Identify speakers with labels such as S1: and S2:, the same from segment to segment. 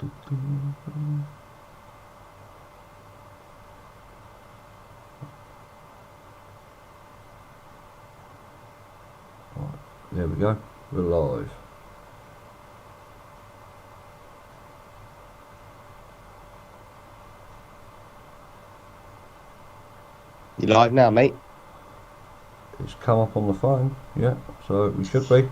S1: There we go. We're live.
S2: You live now, mate?
S1: It's come up on the phone, yeah, so we should be.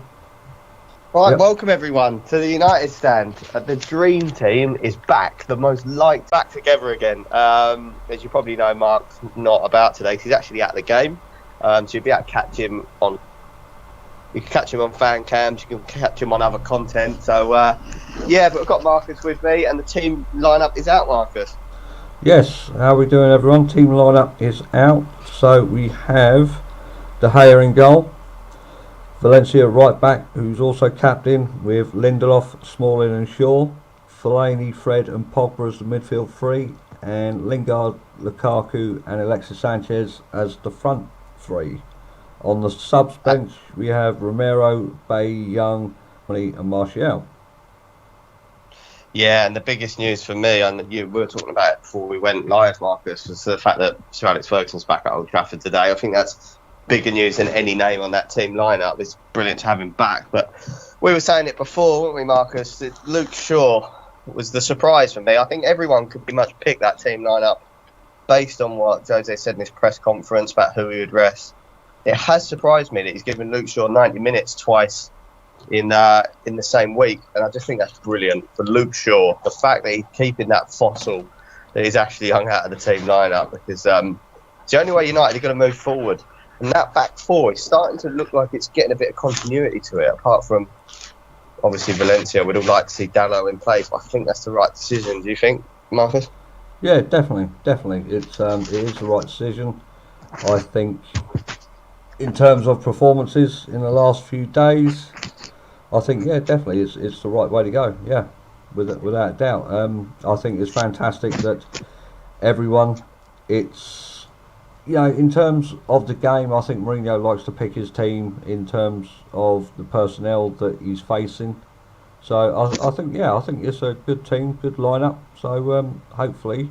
S2: Right,
S1: Yep.
S2: Welcome everyone to the United stand. The dream team is back, the most liked, back together again. As you probably know, Mark's not about today. He's actually at the game, so you'll be able to catch him on. You can catch him on fan cams. You can catch him on other content. So yeah, but I've got Marcus with me, and the team lineup is out. Marcus.
S1: Yes, how are we doing, everyone? Team lineup is out. So we have De Gea in goal, Valencia right back, who's also captain, with Lindelof, Smalling and Shaw, Fellaini, Fred and Pogba as the midfield three, and Lingard, Lukaku and Alexis Sanchez as the front three. On the subs bench we have Romero, Bay, Young, Money and Martial.
S2: Yeah, and the biggest news for me, and we were talking about it before we went live, Marcus, was the fact that Sir Alex Ferguson's back at Old Trafford today. I think that's bigger news than any name on that team lineup. It's brilliant to have him back. But we were saying it before, weren't we, Marcus? That Luke Shaw was the surprise for me. I think everyone could pretty much pick that team lineup based on what Jose said in his press conference about who he would rest. It has surprised me that he's given Luke Shaw 90 minutes twice in the same week, and I just think that's brilliant for Luke Shaw. The fact that he's keeping that fossil that he's actually hung out of the team lineup, because it's the only way United are going to move forward. And that back four is starting to look like it's getting a bit of continuity to it. Apart from obviously Valencia, we'd all like to see Dalot in place, but I think that's the right decision. Do you think, Marcus?
S1: Yeah, definitely. It is the right decision. I think in terms of performances in the last few days, I think, yeah, definitely it's the right way to go. Yeah, without a doubt. I think it's fantastic that everyone, it's, you know, in terms of the game, I think Mourinho likes to pick his team in terms of the personnel that he's facing. So I think it's a good team, good lineup. So hopefully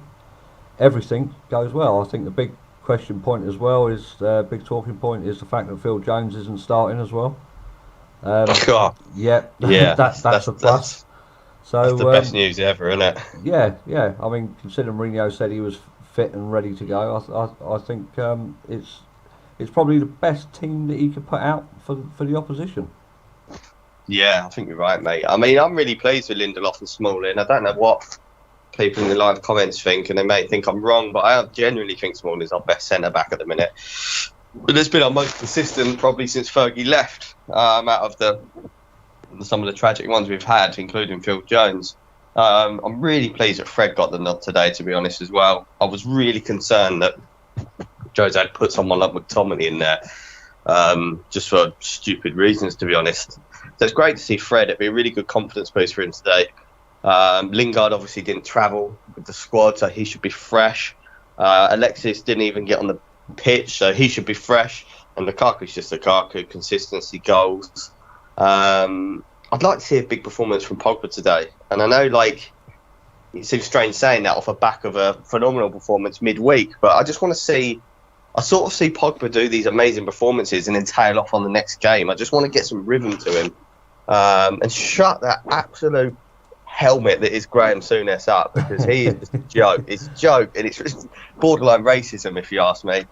S1: everything goes well. I think the big question point as well is big talking point is the fact that Phil Jones isn't starting as well. Yeah, that's a plus. So
S2: that's the best news ever, isn't it?
S1: Yeah. I mean, considering Mourinho said he was fit and ready to go, I think it's probably the best team that he could put out for the opposition.
S2: Yeah, I think you're right, mate. I mean, I'm really pleased with Lindelof and Smalling. I don't know what people in the live comments think, and they may think I'm wrong, but I genuinely think Smalling is our best centre back at the minute. But it's been our most consistent probably since Fergie left, out of some of the tragic ones we've had, including Phil Jones. I'm really pleased that Fred got the nod today, to be honest, as well. I was really concerned that Jose had put someone like McTominay in there, just for stupid reasons, to be honest. So it's great to see Fred. It'd be a really good confidence boost for him today. Lingard obviously didn't travel with the squad, so he should be fresh. Alexis didn't even get on the pitch, so he should be fresh. And Lukaku's just Lukaku, consistency, goals. I'd like to see a big performance from Pogba today. And I know, like, it seems strange saying that off the back of a phenomenal performance midweek, but I just want to see, I sort of see Pogba do these amazing performances and then tail off on the next game. I just want to get some rhythm to him, and shut that absolute helmet that is Graham Souness up, because he is just a joke. It's a joke, and it's borderline racism, if you ask me.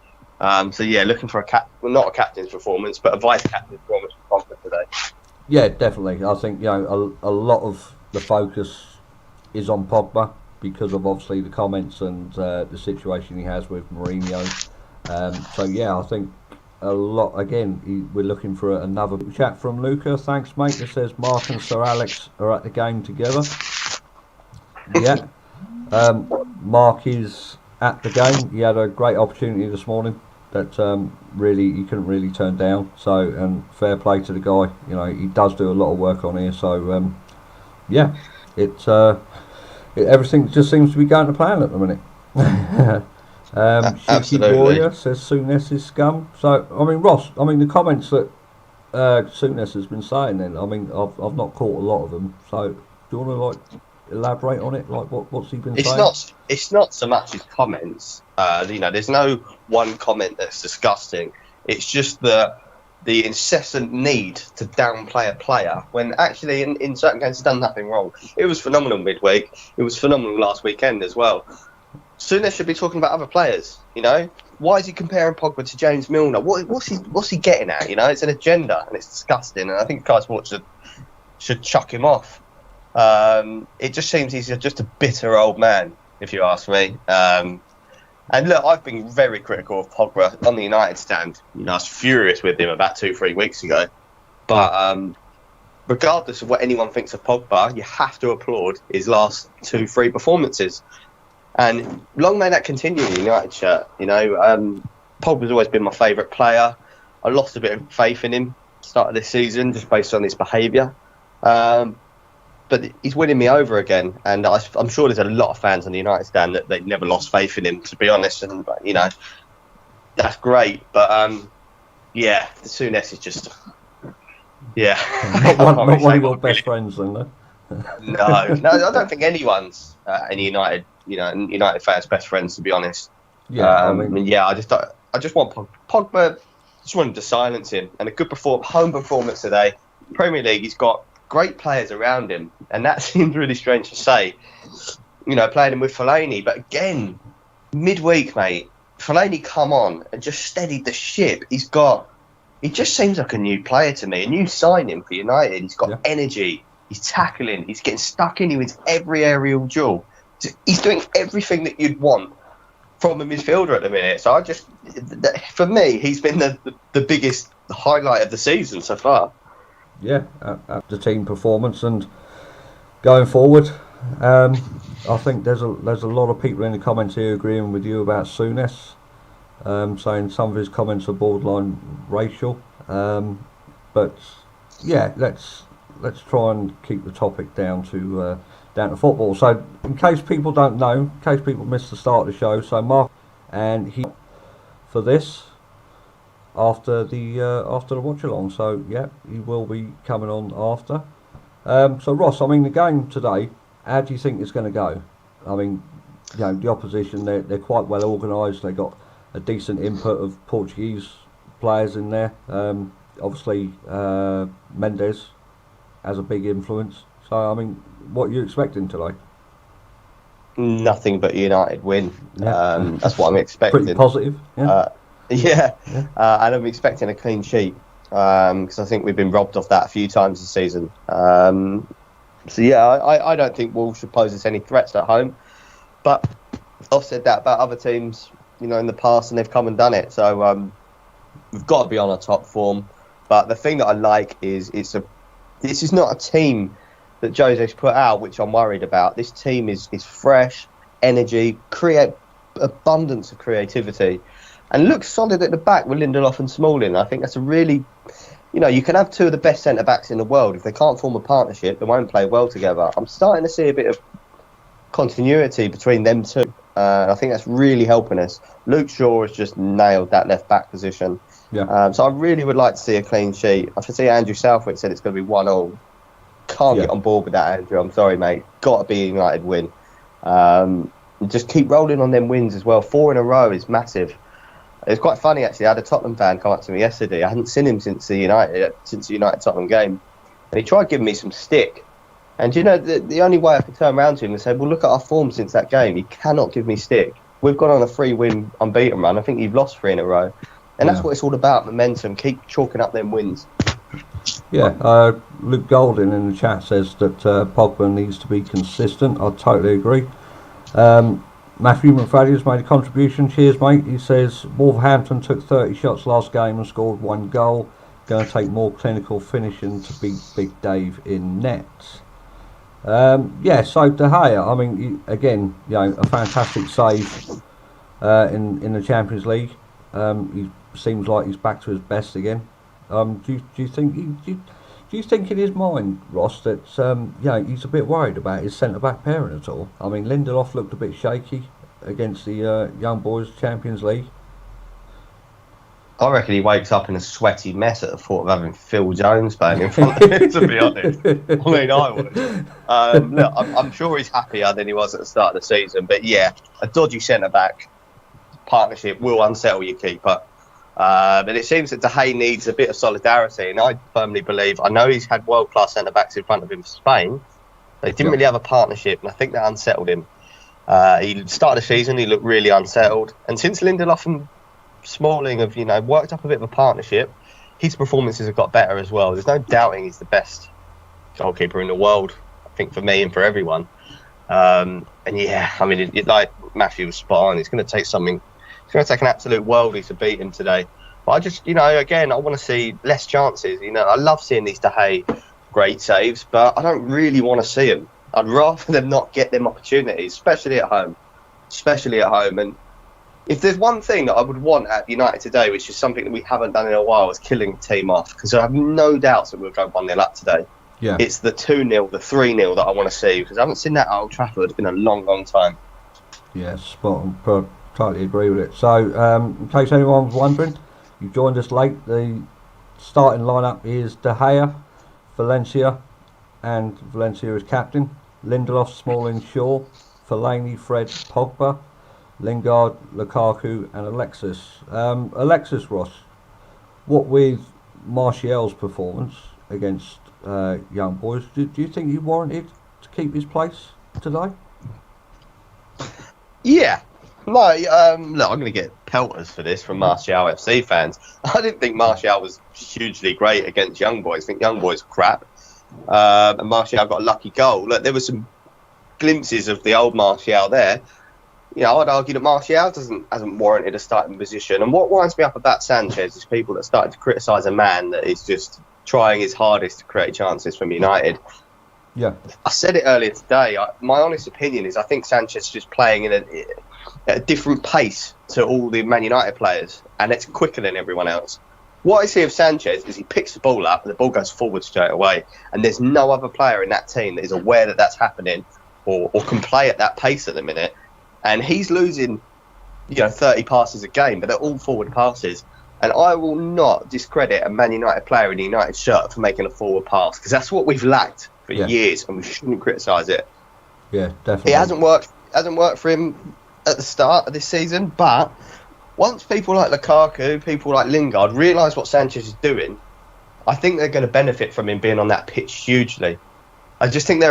S2: So yeah, looking for not a captain's performance, but a vice-captain's performance from Pogba today.
S1: Yeah, definitely. I think, you know, a lot of the focus is on Pogba because of obviously the comments and the situation he has with Mourinho. So yeah, I think a lot. Again, we're looking for another chat from Luca. Thanks, mate. It says Mark and Sir Alex are at the game together. Yeah, Mark is at the game. He had a great opportunity this morning that really he couldn't really turn down. So, and fair play to the guy. You know, he does do a lot of work on here. So yeah, it's everything just seems to be going to plan at the minute. Cheeky Warrior says Souness is scum. So I mean, Ross, I mean the comments that Souness has been saying, then I mean I've not caught a lot of them. So do you want to elaborate on it? Like, what's he been
S2: It's
S1: saying?
S2: It's not so much his comments. There's no one comment that's disgusting. It's just the incessant need to downplay a player when actually in certain games he's done nothing wrong. It was phenomenal midweek. It was phenomenal last weekend as well. Souness should be talking about other players. Why is he comparing Pogba to James Milner? What's he getting at? It's an agenda and it's disgusting. And I think Kai Sports should chuck him off. It just seems he's just a bitter old man, if you ask me. And look, I've been very critical of Pogba on the United stand. I was furious with him about 2-3 weeks ago. But regardless of what anyone thinks of Pogba, you have to applaud his last 2-3 performances. And long may that continue in the United shirt. Pogba's always been my favourite player. I lost a bit of faith in him start of this season just based on his behaviour. But he's winning me over again, and I'm sure there's a lot of fans on the United stand that they've never lost faith in him, to be honest. And that's great. But the Souness is just
S1: not one of your best friends, then, though.
S2: No, I don't think anyone's any United fans' best friends, to be honest.
S1: Yeah,
S2: I just want Pogba. Just want him to silence him, and a good home performance today. Premier League, he's got great players around him, and that seems really strange to say. Playing him with Fellaini, but again, midweek, mate, Fellaini come on and just steadied the ship. He just seems like a new player to me, a new signing for United. He's got energy, he's tackling, he's getting stuck in with every aerial duel. He's doing everything that you'd want from a midfielder at the minute. So for me, he's been the biggest highlight of the season so far.
S1: Yeah, the team performance, and going forward, I think there's a lot of people in the comments here agreeing with you about Souness, saying some of his comments are borderline racial. But yeah, let's try and keep the topic down to football. So, in case people don't know, in case people missed the start of the show, so Mark and he for this. After the Watchalong, so yeah, he will be coming on after. So Ross, the game today, how do you think it's going to go? The opposition, they're quite well organised. They got a decent input of Portuguese players in there. Obviously, Mendes has a big influence. So what are you expecting today?
S2: Nothing but a United win. That's what I'm expecting.
S1: Pretty positive. Yeah.
S2: And I'm expecting a clean sheet because I think we've been robbed of that a few times this season. I don't think Wolves should pose us any threats at home. But I've said that about other teams, in the past, and they've come and done it. So we've got to be on our top form. But the thing that I like is this is not a team that Jose's put out, which I'm worried about. This team is fresh, energy, abundance of creativity. And looks solid at the back with Lindelof and Smalling. I think that's a really, you can have two of the best centre-backs in the world. If they can't form a partnership, they won't play well together. I'm starting to see a bit of continuity between them two. I think that's really helping us. Luke Shaw has just nailed that left-back position.
S1: Yeah.
S2: So I really would like to see a clean sheet. I should see Andrew Southwick said it's going to be 1-1. Can't get on board with that, Andrew. I'm sorry, mate. Got to be a United win. Just keep rolling on them wins as well. 4 in a row is massive. It's quite funny, actually. I had a Tottenham fan come up to me yesterday. I hadn't seen him since the United Tottenham game, and he tried giving me some stick. And the only way I could turn around to him and say, "Well, look at our form since that game. You cannot give me stick. We've gone on a 3-win unbeaten run. I think you've lost 3 in a row, and that's what it's all about. Momentum. Keep chalking up them wins."
S1: Yeah, Luke Golden in the chat says that Pogba needs to be consistent. I totally agree. Matthew McFadden's made a contribution. Cheers, mate. He says Wolverhampton took 30 shots last game and scored 1 goal. Going to take more clinical finishing to beat Big Dave in net. So De Gea, again, a fantastic save in the Champions League. He seems like he's back to his best again. Do you think in his mind, Ross, that he's a bit worried about his centre-back pairing at all? Lindelof looked a bit shaky against the Young Boys Champions League.
S2: I reckon he wakes up in a sweaty mess at the thought of having Phil Jones playing in front of him, to be honest. I mean, I would. Look, I'm sure he's happier than he was at the start of the season. But yeah, a dodgy centre-back partnership will unsettle your keeper. But it seems that De Gea needs a bit of solidarity. And I firmly believe, I know he's had world-class centre-backs in front of him for Spain. They didn't really have a partnership, and I think that unsettled him. He started the season, he looked really unsettled. And since Lindelof and Smalling have, worked up a bit of a partnership, his performances have got better as well. There's no doubting he's the best goalkeeper in the world, I think, for me and for everyone. And yeah, I mean, like Matthew was spot on. It's going to take something. It's going to take an absolute worldie to beat him today. But I just, again, I want to see less chances. I love seeing these De Gea great saves, but I don't really want to see them. I'd rather them not get them opportunities, especially at home. And if there's one thing that I would want at United today, which is something that we haven't done in a while, is killing the team off. Because I have no doubts that we'll go 1-0 up today.
S1: Yeah.
S2: It's the 2-0, the 3-0 that I want to see. Because I haven't seen that at Old Trafford in a long, long time.
S1: Yeah, spot on. Totally agree with it. So, in case anyone was wondering, you joined us late. The starting lineup is De Gea, Valencia, and Valencia is captain. Lindelof, Smalling, Shaw, Fellaini, Fred, Pogba, Lingard, Lukaku and Alexis. Alexis, Ross, what with Martial's performance against Young Boys, do you think he warranted to keep his place today?
S2: Yeah. No, look, I'm going to get pelters for this from Martial FC fans. I didn't think Martial was hugely great against Young Boys. I think Young Boys are crap. And Martial got a lucky goal. Look, there were some glimpses of the old Martial there. I'd argue that Martial hasn't warranted a starting position. And what winds me up about Sanchez is people that started to criticise a man that is just trying his hardest to create chances from United.
S1: Yeah,
S2: I said it earlier today. My honest opinion is I think Sanchez is just playing at a different pace to all the Man United players, and it's quicker than everyone else. What I see of Sanchez is he picks the ball up and the ball goes forward straight away, and there's no other player in that team that is aware that that's happening or can play at that pace at the minute. And he's losing, 30 passes a game, but they're all forward passes. And I will not discredit a Man United player in a United shirt for making a forward pass, because that's what we've lacked for years, and we shouldn't criticise it.
S1: Yeah, definitely.
S2: It hasn't worked for him at the start of this season, but once people like Lukaku, people like Lingard realise what Sanchez is doing, I think they're going to benefit from him being on that pitch hugely. I just think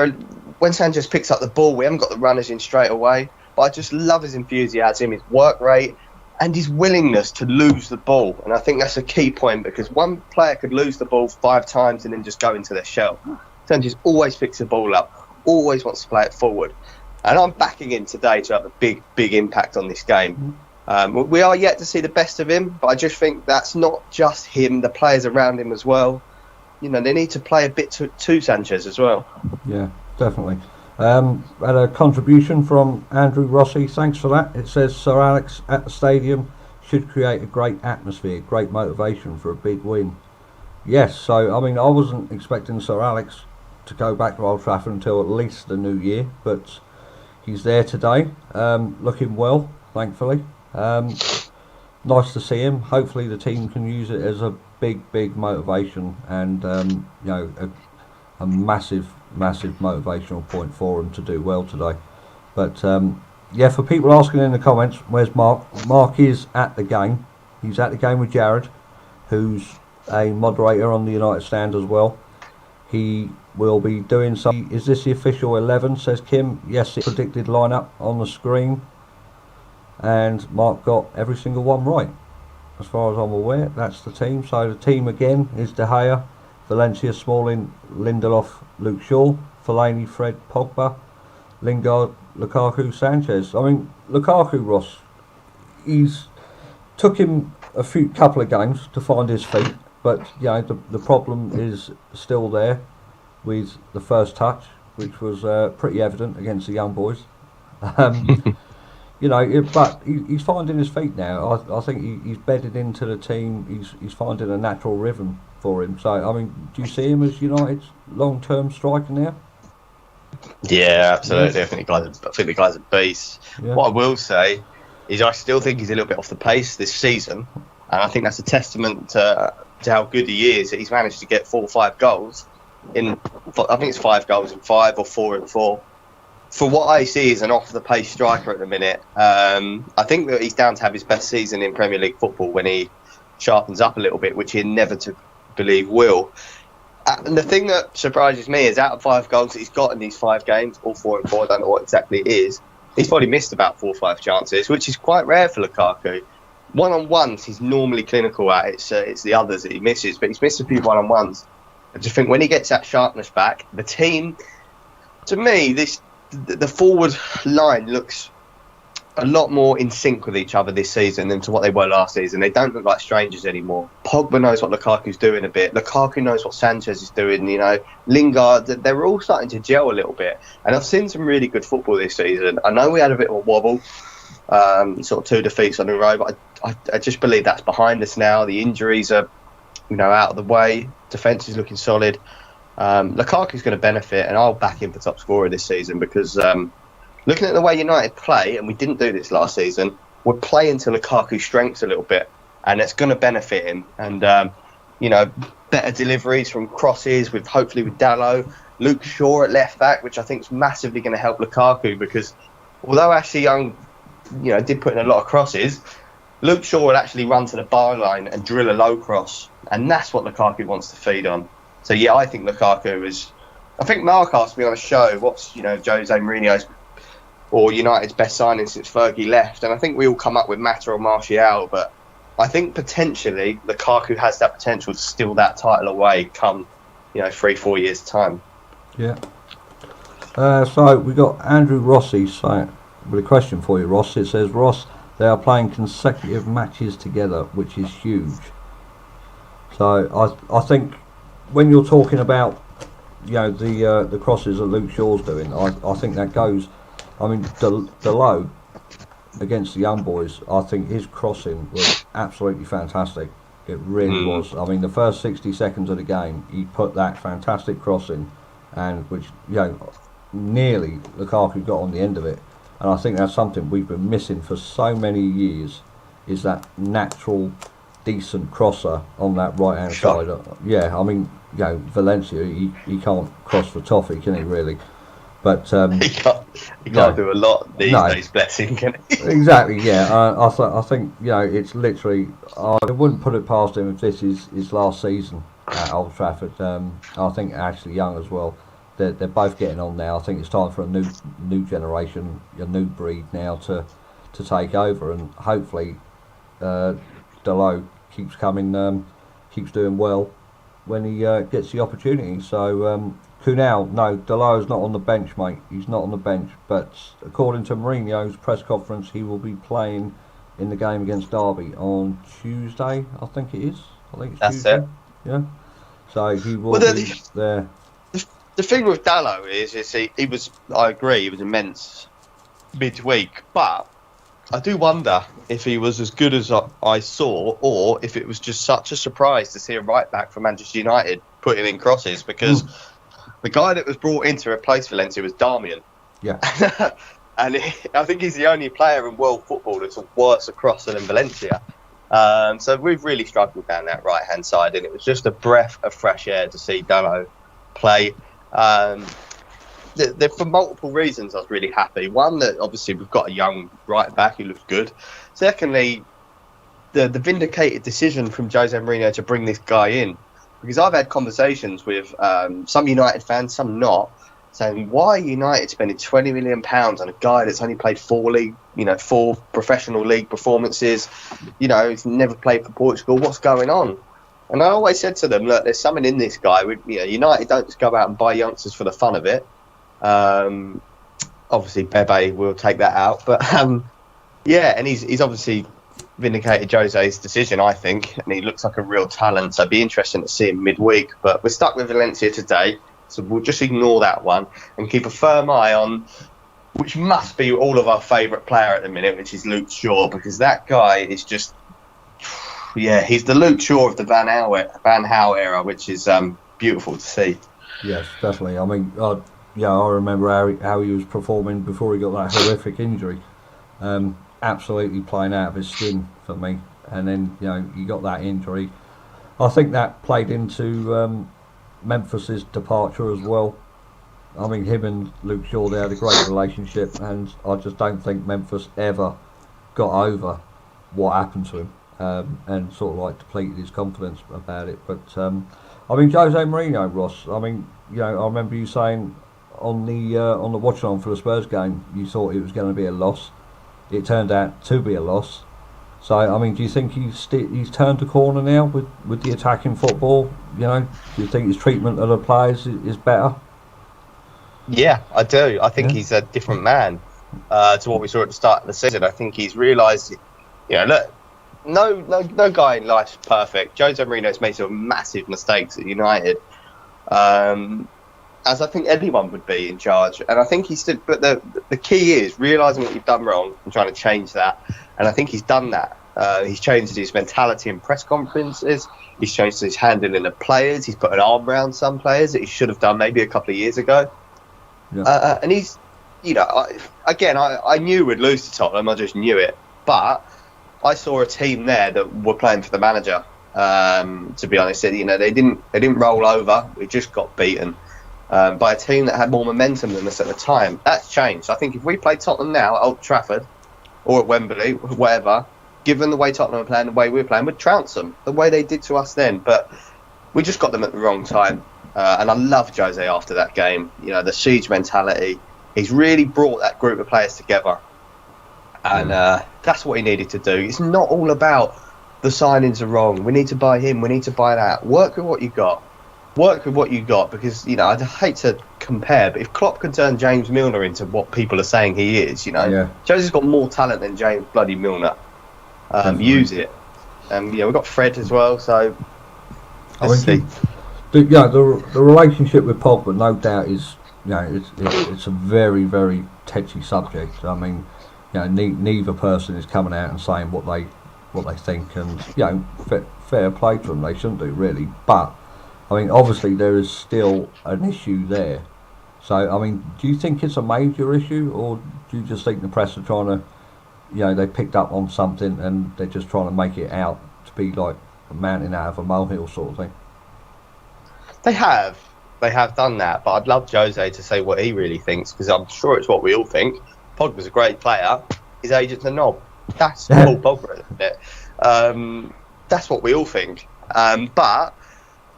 S2: when Sanchez picks up the ball, we haven't got the runners in straight away. But I just love his enthusiasm, his work rate, and his willingness to lose the ball. And I think that's a key point, because one player could lose the ball 5 times and then just go into their shell. Sanchez always picks the ball up, always wants to play it forward. And I'm backing him today to have a big, big impact on this game. We are yet to see the best of him, but I just think that's not just him, the players around him as well. They need to play a bit to Sanchez as well.
S1: Yeah, definitely. Had a contribution from Andrew Rossi, thanks for that. It says Sir Alex at the stadium should create a great atmosphere, great motivation for a big win. Yes, so I wasn't expecting Sir Alex to go back to Old Trafford until at least the new year, but he's there today, looking well, thankfully. Nice to see him. Hopefully the team can use it as a big motivation, and a massive motivational point for him to do well today. But for people asking in the comments, where's Mark? Mark is at the game. He's at the game with Jared, who's a moderator on the United Stand as well. He will be doing some. Is this the official 11? Says Kim. Yes, it's predicted lineup on the screen, and Mark got every single one right. As far as I'm aware, that's the team. So the team again is De Gea, Valencia, Smalling, Lindelof, Luke Shaw, Fellaini, Fred, Pogba, Lingard, Lukaku, Sanchez. Lukaku, Ross, he's took him a couple of games to find his feet, but the problem is still there with the first touch, which was pretty evident against the Young Boys. But he's finding his feet now. I think he's bedded into the team. He's finding a natural rhythm for him. So, do you see him as United's long-term striker now?
S2: Yeah, absolutely. I think the guy's a beast. Yeah. What I will say is I still think he's a little bit off the pace this season. And I think that's a testament to how good he is. He's managed to get 4 or 5 goals I think it's 5 goals in 5 or 4 in 4. For what I see is an off-the-pace striker at the minute. I think that he's down to have his best season in Premier League football when he sharpens up a little bit, which he inevitably will. And the thing that surprises me is out of 5 goals that he's got in these 5 games, all 4 and 4, I don't know what exactly it is, he's probably missed about 4 or 5 chances, which is quite rare for Lukaku. One-on-ones he's normally clinical at, it's the others that he misses, but he's missed a few one-on-ones. I just think when he gets that sharpness back, the team, to me, the forward line looks a lot more in sync with each other this season than to what they were last season. They don't look like strangers anymore. Pogba knows what Lukaku's doing a bit. Lukaku knows what Sanchez is doing. Lingard, they're all starting to gel a little bit. And I've seen some really good football this season. I know we had a bit of a wobble, sort of 2 defeats on the road, but I just believe that's behind us now. The injuries are, out of the way. Defence is looking solid. Lukaku's going to benefit, and I'll back him for top scorer this season because looking at the way United play, and we didn't do this last season, we're playing to Lukaku's strengths a little bit, and it's going to benefit him. And better deliveries from crosses hopefully with Dalot, Luke Shaw at left back, which I think is massively going to help Lukaku because although Ashley Young, did put in a lot of crosses, Luke Shaw will actually run to the byline and drill a low cross, and that's what Lukaku wants to feed on. So yeah, I think Lukaku is. I think Mark asked me on a show, what's Jose Mourinho's or United's best signing since Fergie left, and I think we all come up with Mata or Martial, but I think potentially Lukaku has that potential to steal that title away come 3-4 years time.
S1: Yeah. So we got Andrew Rossi saying with a question for you, Ross. It says, Ross, they are playing consecutive matches together, which is huge. So I think when you're talking about the crosses that Luke Shaw's doing, I think that goes. I mean, Dalot against the young boys, I think his crossing was absolutely fantastic. It really was. I mean, the first 60 seconds of the game, he put that fantastic crossing, and which nearly Lukaku got on the end of it. And I think that's something we've been missing for so many years, is that natural, decent crosser on that right hand side. Yeah, I mean, Valencia, he can't cross for toffee, can he really? But he
S2: can't do a lot these days, bless him, can he?
S1: Exactly, yeah. I think it's literally. I wouldn't put it past him if this is his last season at Old Trafford. I think Ashley Young as well. They're both getting on now. I think it's time for a new generation, a new breed now to take over, and hopefully Dalot keeps coming, keeps doing well when he gets the opportunity. So Kunal, no, Dalot's not on the bench, mate. He's not on the bench. But according to Mourinho's press conference, he will be playing in the game against Derby on Tuesday. I think it is. I think it's
S2: That's
S1: Tuesday.
S2: It.
S1: Yeah. So he will be there.
S2: The thing with Dalot is he was. I agree, he was immense midweek, but I do wonder if he was as good as I saw, or if it was just such a surprise to see a right back from Manchester United putting in crosses, because the guy that was brought in to replace Valencia was Darmian.
S1: Yeah.
S2: And I think he's the only player in world football that's a worse crosser than Valencia. So we've really struggled down that right hand side, and it was just a breath of fresh air to see Dalot play. For multiple reasons, I was really happy. One, that obviously we've got a young right back who looks good. Secondly, the vindicated decision from Jose Mourinho to bring this guy in, because I've had conversations with some United fans, some not, saying, why are United spending £20 million on a guy that's only played 4 professional league performances, he's never played for Portugal, what's going on? And I always said to them, look, there's something in this guy. United don't just go out and buy youngsters for the fun of it. Obviously, Bebe will take that out. But, and he's obviously vindicated Jose's decision, I think, and he looks like a real talent. So it'd be interesting to see him midweek. But we're stuck with Valencia today, so we'll just ignore that one and keep a firm eye on, which must be all of our favourite player at the minute, which is Luke Shaw, because that guy is just... Yeah, he's the Luke Shaw of the Van Gaal era, which is beautiful to see.
S1: Yes, definitely. I mean, I remember how he was performing before he got that horrific injury. Absolutely playing out of his skin for me. and then you got that injury. I think that played into Memphis's departure as well. I mean, him and Luke Shaw, they had a great relationship, and I just don't think Memphis ever got over what happened to him, and sort of like depleted his confidence about it. But I mean, Jose Mourinho, Ross. I mean, I remember you saying on the Watchalong for the Spurs game, you thought it was going to be a loss. It turned out to be a loss. So, I mean, do you think he's turned a corner now with the attacking football? Do you think his treatment of the players is better?
S2: Yeah, I do. I think he's a different man to what we saw at the start of the season. I think he's realised, look, no guy in life's perfect. Jose Mourinho's made some massive mistakes at United, as I think anyone would be in charge. And I think but the key is realising what you've done wrong and trying to change that. And I think he's done that. He's changed his mentality in press conferences. He's changed his handling of players. He's put an arm around some players that he should have done maybe a couple of years ago. Yeah. And he's, I knew we'd lose to Tottenham. I just knew it. But I saw a team there that were playing for the manager. To be honest, they didn't roll over. We just got beaten by a team that had more momentum than us at the time. That's changed. I think if we play Tottenham now at Old Trafford or at Wembley, whatever, given the way Tottenham are playing, the way we're playing, we'd trounce them the way they did to us then. But we just got them at the wrong time. And I love Jose after that game. The siege mentality. He's really brought that group of players together. And that's what he needed to do. It's not all about the signings are wrong. We need to buy him. We need to buy that. Work with what you got. Because, I hate to compare, but if Klopp can turn James Milner into what people are saying he is, Jose's got more talent than James bloody Milner. Use it. We've got Fred as well, so let's see.
S1: The relationship with Pogba, no doubt, is it's a very, very touchy subject. I mean, neither person is coming out and saying what they think, and fair play to them. They shouldn't do really, but I mean, obviously there is still an issue there. So I mean, do you think it's a major issue, or do you just think the press are trying to, they picked up on something and they're just trying to make it out to be like a mountain out of a molehill sort of thing?
S2: They have done that, but I'd love Jose to say what he really thinks, because I'm sure it's what we all think. Pogba's a great player. His agent's a knob. That's Paul Pogba, isn't it? That's what we all think. But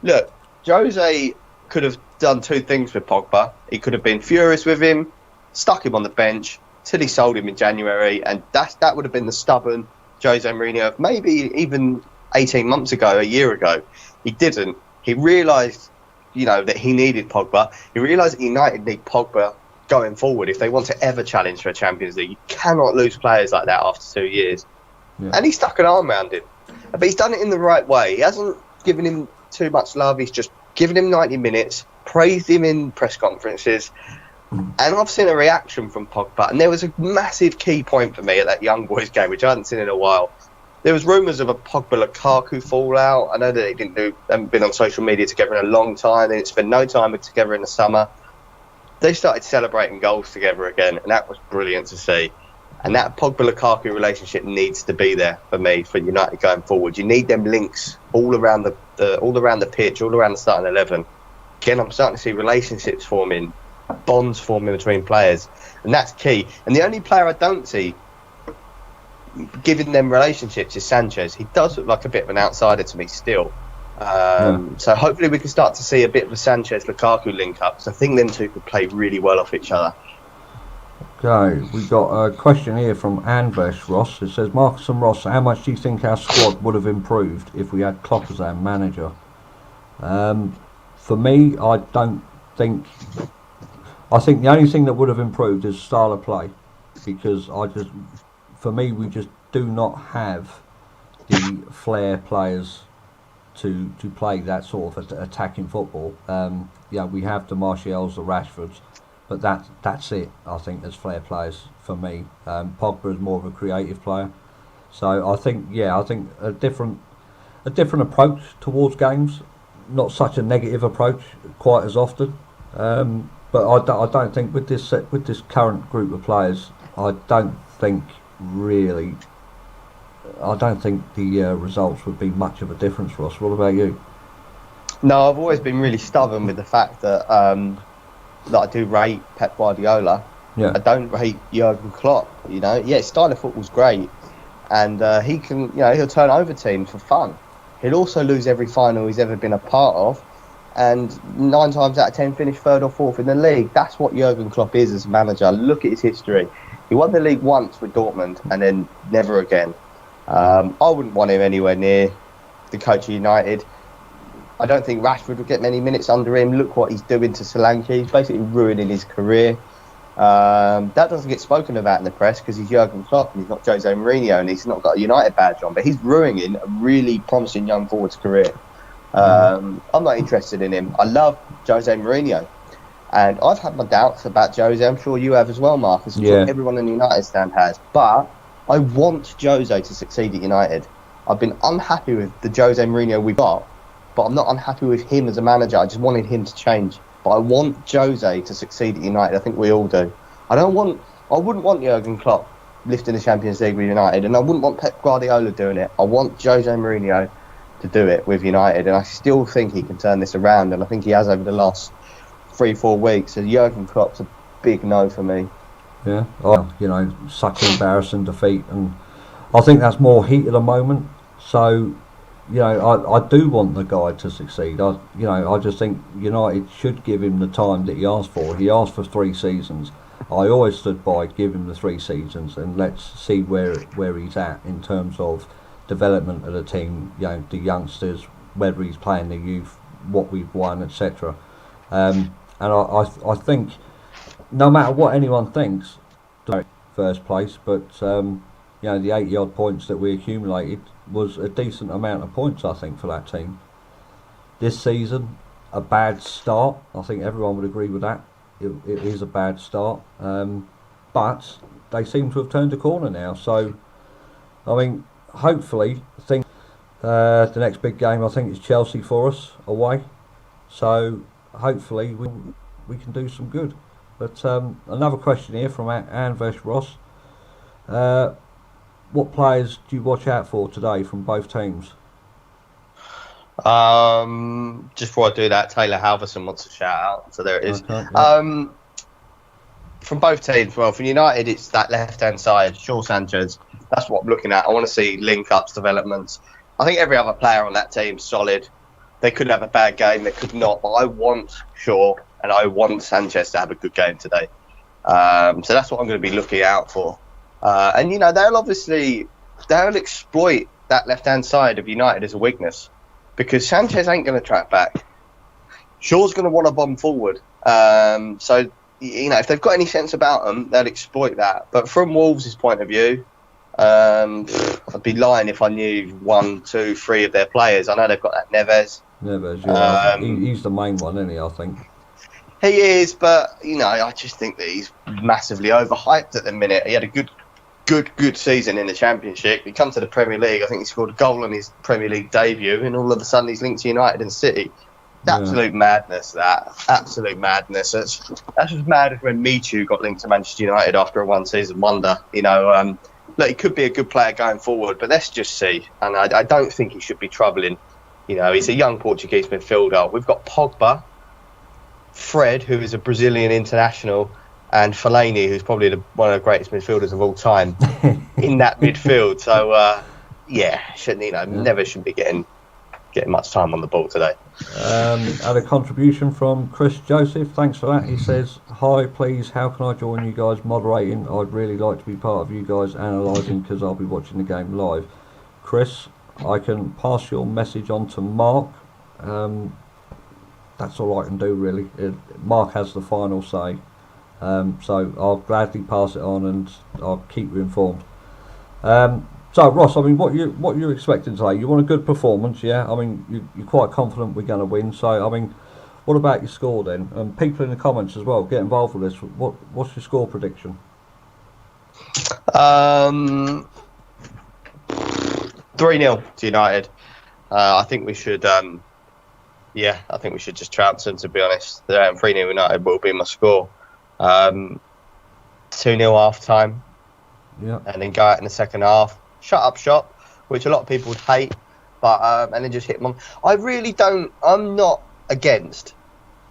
S2: look, Jose could have done two things with Pogba. He could have been furious with him, stuck him on the bench till he sold him in January, and that would have been the stubborn Jose Mourinho of maybe even 18 months ago, a year ago. He didn't. He realised, that he needed Pogba. He realised that United need Pogba going forward if they want to ever challenge for a Champions League. You cannot lose players like that after 2 years. Yeah. And he stuck an arm around him. But he's done it in the right way. He hasn't given him too much love. He's just given him 90 minutes, praised him in press conferences. And I've seen a reaction from Pogba. And there was a massive key point for me at that Young Boys game, which I hadn't seen in a while. There was rumours of a Pogba-Lukaku fallout. I know that they haven't been on social media together in a long time. They didn't spend no time together in the summer. They started celebrating goals together again, and that was brilliant to see. And that Pogba-Lukaku relationship needs to be there for me, for United going forward. You need them links all around the pitch, all around the starting 11. Again, I'm starting to see relationships forming, bonds forming between players, and that's key. And the only player I don't see giving them relationships is Sanchez. He does look like a bit of an outsider to me still. So hopefully we can start to see a bit of a Sanchez-Lukaku link up, because I think them two could play really well off each other.
S1: Okay, we got a question here from Anvesh Ross. It says, Marcus and Ross, how much do you think our squad would have improved if we had Klopp as our manager? For me, I think the only thing that would have improved is style of play, because for me, we just do not have the flair players to play that sort of attacking football. We have the Martials, the Rashfords, but that's it, I think, as flair players for me. Pogba is more of a creative player. So I think a different approach towards games, not such a negative approach quite as often. But I don't think with this current group of players, I don't think really I don't think the results would be much of a difference, Ross. What about you?
S2: No, I've always been really stubborn with the fact that I do rate Pep Guardiola.
S1: Yeah.
S2: I don't rate Jurgen Klopp. His style of football's great, and he can, he'll turn over teams for fun. He'll also lose every final he's ever been a part of, and 9 times out of 10 finish 3rd or 4th in the league. That's what Jurgen Klopp is as a manager. Look at his history. He won the league once with Dortmund and then never again. I wouldn't want him anywhere near the coach of United. I don't think Rashford would get many minutes under him. Look what he's doing to Solanke. He's basically ruining his career. That doesn't get spoken about in the press because he's Jurgen Klopp and he's not Jose Mourinho and he's not got a United badge on. But he's ruining a really promising young forward's career. I'm not interested in him. I love Jose Mourinho. And I've had my doubts about Jose. I'm sure you have as well, Marcus. I'm sure everyone in the United stand has. But I want Jose to succeed at United. I've been unhappy with the Jose Mourinho we got, but I'm not unhappy with him as a manager. I just wanted him to change. But I want Jose to succeed at United. I think we all do. I wouldn't want Jurgen Klopp lifting the Champions League with United, and I wouldn't want Pep Guardiola doing it. I want Jose Mourinho to do it with United, and I still think he can turn this around, and I think he has over the last 3-4 weeks. So Jurgen Klopp's a big no for me.
S1: Yeah, such an embarrassing defeat, and I think that's more heat of the moment. So, I do want the guy to succeed. I just think United should give him the time that he asked for. He asked for 3 seasons. I always stood by, give him the 3 seasons, and let's see where he's at in terms of development of the team. The youngsters, whether he's playing the youth, what we've won, etc. And I think no matter what anyone thinks, first place, but the 80 odd points that we accumulated was a decent amount of points, I think, for that team. This season, a bad start. I think everyone would agree with that. It is a bad start, but they seem to have turned a corner now. So, hopefully, the next big game, I think, is Chelsea for us away. So, hopefully, we can do some good. But another question here from Anvesh Ross. What players do you watch out for today from both teams?
S2: Just before I do that, Taylor Halverson wants a shout out, so there it is.
S1: Okay, yeah.
S2: From both teams, well, for United, it's that left-hand side, Shaw Sanchez. That's what I'm looking at. I want to see link-ups, developments. I think every other player on that team's solid. They could have a bad game, they could not, but I want Shaw and I want Sanchez to have a good game today. So that's what I'm going to be looking out for. And they'll exploit that left-hand side of United as a weakness, because Sanchez ain't going to track back. Shaw's going to want to bomb forward. So, if they've got any sense about them, they'll exploit that. But from Wolves' point of view, I'd be lying if I knew 1, 2, 3 of their players. I know they've got that Neves.
S1: Neves, yeah. He's the main one, isn't he, I think?
S2: He is, but, I just think that he's massively overhyped at the minute. He had a good season in the Championship. He come to the Premier League. I think he scored a goal on his Premier League debut, and all of a sudden he's linked to United and City. Absolute madness, that. Absolute madness. That's as mad as when Michu got linked to Manchester United after a one-season wonder. Look, he could be a good player going forward, but let's just see. And I don't think he should be troubling. He's a young Portuguese midfielder. We've got Pogba, Fred, who is a Brazilian international, and Fellaini, who's probably one of the greatest midfielders of all time, in that midfield. So, Never should be getting much time on the ball today.
S1: Had a contribution from Chris Joseph. Thanks for that. He says, "Hi, please, how can I join you guys moderating? I'd really like to be part of you guys analysing, because I'll be watching the game live." Chris, I can pass your message on to Mark. That's all I can do, really. Mark has the final say. So I'll gladly pass it on, and I'll keep you informed. So Ross, what you're expecting today? You want a good performance, yeah? You're quite confident we're going to win. So what about your score then? And people in the comments as well, get involved with this. What's your score prediction?
S2: 3-0 to United. I think we should. I think we should just trounce them, to be honest. 3-0 United will be my score. 2-0 half time. Yeah. And then go out in the second half. Shut up shop. which a lot of people would hate, but and then just hit them on. I really don't. I'm not against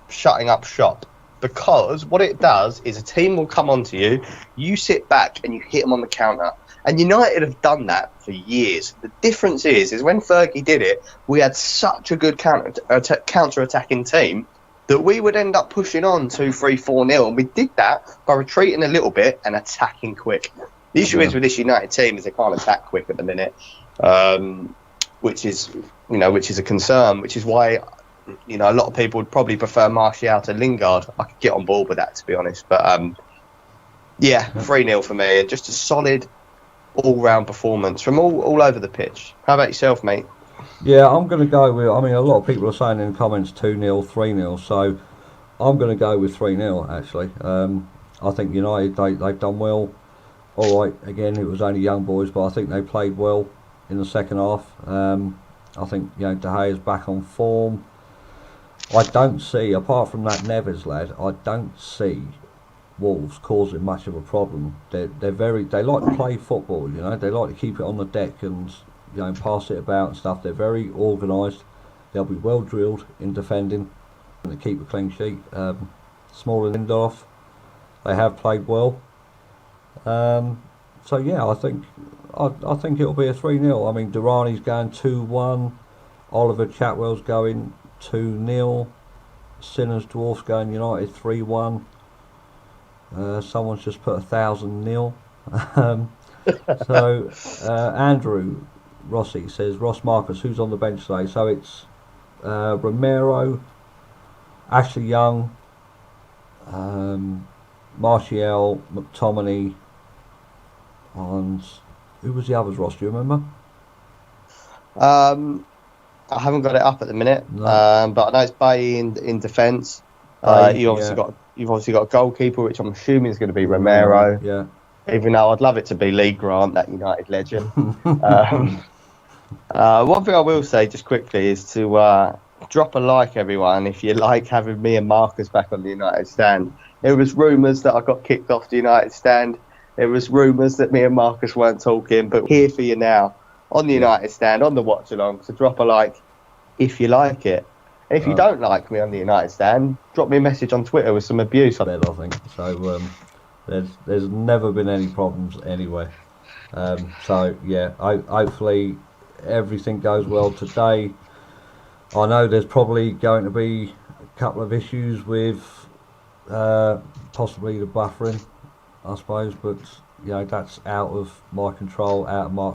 S2: shutting up shop, because what it does is a team will come onto you, you sit back and you hit them on the counter. And United have done that for years. The difference is when Fergie did it, we had such a good counter-attacking team that we would end up pushing on 2-3, 4-0. And we did that by retreating a little bit and attacking quick. The issue is with this United team is they can't attack quick at the minute, which is a concern, which is why a lot of people would probably prefer Martial to Lingard. I could get on board with that, to be honest. But 3-0 for me, and just a solid all-round performance from all over the pitch. How about yourself, mate?
S1: Yeah, I'm going to go with, I mean, a lot of people are saying in the comments 2-0, 3-0, so I'm going to go with 3-0, actually. I think United, they've done well. All right, again, it was only young boys, but I think they played well in the second half. I think, De Gea's back on form. I don't see, apart from that Neves lad, I don't see Wolves causing much of a problem. They like to play football, they like to keep it on the deck and pass it about and stuff. They're very organised. They'll be well drilled in defending and they keep a clean sheet. Smalling Lindelof, they have played well. So yeah, I think it'll be a 3-0. I mean, Durrani's going 2-1. Oliver Chatwell's going 2-0. Sinners Dwarf's going United 3-1. Someone's just put 1,000-0. So Andrew Rossi says, Ross Marcus, who's on the bench today? So it's Romero, Ashley Young, Martial, McTominay, and who was the others, Ross? Do you remember?
S2: I haven't got it up at the minute,
S1: No.
S2: but I know it's Bailly in defence. You've obviously got a goalkeeper, which I'm assuming is going to be Romero.
S1: Yeah.
S2: Even though I'd love it to be Lee Grant, that United legend. One thing I will say just quickly is to drop a like, everyone, if you like having me and Marcus back on the United stand. There was rumours that I got kicked off the United stand. There was rumours that me and Marcus weren't talking, but here for you now on the United stand, on the Watchalong. So drop a like if you like it. And if you don't like me on the United stand, drop me a message on Twitter with some abuse on it, I think.
S1: So there's never been any problems anywhere. So yeah, hopefully everything goes well today. I know there's probably going to be a couple of issues with possibly the buffering, I suppose, but that's out of my control, out of my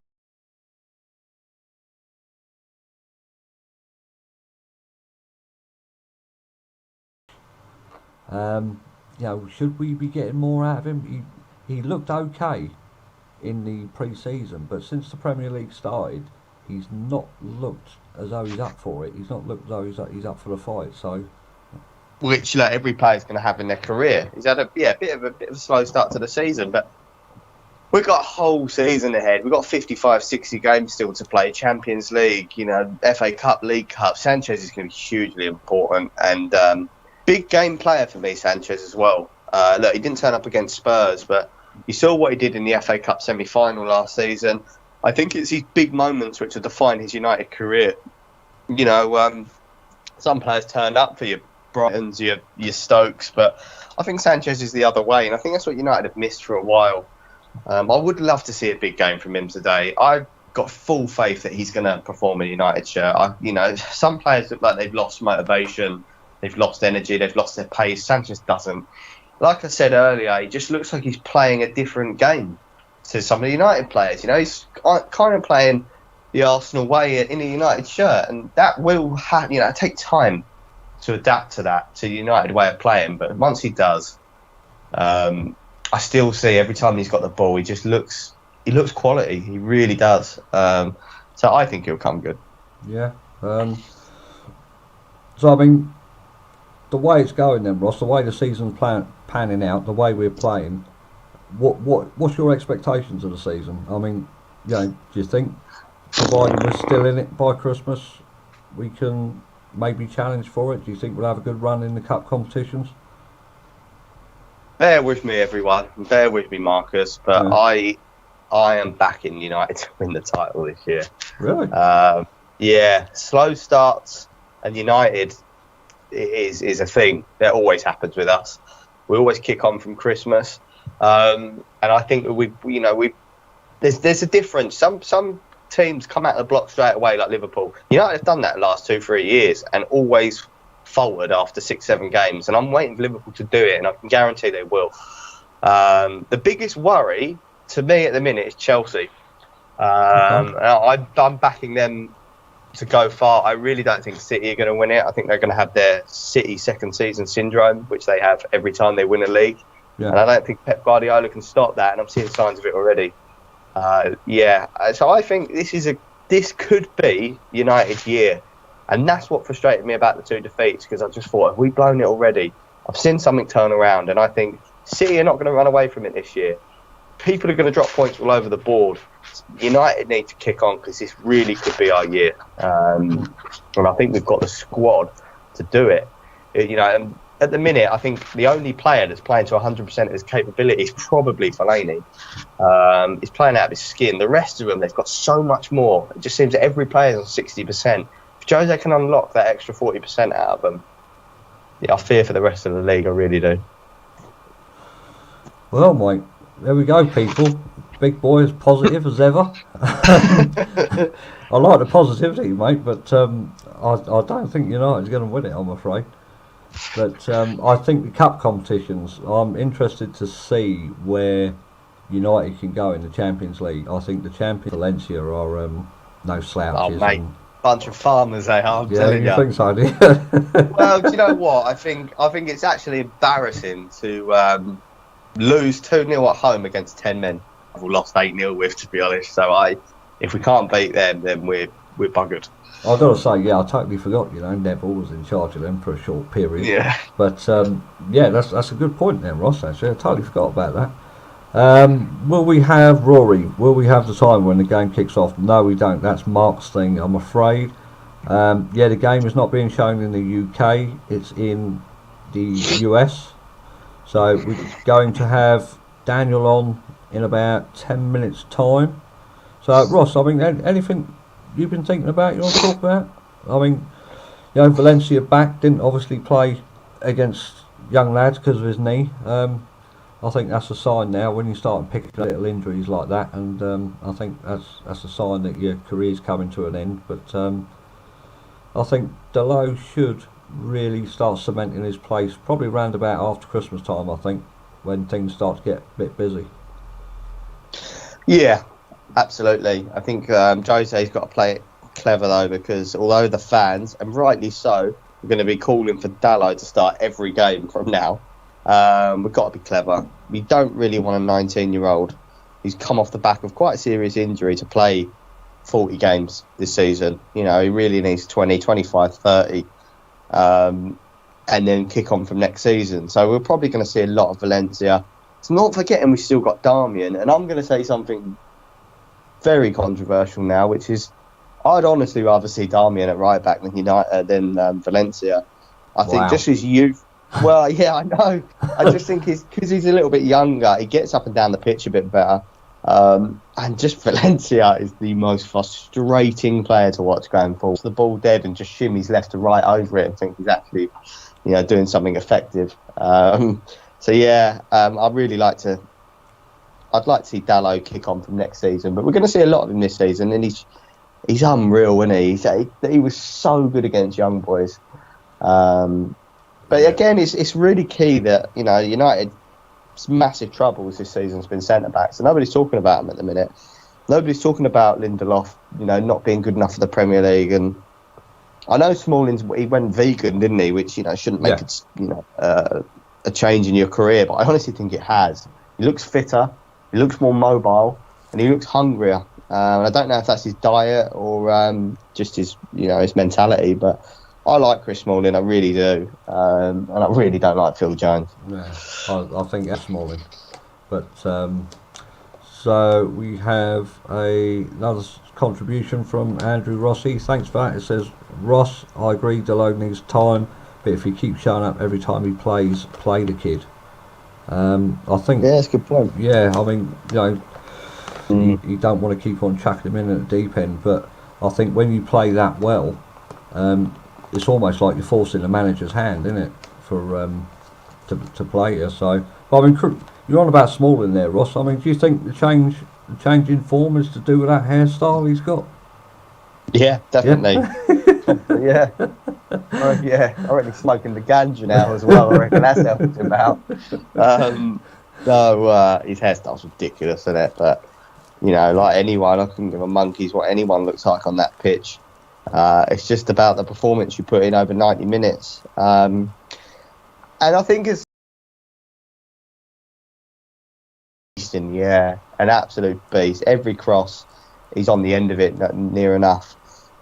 S1: should we be getting more out of him? He looked okay in the pre-season, but since the Premier League started, he's not looked as though he's up for it. He's not looked as though he's up for the fight. So,
S2: which every player's going to have in their career. He's had a bit of a slow start to the season, but we've got a whole season ahead. We've got 55, 60 games still to play. Champions League, FA Cup, League Cup. Sanchez is going to be hugely important and big game player for me, Sanchez as well. Look, he didn't turn up against Spurs, but you saw what he did in the FA Cup semi-final last season. I think it's these big moments which will define his United career. Some players turned up for your Brightons, your Stokes, but I think Sanchez is the other way, and I think that's what United have missed for a while. I would love to see a big game from him today. I've got full faith that he's going to perform in a United shirt. Some players look like they've lost motivation, they've lost energy, they've lost their pace. Sanchez doesn't. Like I said earlier, he just looks like he's playing a different game to some of the United players. He's kind of playing the Arsenal way in a United shirt, and that will take time to adapt to that, to the United way of playing. But once he does, I still see every time he's got the ball, he looks quality. He really does. So I think he'll come good.
S1: Yeah. So I mean, the way it's going then, Ross, the way the season's panning out, the way we're playing, what's your expectations of the season? I mean, do you think, provided we're still in it by Christmas, we can maybe challenge for it? Do you think we'll have a good run in the cup competitions?
S2: Bear with me, everyone. Bear with me, Marcus. But I I am backing United to win the title this year.
S1: Really?
S2: Yeah, slow starts and United is a thing that always happens with us. We always kick on from Christmas, and I think that there's a difference. Some teams come out of the block straight away, like Liverpool. United have done that the last 2-3 years and always faltered after 6-7 games. And I'm waiting for Liverpool to do it, and I can guarantee they will. The biggest worry to me at the minute is Chelsea. I'm backing them to go far. I really don't think City are going to win it. I think they're going to have their City second season syndrome, which they have every time they win a league. Yeah. And I don't think Pep Guardiola can stop that, and I'm seeing signs of it already. So I think this could be United's year, and that's what frustrated me about the 2 defeats, because I just thought, have we blown it already? I've seen something turn around, and I think City are not going to run away from it this year. People are going to drop points all over the board. United need to kick on, because this really could be our year, and I think we've got the squad to do it. And at the minute, I think the only player that's playing to 100% of his capability is probably Fellaini. He's playing out of his skin. The rest of them, they've got so much more. It just seems that every player's on 60%. If Jose can unlock that extra 40% out of them, I fear for the rest of the league. I really do.
S1: Well, Mike, there we go, people. Big boy as positive as ever. I like the positivity, mate, but I don't think United's going to win it, I'm afraid. But I think the cup competitions, I'm interested to see where United can go in the Champions League. I think the champions, Valencia, are no slouches.
S2: Oh, mate, bunch of farmers they are. I'm telling you.
S1: Think so, do you?
S2: Well, do you know what? I think it's actually embarrassing to lose 2-0 at home against 10 men. We've lost 8-0 with, to be honest. So if we can't beat them, then we're buggered.
S1: I've got to say, I totally forgot, Neville was in charge of them for a short period.
S2: Yeah.
S1: But, that's a good point there, Ross, actually. I totally forgot about that. Will we have Rory? Will we have the time when the game kicks off? No, we don't. That's Mark's thing, I'm afraid. The game is not being shown in the UK. It's in the US. So we're going to have Daniel on in about 10 minutes' time. So, Ross, anything you've been thinking about, you want to talk about? Valencia back, didn't obviously play against young lads because of his knee. I think that's a sign now when you start picking up little injuries like that, and I think that's a sign that your career's coming to an end. But I think Dalot should really start cementing his place probably round about after Christmas time, I think, when things start to get a bit busy.
S2: Yeah, absolutely. I think Jose's got to play it clever though, because although the fans, and rightly so, are going to be calling for Dalot to start every game from now, we've got to be clever. We don't really want a 19-year-old who's come off the back of quite a serious injury to play 40 games this season. He really needs 20, 25, 30, and then kick on from next season. So we're probably going to see a lot of Valencia. It's not forgetting we've still got Darmian, and I'm going to say something very controversial now, which is I'd honestly rather see Darmian at right back than Valencia. I think just his youth. Well, yeah, I know. I just think because he's a little bit younger, he gets up and down the pitch a bit better. And just Valencia is the most frustrating player to watch going forward. The ball dead and just shimmies left to right over it and think he's actually, doing something effective. I'd like to see Dalot kick on from next season, but we're going to see a lot of him this season, and he's unreal, isn't he? He was so good against young boys. But again, it's really key that United's massive troubles this season has been centre backs, so nobody's talking about them at the minute. Nobody's talking about Lindelof, not being good enough for the Premier League, and I know Smalling's he went vegan, didn't he? Which shouldn't make a change in your career, but I honestly think it has. He looks fitter, he looks more mobile, and he looks hungrier. And I don't know if that's his diet or just his his mentality, but I like Chris Smalling, I really do, and I really don't like Phil Jones.
S1: Yeah, I think that's Smalling. But so we have another contribution from Andrew Rossi. Thanks for that. It says, Ross, I agree, Dalot needs time, but if he keeps showing up every time he plays, play the kid. I think.
S2: Yeah, that's a good point.
S1: Yeah, You don't want to keep on chucking him in at the deep end. But I think when you play that well, it's almost like you're forcing the manager's hand, isn't it, for to play you. So, but I mean, you're on about Smalling there, Ross. I mean, do you think the change in form is to do with that hairstyle he's got?
S2: Yeah, definitely. Yeah. Yeah, I reckon he's smoking the ganja now as well. I reckon that's helped him out. His hairstyle's ridiculous, isn't it? But, like anyone, I couldn't give a monkey's what anyone looks like on that pitch. It's just about the performance you put in over 90 minutes. And I think it's in the air, an absolute beast. Every cross, he's on the end of it near enough.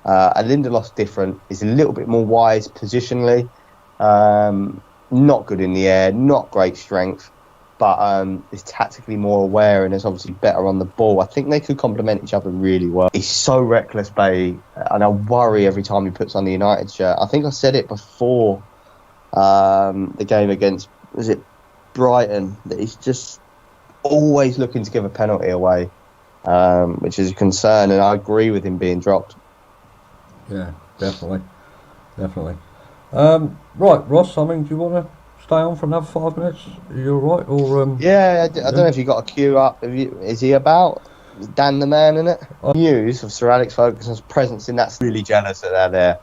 S2: And Lindelof's different. He's a little bit more wise positionally. Not good in the air, not great strength, but is tactically more aware and is obviously better on the ball. I think they could complement each other really well. He's so reckless, Bailey, and I worry every time he puts on the United shirt. I think I said it before the game against, was it Brighton, that he's just always looking to give a penalty away, which is a concern, and I agree with him being dropped.
S1: Yeah, definitely. Right, Ross, I mean, do you want to stay on for another 5 minutes? Are you all right? Or,
S2: I don't know if you got a queue up. Is he about? Is Dan the man in it? News of Sir Alex Ferguson's presence in that's really jealous that they're there.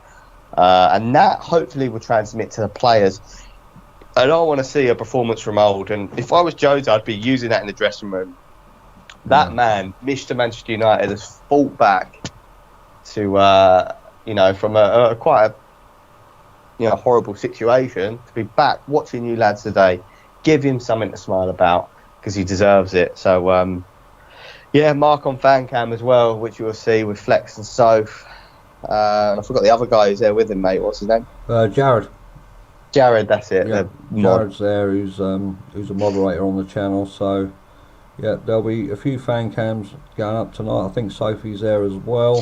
S2: And that hopefully will transmit to the players. I don't want to see a performance from Old. And if I was Jose, I'd be using that in the dressing room. That man, Mr. Manchester United, has fought back to, from a quite a horrible situation, to be back watching you lads today. Give him something to smile about, because he deserves it. So, Mark on fan cam as well, which you will see with Flex and Soph. I forgot the other guy who's there with him, mate. What's his name? Jared, that's it.
S1: Yeah, Jared's there, who's a moderator on the channel. So, yeah, there'll be a few fan cams going up tonight. I think Sophie's there as well.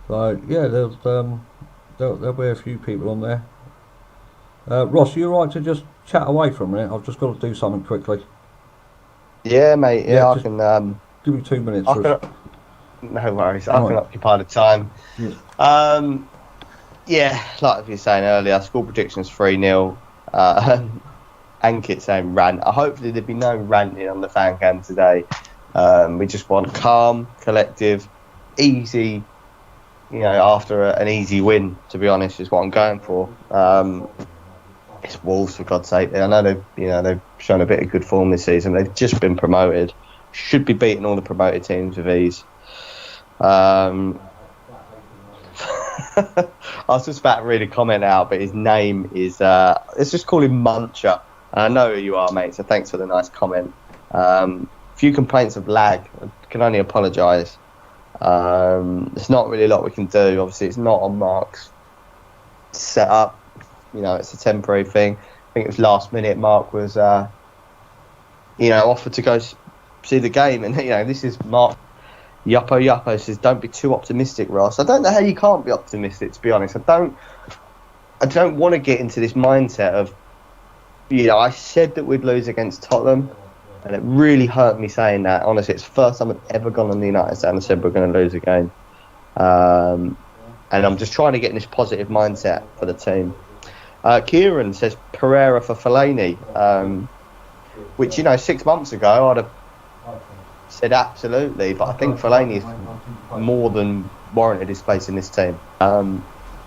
S1: So, yeah, there'll be a few people on there. Ross, you all right to just chat away for a minute? I've just got to do something quickly.
S2: Yeah, mate. Yeah, I can.
S1: Give me 2 minutes.
S2: No worries. I can occupy the time. Like you were saying earlier, score predictions 3-0. Ankit saying rant. Hopefully there'll be no ranting on the fan cam today. We just want calm, collective, easy. After an easy win, to be honest, is what I'm going for. It's Wolves, for God's sake. I know they've shown a bit of good form this season. They've just been promoted. Should be beating all the promoted teams with ease. I was just about to read a comment out, but his name is, let's just call him Muncher. I know who you are, mate, so thanks for the nice comment. Few complaints of lag. I can only apologise. There's not really a lot we can do. Obviously, it's not on Mark's setup. It's a temporary thing. I think it was last minute. Mark was, offered to go see the game, and this is Mark. Yuppo says, "Don't be too optimistic, Ross." I don't know how you can't be optimistic. To be honest, I don't want to get into this mindset of, I said that we'd lose against Tottenham. And it really hurt me saying that. Honestly, it's the first time I've ever gone on the United stand and said we're going to lose a game. And I'm just trying to get in this positive mindset for the team. Kieran says Pereira for Fellaini, which, 6 months ago I'd have said absolutely. But I think Fellaini is more than warranted his place in this team.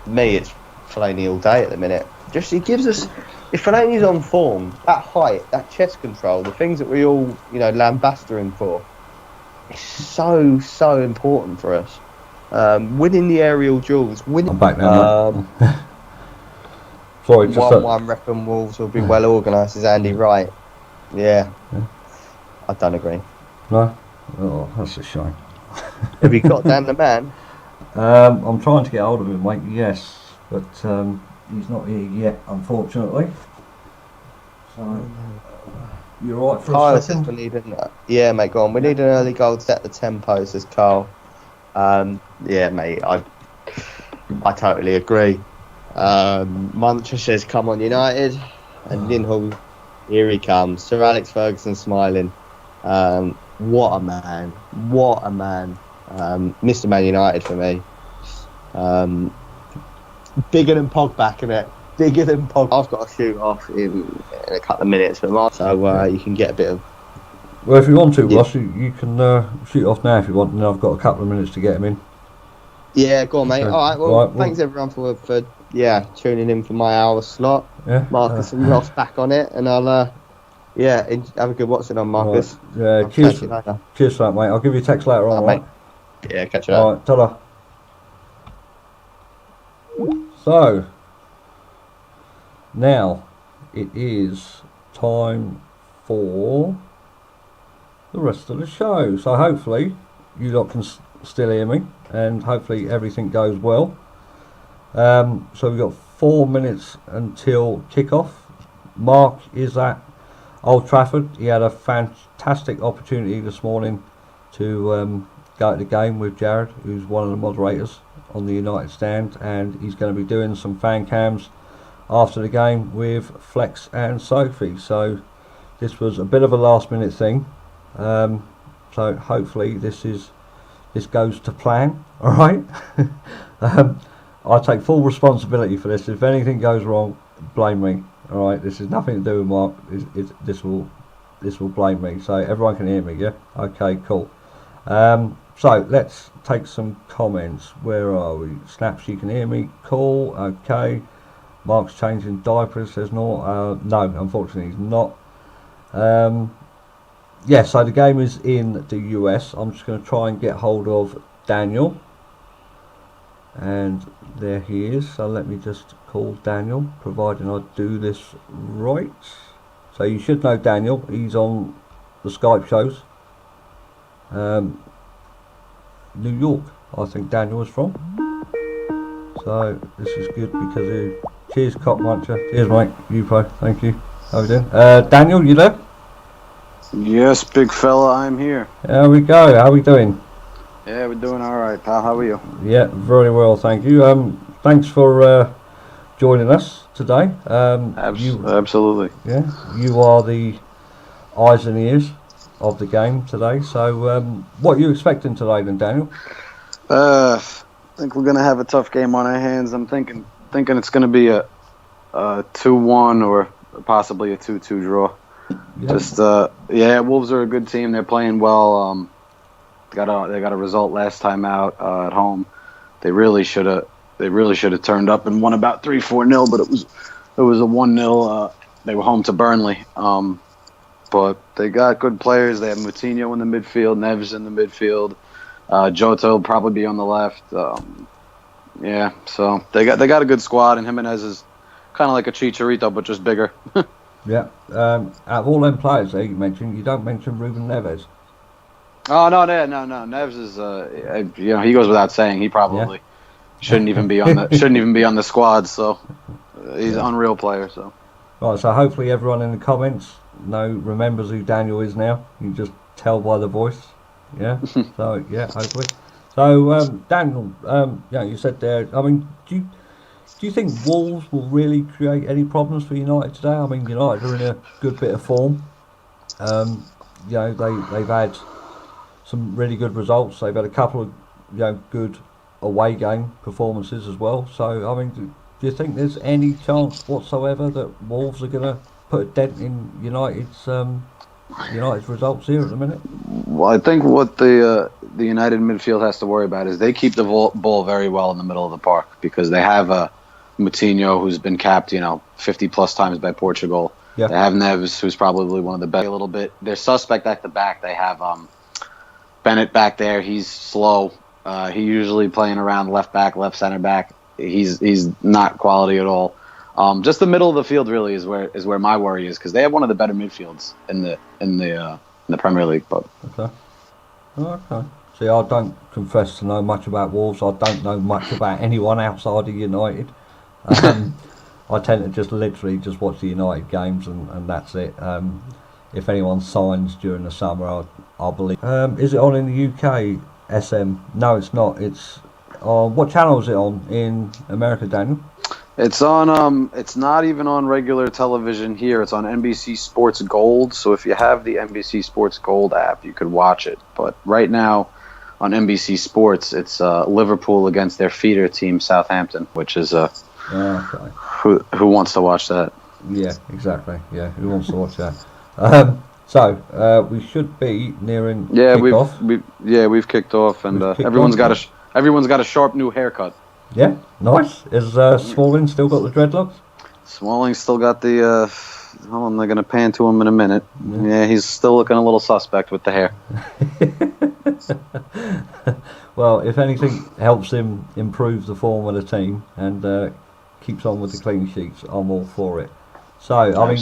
S2: Me, it's Fellaini all day at the minute. Just he gives us... If Fellaini's on form, that height, that chest control, the things that we all, lambaster him for, it's so important for us. Winning the aerial duels,
S1: I'm back now. Sorry, just
S2: 1-1 reckon Wolves will be well organised, is Andy right? Yeah. I don't agree.
S1: No? Oh, that's a shame.
S2: Have you got Dan the man?
S1: I'm trying to get hold of him, mate, yes. But he's not here yet, unfortunately. So, you're right for a second?
S2: Says we need yeah, mate, go on. We need an early goal to set the tempo, says Carl. Yeah, mate, I totally agree. Muncher says, come on, United. And Linhall, here he comes. Sir Alex Ferguson smiling. What a man. What a man. Mr. Man United for me. Bigger than Pogba, innit? Bigger than Pogba. I've got to shoot off in a couple of minutes for Mark, so you can get a bit of...
S1: Well, if you want to, Ross, you can shoot off now if you want, and I've got a couple of minutes to get him in.
S2: Yeah, go on, mate. Okay. All right, well, thanks everyone for tuning in for my hour slot.
S1: Yeah.
S2: Marcus and Ross back on it, and I'll have a good watching on Marcus.
S1: Right. Yeah, cheers. Cheers for that, mate. I'll give you a text later on,
S2: mate. Yeah, catch you later.
S1: All right, ta-da. So, now it is time for the rest of the show. So hopefully you lot can still hear me, and hopefully everything goes well. So we've got 4 minutes until kickoff. Mark is at Old Trafford. He had a fantastic opportunity this morning to go to the game with Jared, who's one of the moderators on the United stand, and he's going to be doing some fan cams after the game with Flex and Sophie. So this was a bit of a last minute thing. So hopefully this goes to plan. All right. I take full responsibility for this. If anything goes wrong, blame me. All right. This is nothing to do with Mark. This will blame me. So everyone can hear me. Yeah. Okay. Cool. So let's take some comments. Where are we? Snaps. You can hear me. Cool. Okay. Mark's changing diapers. Says no. No. Unfortunately, he's not. Yeah, so the game is in the US. I'm just going to try and get hold of Daniel. And there he is. So let me just call Daniel, providing I do this right. So you should know Daniel. He's on the Skype shows. New York, I think Daniel is from. So this is good because cheers, Cop Muncher. Cheers, mate. You pro. Thank you. How we doing? Daniel, you there?
S3: Yes, big fella, I'm here.
S1: There we go. How are we doing?
S3: Yeah, we're doing all right, pal. How are you?
S1: Yeah, very well, thank you. Thanks for joining us today.
S3: Absolutely.
S1: Yeah, you are the eyes and ears of the game today. So, what are you expecting today, then, Daniel?
S3: I think we're gonna have a tough game on our hands. I'm thinking it's gonna be a 2-1 or possibly a 2-2 draw. Yep. Wolves are a good team. They're playing well. They got a result last time out at home. They really should have turned up and won about 3-4-0, but it was a 1-0. They were home to Burnley. But they got good players. They have Moutinho in the midfield, Neves in the midfield. Jota will probably be on the left. So they got a good squad, and Jimenez is kind of like a Chicharito, but just bigger.
S1: Yeah. Out of all them players that you mentioned, you don't mention Ruben Neves.
S3: Oh no! Neves is he goes without saying. He probably shouldn't even be on the squad. So he's an unreal player. So
S1: right. So hopefully everyone in the comments remembers who Daniel is now. You can just tell by the voice. Yeah. So yeah, hopefully. So Daniel, you said there. I mean, do you think Wolves will really create any problems for United today? I mean, United are in a good bit of form. They've had some really good results. They've had a couple of good away game performances as well. So, I mean, do you think there's any chance whatsoever that Wolves are going to put a dent in United's results here at the minute?
S3: Well, I think what the United midfield has to worry about is they keep the ball very well in the middle of the park because they have Moutinho, who's been capped 50 plus times by Portugal. Yeah. They have Neves, who's probably one of the best. A little bit. They're suspect at the back. They have Bennett back there. He's slow. He usually playing around left back, left center back. He's not quality at all. Just the middle of the field really is where my worry is because they have one of the better midfields in the Premier League. But
S1: okay. See, I don't confess to know much about Wolves. I don't know much about anyone outside of United. I tend to just literally watch the United games and that's it. If anyone signs during the summer, I'll believe. Is it on in the UK, SM? No, it's not. It's what channel is it on in America, Daniel?
S3: It's on. It's not even on regular television here. It's on NBC Sports Gold. So if you have the NBC Sports Gold app, you could watch it. But right now, on NBC Sports, it's Liverpool against their feeder team, Southampton, which is
S1: Okay.
S3: who wants to watch that?
S1: Yeah, exactly. Yeah, who wants to watch that? So we should be nearing kickoff.
S3: We've kicked off, and
S1: We've kicked
S3: everyone's got a sharp new haircut.
S1: Yeah, nice. Is Smalling still got the dreadlocks?
S3: Smalling still got the. Hold on, they're gonna pan to him in a minute. Yeah, he's still looking a little suspect with the hair.
S1: Well, if anything helps him improve the form of the team and keeps on with the clean sheets, I'm all for it. So, I mean,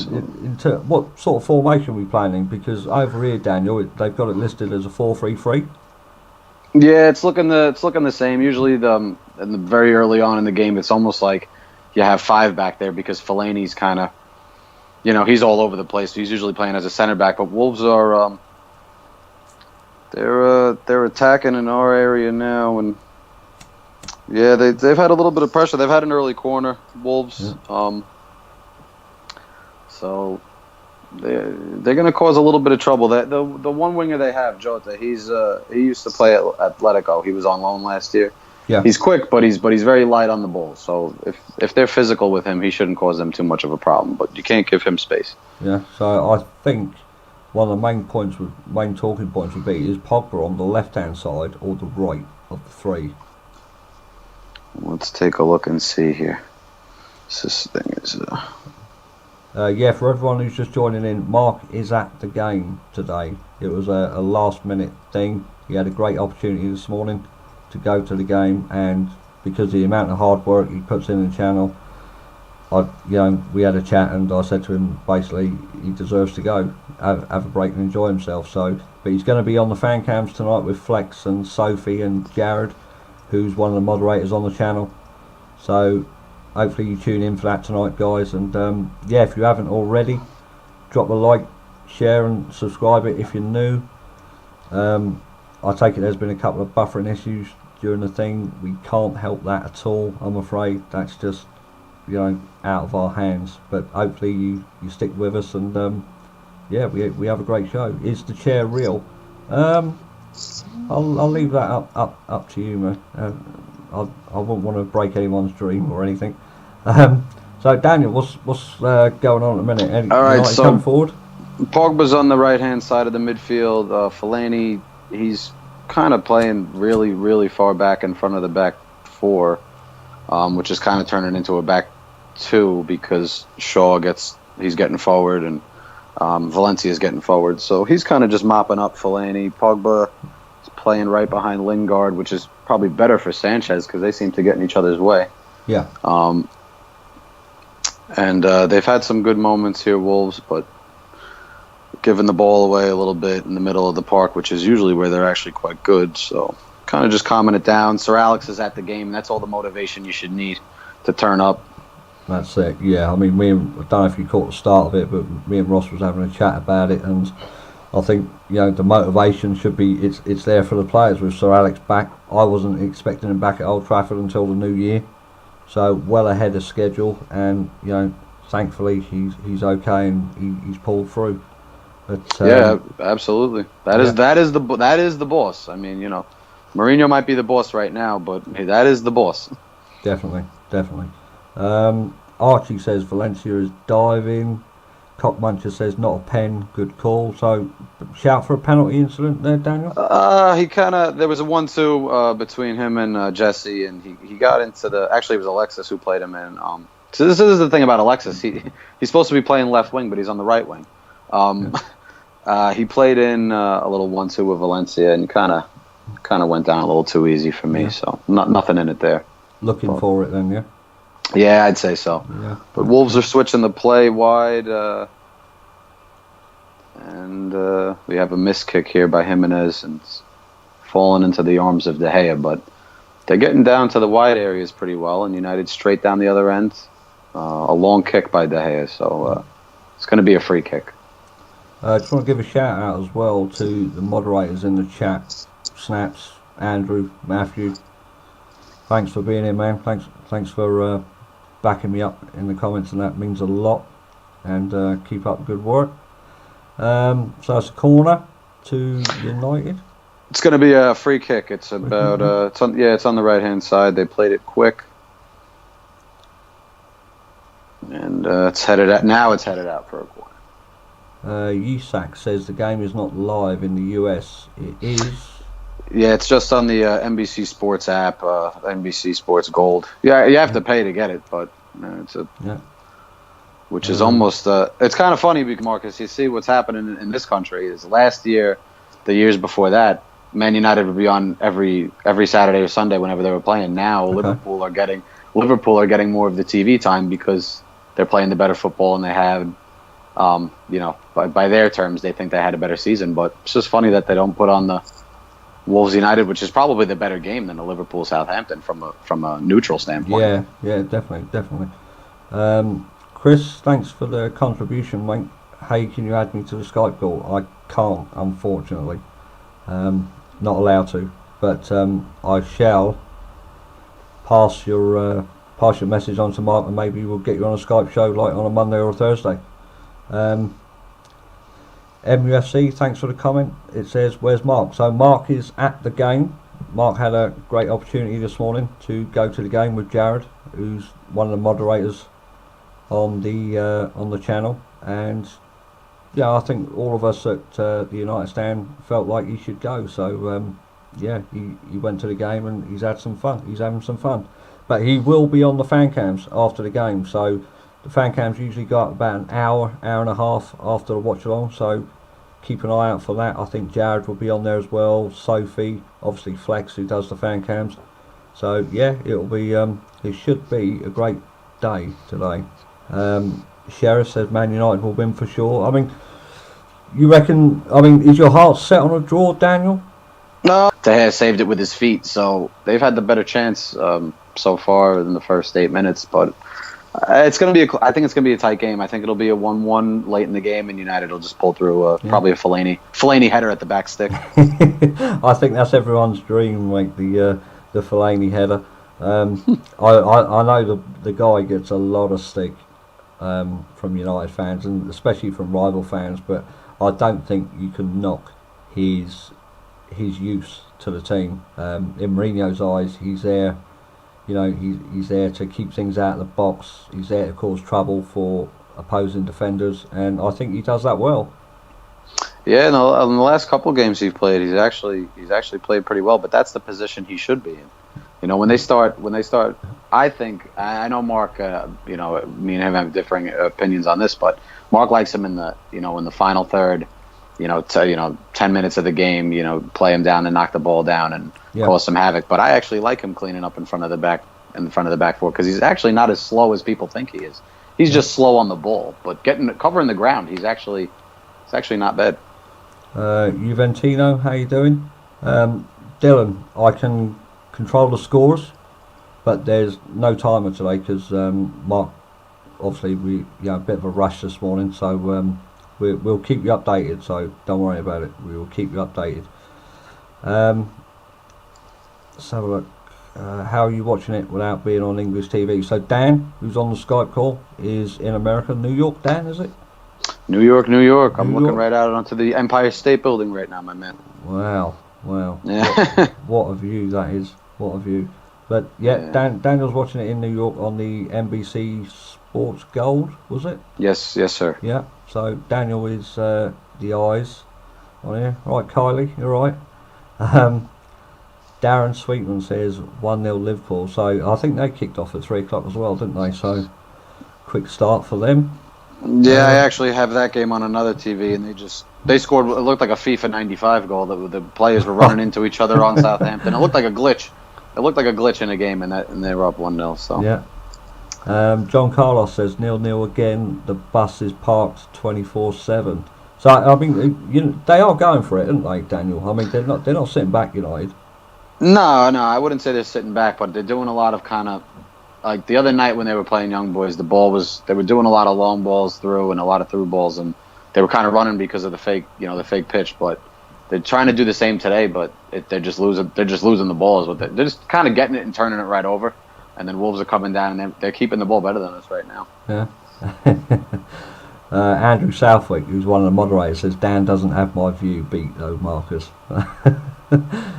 S1: what sort of formation are we planning? Because over here, Daniel, they've got it listed as a 4-3-3.
S3: Yeah, it's looking the same. Usually, in the very early on in the game, it's almost like you have 5 back there because Fellaini's kind of, he's all over the place. He's usually playing as a center back, but Wolves are they're attacking in our area now, and yeah, they've had a little bit of pressure. They've had an early corner, Wolves.
S1: Yeah.
S3: So they're going to cause a little bit of trouble. The one winger they have, Jota, he used to play at Atletico. He was on loan last year.
S1: Yeah.
S3: He's quick, but he's very light on the ball. So if they're physical with him, he shouldn't cause them too much of a problem. But you can't give him space.
S1: Yeah. So I think one of the main talking points would be, is Pogba on the left-hand side or the right of the 3?
S3: Let's take a look and see here. This thing is.
S1: Yeah, for everyone who's just joining in, Mark is at the game today. It was a last-minute thing. He had a great opportunity this morning to go to the game, and because of the amount of hard work he puts in the channel, we had a chat, and I said to him, basically, he deserves to go, have a break and enjoy himself. So, but he's going to be on the fan cams tonight with Flex and Sophie and Jared, who's one of the moderators on the channel. So hopefully you tune in for that tonight, guys. And yeah, if you haven't already, drop a like, share and subscribe it if you're new. I take it there's been a couple of buffering issues during the thing. We can't help that at all, I'm afraid. That's just out of our hands. But hopefully you stick with us, and yeah, we have a great show. Is the chair real? I'll leave that up to you, man. I wouldn't want to break anyone's dream or anything. So Daniel, what's going on at the minute?
S3: All right, so
S1: come forward.
S3: Pogba's on the right hand side of the midfield. Fellaini, he's kind of playing really, really far back in front of the back 4, which is kind of turning into a back 2 because he's getting forward and Valencia's getting forward. So he's kind of just mopping up Fellaini. Pogba is playing right behind Lingard, which is probably better for Sanchez because they seem to get in each other's way.
S1: Yeah.
S3: And they've had some good moments here, Wolves, but giving the ball away a little bit in the middle of the park, which is usually where they're actually quite good. So kind of just calming it down. Sir Alex is at the game. That's all the motivation you should need to turn up.
S1: That's it. Yeah, I mean, I don't know if you caught the start of it, but me and Ross was having a chat about it, and I think the motivation should be it's there for the players with Sir Alex back. I wasn't expecting him back at Old Trafford until the new year, so well ahead of schedule, and thankfully he's okay and he's pulled through. But,
S3: yeah, absolutely. That is the boss. I mean, Mourinho might be the boss right now, but that is the boss.
S1: Definitely. Archie says Valencia is diving. Cockmuncher says not a pen, good call. So shout for a penalty incident there, Daniel.
S3: There was a 1-2 between him and Jesse, and he got into actually it was Alexis who played him in. So this is the thing about Alexis. He's supposed to be playing left wing, but he's on the right wing. He played in a little 1-2 with Valencia and kind of went down a little too easy for me. Yeah. So nothing in it there.
S1: Looking for it then, yeah.
S3: Yeah, I'd say so.
S1: Yeah.
S3: But Wolves are switching the play wide, and we have a missed kick here by Jimenez and falling into the arms of De Gea. But they're getting down to the wide areas pretty well, and United straight down the other end. A long kick by De Gea, so it's going to be a free kick.
S1: I just want to give a shout out as well to the moderators in the chat. Snaps, Andrew, Matthew. Thanks for being here, man. Thanks for backing me up in the comments, and that means a lot. And keep up the good work. So it's a corner to United.
S3: It's going to be a free kick. It's about it's on the right hand side. They played it quick, and it's headed out. Now it's headed out for a corner.
S1: Yisak says the game is not live in the US. It is.
S3: Yeah, it's just on the NBC Sports app, NBC Sports Gold. Yeah, you have to pay to get it, but it's a.
S1: Yeah.
S3: Which is almost. It's kind of funny, Marcus. You see what's happening in this country is last year, the years before that, Man United would be on every Saturday or Sunday whenever they were playing. Now Liverpool are getting more of the TV time because they're playing the better football and they have, by their terms, they think they had a better season. But it's just funny that they don't put on the Wolves United, which is probably the better game than the Liverpool Southampton from a neutral standpoint.
S1: Yeah, definitely. Chris, thanks for the contribution, mate. Hey, can you add me to the Skype call? I can't, unfortunately. Not allowed to, but I shall pass your message on to Mark, and maybe we'll get you on a Skype show like on a Monday or a Thursday. MUFC, thanks for the comment. It says, where's Mark? So Mark is at the game. Mark had a great opportunity this morning to go to the game with Jared, who's one of the moderators on the channel, and yeah, I think all of us at the United stand felt like he should go. So he went to the game and he's having some fun. But he will be on the fan cams after the game. So the fan cams usually go up about an hour and a half after the watch along. So keep an eye out for that. I think Jared will be on there as well. Sophie, obviously Flex, who does the fan cams. So yeah, it should be a great day today. Sheriff says Man United will win for sure. I mean, you reckon? I mean, is your heart set on a draw, Daniel?
S3: No, they have saved it with his feet, so they've had the better chance so far in the first 8 minutes. But it's going to be. I think it's going to be a tight game. I think it'll be a 1-1 late in the game, and United will just pull through. Probably a Fellaini header at the back stick.
S1: I think that's everyone's dream, like the Fellaini header. I know the guy gets a lot of stick from United fans, and especially from rival fans, but I don't think you can knock his use to the team. In Mourinho's eyes, he's there, he's there to keep things out of the box. He's there to cause trouble for opposing defenders, and I think he does that well.
S3: Yeah, no, in the last couple of games he's played, he's actually played pretty well, but that's the position he should be in. When they start, I think, I know Mark, me and him have differing opinions on this, but Mark likes him in the final third, 10 minutes of the game, play him down and knock the ball down and cause some havoc. But I actually like him cleaning up in front of the back four, because he's actually not as slow as people think he is. He's just slow on the ball, but covering the ground, he's actually not bad.
S1: Juventino, how you doing? Dylan, I can control the scores, but there's no timer today because Mark, obviously we a bit of a rush this morning, so we'll keep you updated, so don't worry about it. We will keep you updated. Let's have a look. How are you watching it without being on English TV? So Dan, who's on the Skype call, is in America, New York. Dan, is it?
S3: New York. I'm looking right out onto the Empire State Building right now, my man.
S1: Wow.
S3: Yeah.
S1: What a view that is. What a view. But yeah. Daniel's watching it in New York on the NBC Sports Gold, was it?
S3: Yes, sir.
S1: Yeah. So Daniel is the eyes on here. Right, Kylie, you're right. Darren Sweetman says 1-0 Liverpool. So I think they kicked off at 3 o'clock as well, didn't they? So quick start for them.
S3: Yeah, I actually have that game on another TV, and they scored. It looked like a FIFA 95 goal that the players were running into each other on Southampton. It looked like a glitch. It looked like a glitch in a game, and they were up 1-0. So
S1: yeah. John Carlos says 0-0 again. The bus is parked 24/7. So I mean, they are going for it, aren't they, Daniel? I mean, they're not sitting back, United.
S3: No, I wouldn't say they're sitting back, but they're doing a lot of kind of. Like the other night when they were playing Young Boys, they were doing a lot of long balls through and a lot of through balls, and they were kind of running because of the fake pitch. But they're trying to do the same today, but they're just losing the balls with it. They're just kind of getting it and turning it right over. and then Wolves are coming down, and they're keeping the ball better than us right now.
S1: Yeah. Andrew Southwick, who's one of the moderators, says Dan doesn't have my view. Beat those markers.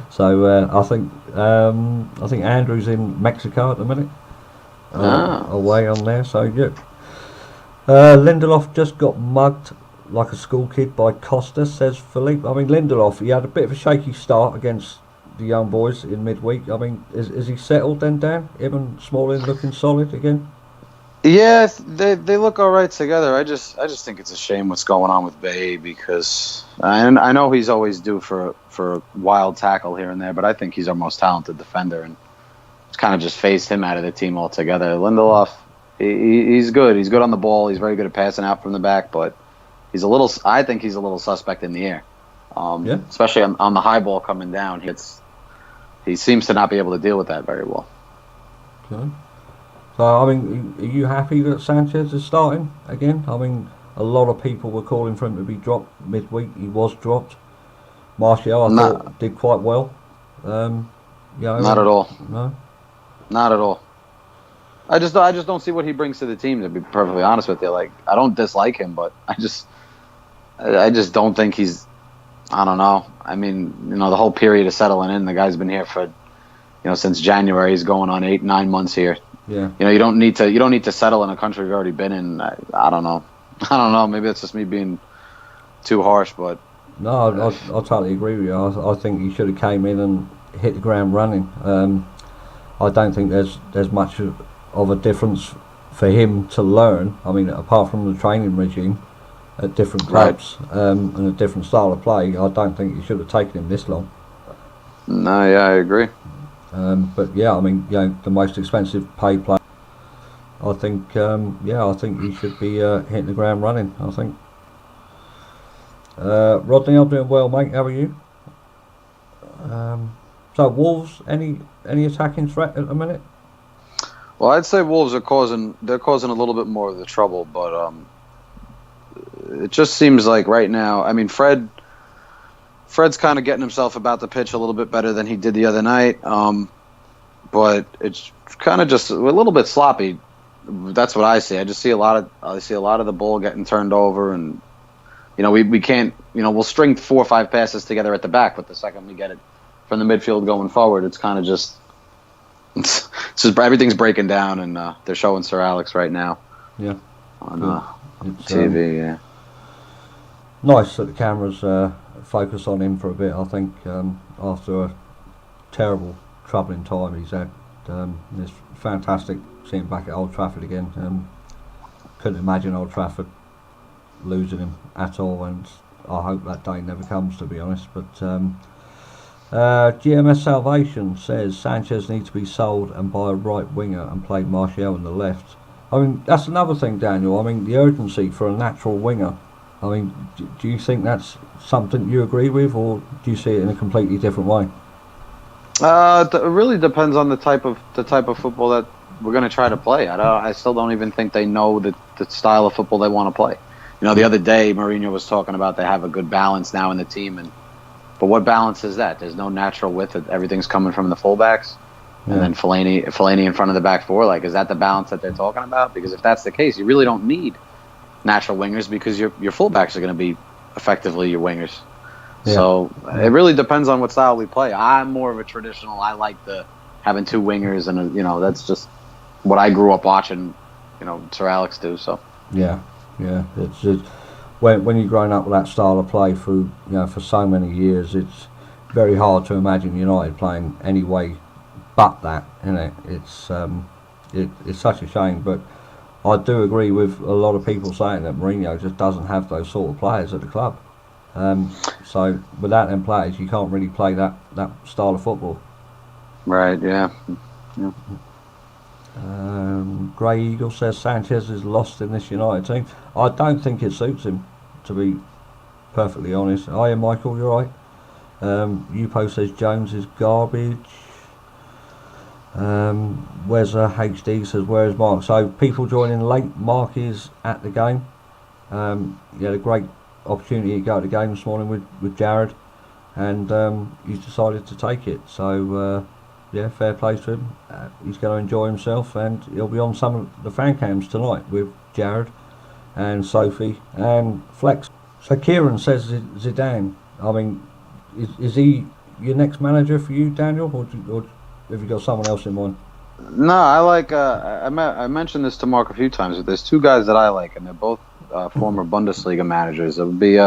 S1: So I think Andrew's in Mexico at the minute, away on there. So yeah. Lindelof just got mugged like a school kid by Costa, says Philippe. I mean, Lindelof, he had a bit of a shaky start against the young boys in midweek. I mean, is he settled then, Dan? Him and Smalling looking solid again?
S3: Yeah, they look all right together. I just think it's a shame what's going on with Bay, because I know he's always due for a wild tackle here and there, but I think he's our most talented defender, and it's kind of just phased him out of the team altogether. Lindelof, he's good. He's good on the ball. He's very good at passing out from the back, but I think he's a little suspect in the air. Especially on the high ball coming down. He seems to not be able to deal with that very well.
S1: Okay. So, I mean, are you happy that Sanchez is starting again? I mean, a lot of people were calling for him to be dropped midweek. He was dropped. Martial, I thought, did quite well.
S3: Not at all.
S1: No?
S3: Not at all. I just don't see what he brings to the team, to be perfectly honest with you. Like, I don't dislike him, but I just don't think he's, I don't know. I mean, the whole period of settling in, the guy's been here for, since January. He's going on 8-9 months here.
S1: Yeah.
S3: You don't need to settle in a country you've already been in. I don't know. Maybe it's just me being too harsh, but
S1: no, I totally agree with you. I think he should have came in and hit the ground running. I don't think there's much of a difference for him to learn. I mean, apart from the training regime at different clubs, and a different style of play, I don't think he should have taken him this long.
S3: No, yeah, I agree.
S1: But yeah, I mean, the most expensive paid player. I think, I think he should be hitting the ground running. I think. Rodney, I'm doing well, mate. How are you? So Wolves, any attacking threat at the minute?
S3: Well, I'd say Wolves are causing a little bit more of the trouble, but it just seems like right now. I mean, Fred's kind of getting himself about the pitch a little bit better than he did the other night, but it's kind of just a little bit sloppy. That's what I see. I just see a lot of the ball getting turned over, and we can't. We'll string 4 or 5 passes together at the back, but the second we get it from the midfield going forward, it's kind of just. It's just everything's breaking down, and they're showing Sir Alex right now.
S1: Yeah.
S3: On TV, yeah.
S1: Nice that the cameras focus on him for a bit. I think after a terrible, troubling time he's had, it's fantastic seeing him back at Old Trafford again. Couldn't imagine Old Trafford losing him at all, and I hope that day never comes, to be honest. But GMS Salvation says Sanchez needs to be sold and buy a right winger and play Martial on the left. I mean, that's another thing, Daniel. I mean, the urgency for a natural winger. I mean, do you think that's something you agree with, or do you see it in a completely different way?
S3: It really depends on the type of football that we're going to try to play. I still don't even think they know the style of football they want to play. The other day Mourinho was talking about they have a good balance now in the team, but what balance is that? There's no natural width. Everything's coming from the fullbacks, and then Fellaini in front of the back four. Like, is that the balance that they're talking about? Because if that's the case, you really don't need natural wingers, because your fullbacks are going to be effectively your wingers. Yeah. So it really depends on what style we play. I'm more of a traditional. I like having 2 wingers, and that's just what I grew up watching. Sir Alex do. So
S1: yeah. It's just, when you're growing up with that style of play for so many years, it's very hard to imagine United playing any way but that. It's such a shame, but I do agree with a lot of people saying that Mourinho just doesn't have those sort of players at the club. So without them players, you can't really play that style of football.
S3: Right. Yeah.
S1: Grey Eagle says Sanchez is lost in this United team. I don't think it suits him, to be perfectly honest. Hiya, Michael, you're right. Upo says Jones is garbage. Where's HD says where is Mark? So people joining late. Mark is at the game. He had a great opportunity to go to the game this morning with Jared, and he's decided to take it. So yeah, fair play to him. He's going to enjoy himself, and he'll be on some of the fan cams tonight with Jared and Sophie and Flex. So Kieran says Zidane. I mean, is he your next manager for you, Daniel, or have you got someone else in mind?
S3: No, I like. I mentioned this to Mark a few times, but there's two guys that I like, and they're both former Bundesliga managers. It would be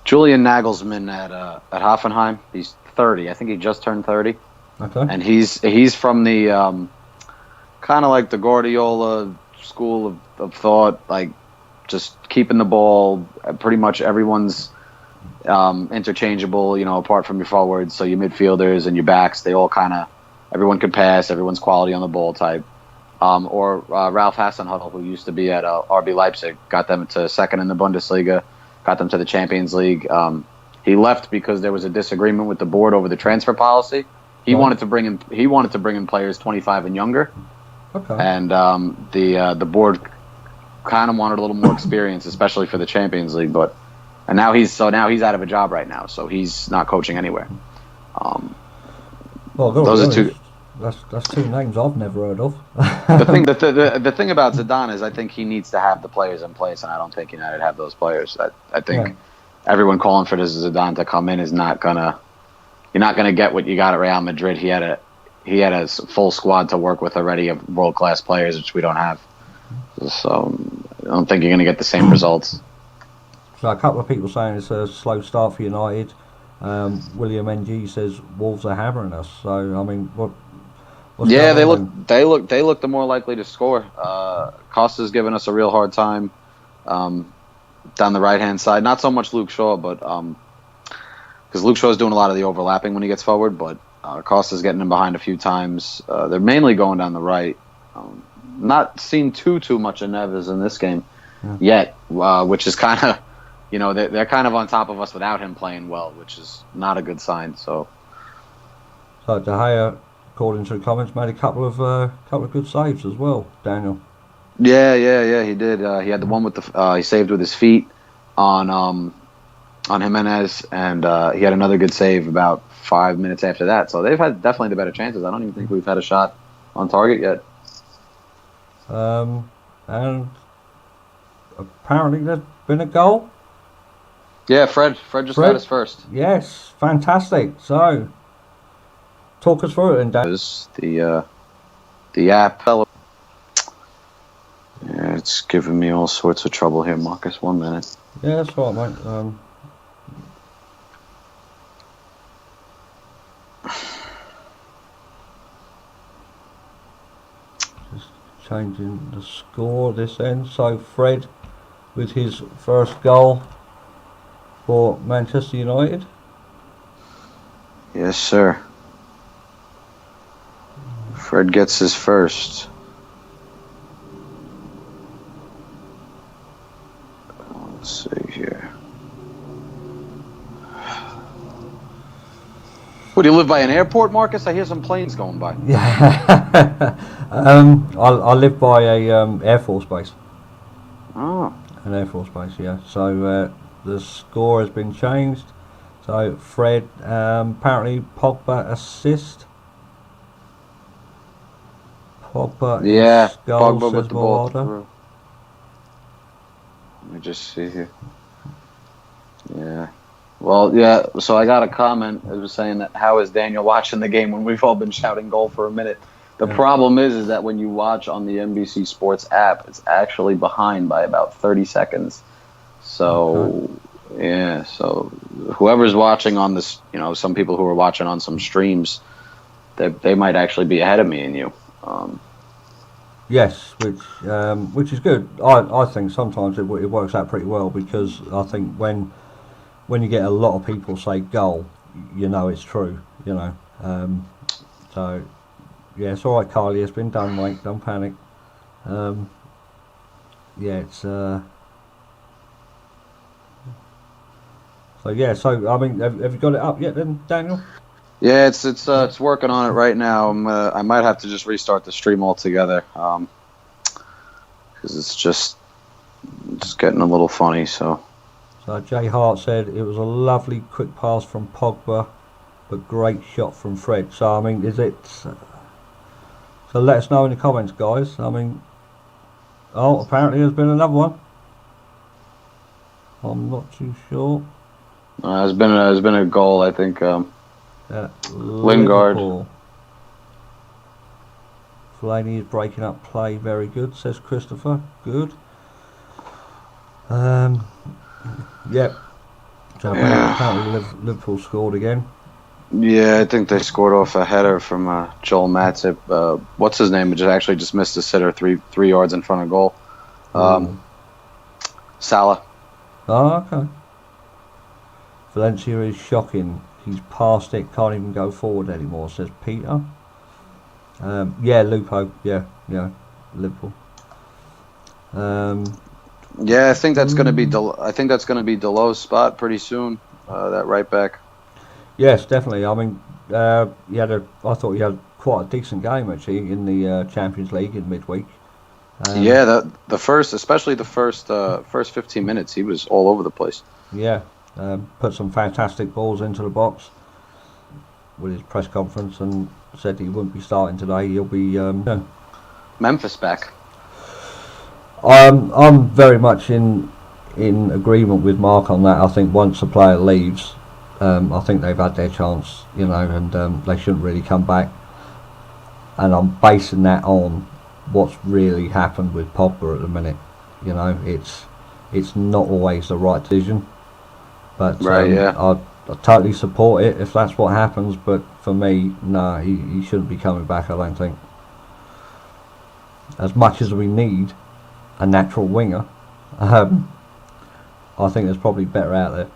S3: Julian Nagelsmann at Hoffenheim. He's 30. I think he just turned 30.
S1: Okay.
S3: And he's from the kind of like the Guardiola school of thought, like just keeping the ball. Pretty much everyone's interchangeable, apart from your forwards. So your midfielders and your backs, they all kind of, everyone can pass, everyone's quality on the ball type. Or Ralph Hasenhüttl, who used to be at RB Leipzig, got them to second in the Bundesliga, got them to the Champions League. He left because there was a disagreement with the board over the transfer policy. He wanted to bring in players 25 and younger, and the board kind of wanted a little more experience, especially for the Champions League. And now he's out of a job right now, so he's not coaching anywhere.
S1: Well, those are two. That's two names I've never heard of.
S3: the thing about Zidane is I think he needs to have the players in place, and I don't think United have those players. I think everyone calling for this Zidane to come in is not gonna. You're not gonna get what you got at Real Madrid. He had a full squad to work with already of world class players, which we don't have. So I don't think you're gonna get the same results.
S1: So a couple of people saying it's a slow start for United. William NG says Wolves are hammering us. So I mean, they look the more likely to score. Costa's given us a real hard time down the right hand side. Not so much Luke Shaw, but because Luke Shaw's doing a lot of the overlapping when he gets forward, but Costa's getting him behind a few times. They're mainly going down the right. Not seen too much of Neves in this game yet, which is kind of. They're kind of on top of us without him playing well, which is not a good sign. So De Gea, according to the comments, made a couple of good saves as well, Daniel.
S3: Yeah, he did. He had the one with he saved with his feet on Jimenez, and he had another good save about 5 minutes after that. So they've had definitely the better chances. I don't even think we've had a shot on target yet.
S1: And apparently there's been a goal.
S3: Yeah, Fred just got his first.
S1: Yes, fantastic. So, talk us through it, and Dan.
S3: The app. Yeah, it's giving me all sorts of trouble here, Marcus. 1 minute.
S1: Yeah, that's all right, mate. Just changing the score this end. So, Fred with his first goal for Manchester United.
S3: Yes, sir. Fred gets his first. Let's see here. What, do you live by an airport, Marcus? I hear some planes going by.
S1: Yeah. I live by a Air Force base.
S3: Oh.
S1: An Air Force base, yeah. So the score has been changed. So Fred, apparently Pogba assist. Pogba, goal,
S3: Pogba with the ball
S1: Morata.
S3: through. Let me just see here. Yeah. Well, yeah, so I got a comment. It was saying that how is Daniel watching the game when we've all been shouting goal for a minute? The problem is that when you watch on the NBC Sports app, it's actually behind by about 30 seconds. So, yeah, so whoever's watching on this, some people who are watching on some streams, they might actually be ahead of me and you.
S1: Yes, which is good. I think sometimes it works out pretty well, because I think when you get a lot of people say goal, it's true, so yeah, it's all right, Carly, it's been done, mate, don't panic. It's so I mean, have you got it up yet then, Daniel?
S3: Yeah, it's working on it right now. I might have to just restart the stream altogether, because it's just getting a little funny. So
S1: Jay Hart said it was a lovely quick pass from Pogba but great shot from Fred. So I mean, is it? So let us know in the comments, guys. I mean, oh, apparently there's been another one. I'm not too sure.
S3: There's been a goal, I think. Lingard.
S1: Liverpool. Fellaini is breaking up play. Very good, says Christopher. Good. Yep. So apparently Liverpool scored again.
S3: Yeah, I think they scored off a header from Joel Matip. What's his name? Just missed a sitter 3 yards in front of goal. Salah.
S1: Oh, okay. Valencia is shocking. He's past it, can't even go forward anymore, says Peter. Yeah, Lupo. Yeah, Liverpool.
S3: Yeah, I think that's going to be Delos's spot pretty soon. That right back.
S1: Yes, definitely. I mean, I thought he had quite a decent game actually in the Champions League in midweek.
S3: Yeah, especially the first 15 minutes, he was all over the place.
S1: Yeah, put some fantastic balls into the box with his press conference and said he wouldn't be starting today. He'll be
S3: Memphis back.
S1: I'm very much in agreement with Mark on that. I think once a player leaves, I think they've had their chance, and they shouldn't really come back. And I'm basing that on what's really happened with Pogba at the minute. It's not always the right decision, but I totally support it if that's what happens. But for me, no, he shouldn't be coming back. I don't think. As much as we need a natural winger, I think there's probably better out there.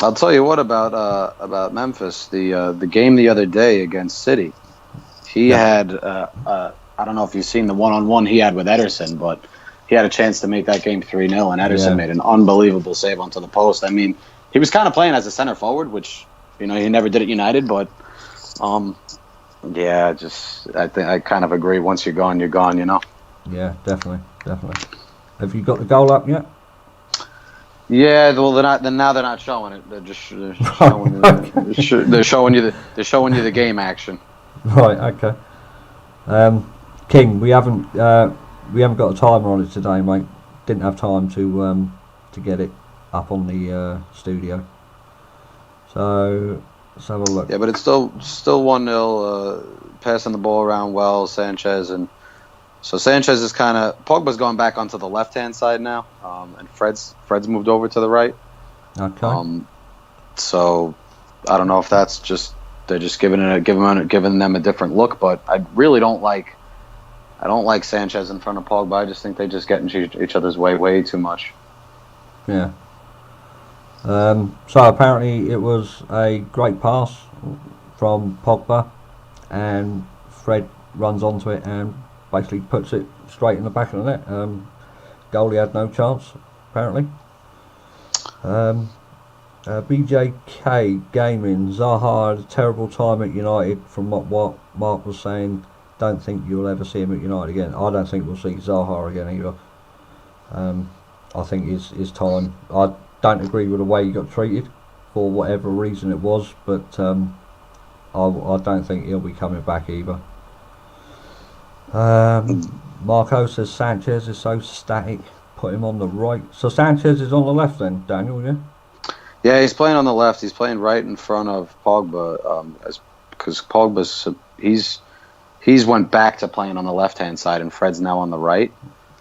S3: I'll tell you what about Memphis. The game the other day against City, he had I don't know if you've seen the one-on-one he had with Ederson, but he had a chance to make that game 3-0, and Ederson made an unbelievable save onto the post. I mean, he was kind of playing as a center forward, which he never did at United, but I think I kind of agree. Once you're gone, you're gone.
S1: Yeah, definitely. Have you got the goal up yet?
S3: Yeah, well, now they're not showing it. They're just showing they're showing you the game action.
S1: Right. Okay. King, we haven't got a timer on it today, mate. Didn't have time to get it up on the studio. So let's have a look.
S3: Yeah, but it's still 1-0. Passing the ball around well, Sanchez, and so Sanchez is kind of Pogba's going back onto the left hand side now, and Fred's moved over to the right.
S1: Okay.
S3: So I don't know if that's just they're just giving them a different look, but I really don't like Sanchez in front of Pogba. I just think they just get into each other's way too much.
S1: Yeah. So apparently it was a great pass from Pogba, and Fred runs onto it and basically puts it straight in the back of the net. Goalie had no chance, apparently. BJK Gaming, Zaha had a terrible time at United. From what Mark was saying, don't think you'll ever see him at United again. I don't think we'll see Zaha again either. I think his time. I don't agree with the way he got treated for whatever reason it was, but I don't think he'll be coming back either. Marco says Sanchez is so static, put him on the right. So Sanchez is on the left then, Daniel, yeah?
S3: Yeah, he's playing on the left. He's playing right in front of Pogba, because Pogba's he's went back to playing on the left hand side, and Fred's now on the right.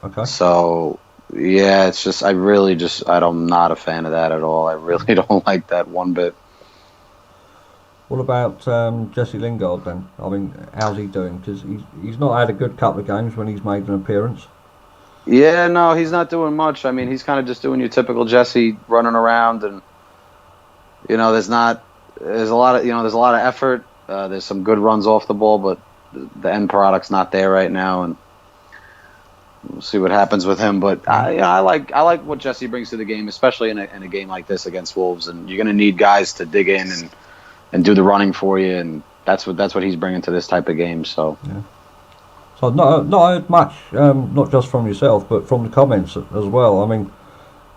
S3: Okay. So yeah, it's just I'm not a fan of that at all. I really don't like that one bit.
S1: What about Jesse Lingard then? I mean, how's he doing? Because he's not had a good couple of games when he's made an appearance.
S3: Yeah, no, he's not doing much. I mean, he's kind of just doing your typical Jesse, running around, and there's a lot of effort. There's some good runs off the ball, but the end product's not there right now, and we'll see what happens with him. But I like what Jesse brings to the game, especially in a game like this against Wolves, and you're going to need guys to dig in and do the running for you, and that's what he's bringing to this type of game. So,
S1: yeah. So not heard much, not just from yourself, but from the comments as well. I mean,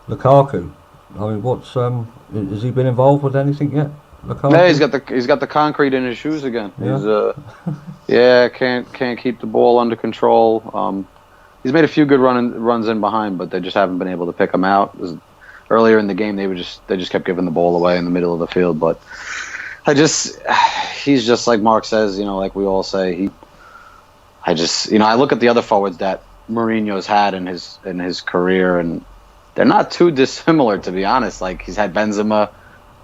S1: Lukaku. I mean, what's has he been involved with anything yet? Lukaku?
S3: Yeah, he's got the concrete in his shoes again.
S1: Yeah.
S3: He's can't keep the ball under control. He's made a few good runs in behind, but they just haven't been able to pick him out. Earlier in the game, they just kept giving the ball away in the middle of the field. But he's just like Mark says, like we all say. I look at the other forwards that Mourinho's had in his career, and they're not too dissimilar, to be honest. Like, he's had Benzema.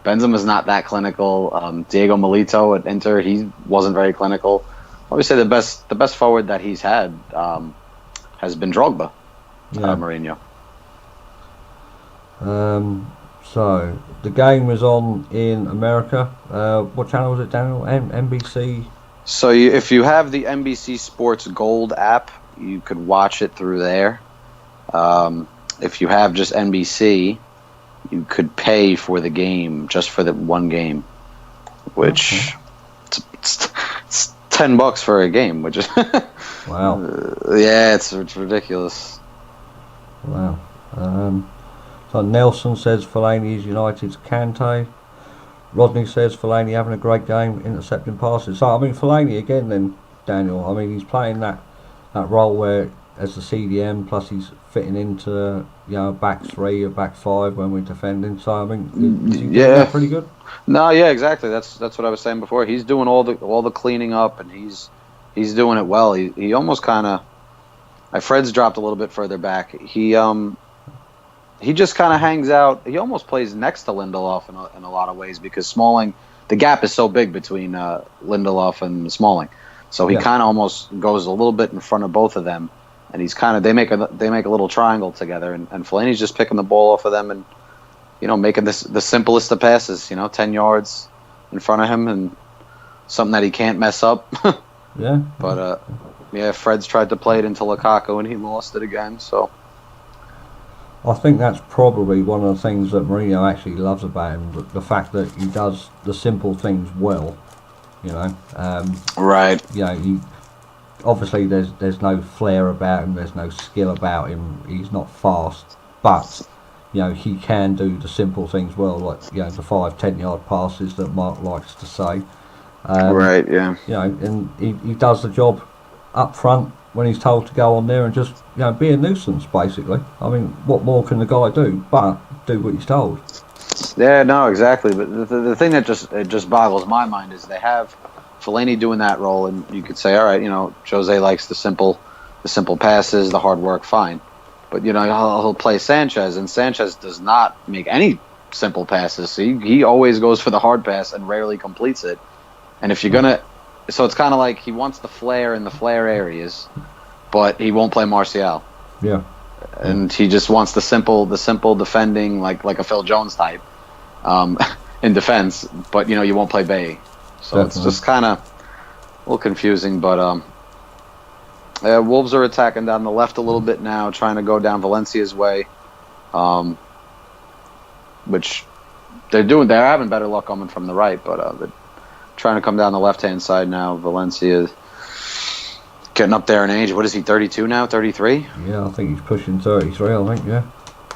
S3: Benzema's not that clinical. Diego Milito at Inter, he wasn't very clinical. I would say the best forward that he's had has been Drogba, Mourinho.
S1: So the game was on in America. What channel was it, Daniel? NBC.
S3: So if you have the NBC Sports Gold app, you could watch it through there. If you have just NBC, you could pay for the game, just for the one game, which it's $10 for a game, which is
S1: wow.
S3: Yeah, it's ridiculous.
S1: Wow. So Nelson says Fellaini is United's Kante. Rodney says Fellaini having a great game, intercepting passes. So, I mean, Fellaini again then, Daniel, I mean, he's playing that role where, as the CDM, plus he's fitting into, back three or back five when we're defending. So, I mean, is he doing that pretty good?
S3: No, yeah, exactly. That's what I was saying before. He's doing all the cleaning up, and he's doing it well. He almost kind of, Fred's dropped a little bit further back. He just kind of hangs out. He almost plays next to Lindelof in a lot of ways, because Smalling, the gap is so big between Lindelof and Smalling. So he kind of almost goes a little bit in front of both of them, and he's kind of they make a little triangle together, and Fellaini's just picking the ball off of them and making the simplest of passes. 10 yards in front of him, and something that he can't mess up.
S1: Yeah.
S3: But Fred's tried to play it into Lukaku, and he lost it again. So.
S1: I think that's probably one of the things that Mourinho actually loves about him, the fact that he does the simple things well,
S3: Right.
S1: Obviously there's no flair about him, there's no skill about him, he's not fast, but, he can do the simple things well, like, the 5-10 yard passes that Mark likes to say.
S3: Right, yeah.
S1: And he does the job up front when he's told to go on there and just be a nuisance, basically. I mean, what more can the guy do but do what he's told?
S3: Yeah, no, exactly. But the thing that just boggles my mind is they have Fellaini doing that role, and you could say, all right, Jose likes the simple passes, the hard work, fine. But he'll play Sanchez, and Sanchez does not make any simple passes. He always goes for the hard pass and rarely completes it. And if you're gonna So it's kind of like he wants the flair in the flair areas, but he won't play Martial.
S1: Yeah.
S3: And he just wants the simple defending, like a Phil Jones type, in defense. But you won't play Bay. So Definitely. It's just kind of a little confusing. But Wolves are attacking down the left a little bit now, trying to go down Valencia's way, which they're doing. They're having better luck coming from the right, but they're trying to come down the left-hand side now. Valencia getting up there in age. What is he, 32 now, 33?
S1: Yeah, I think he's pushing 33, I think, yeah.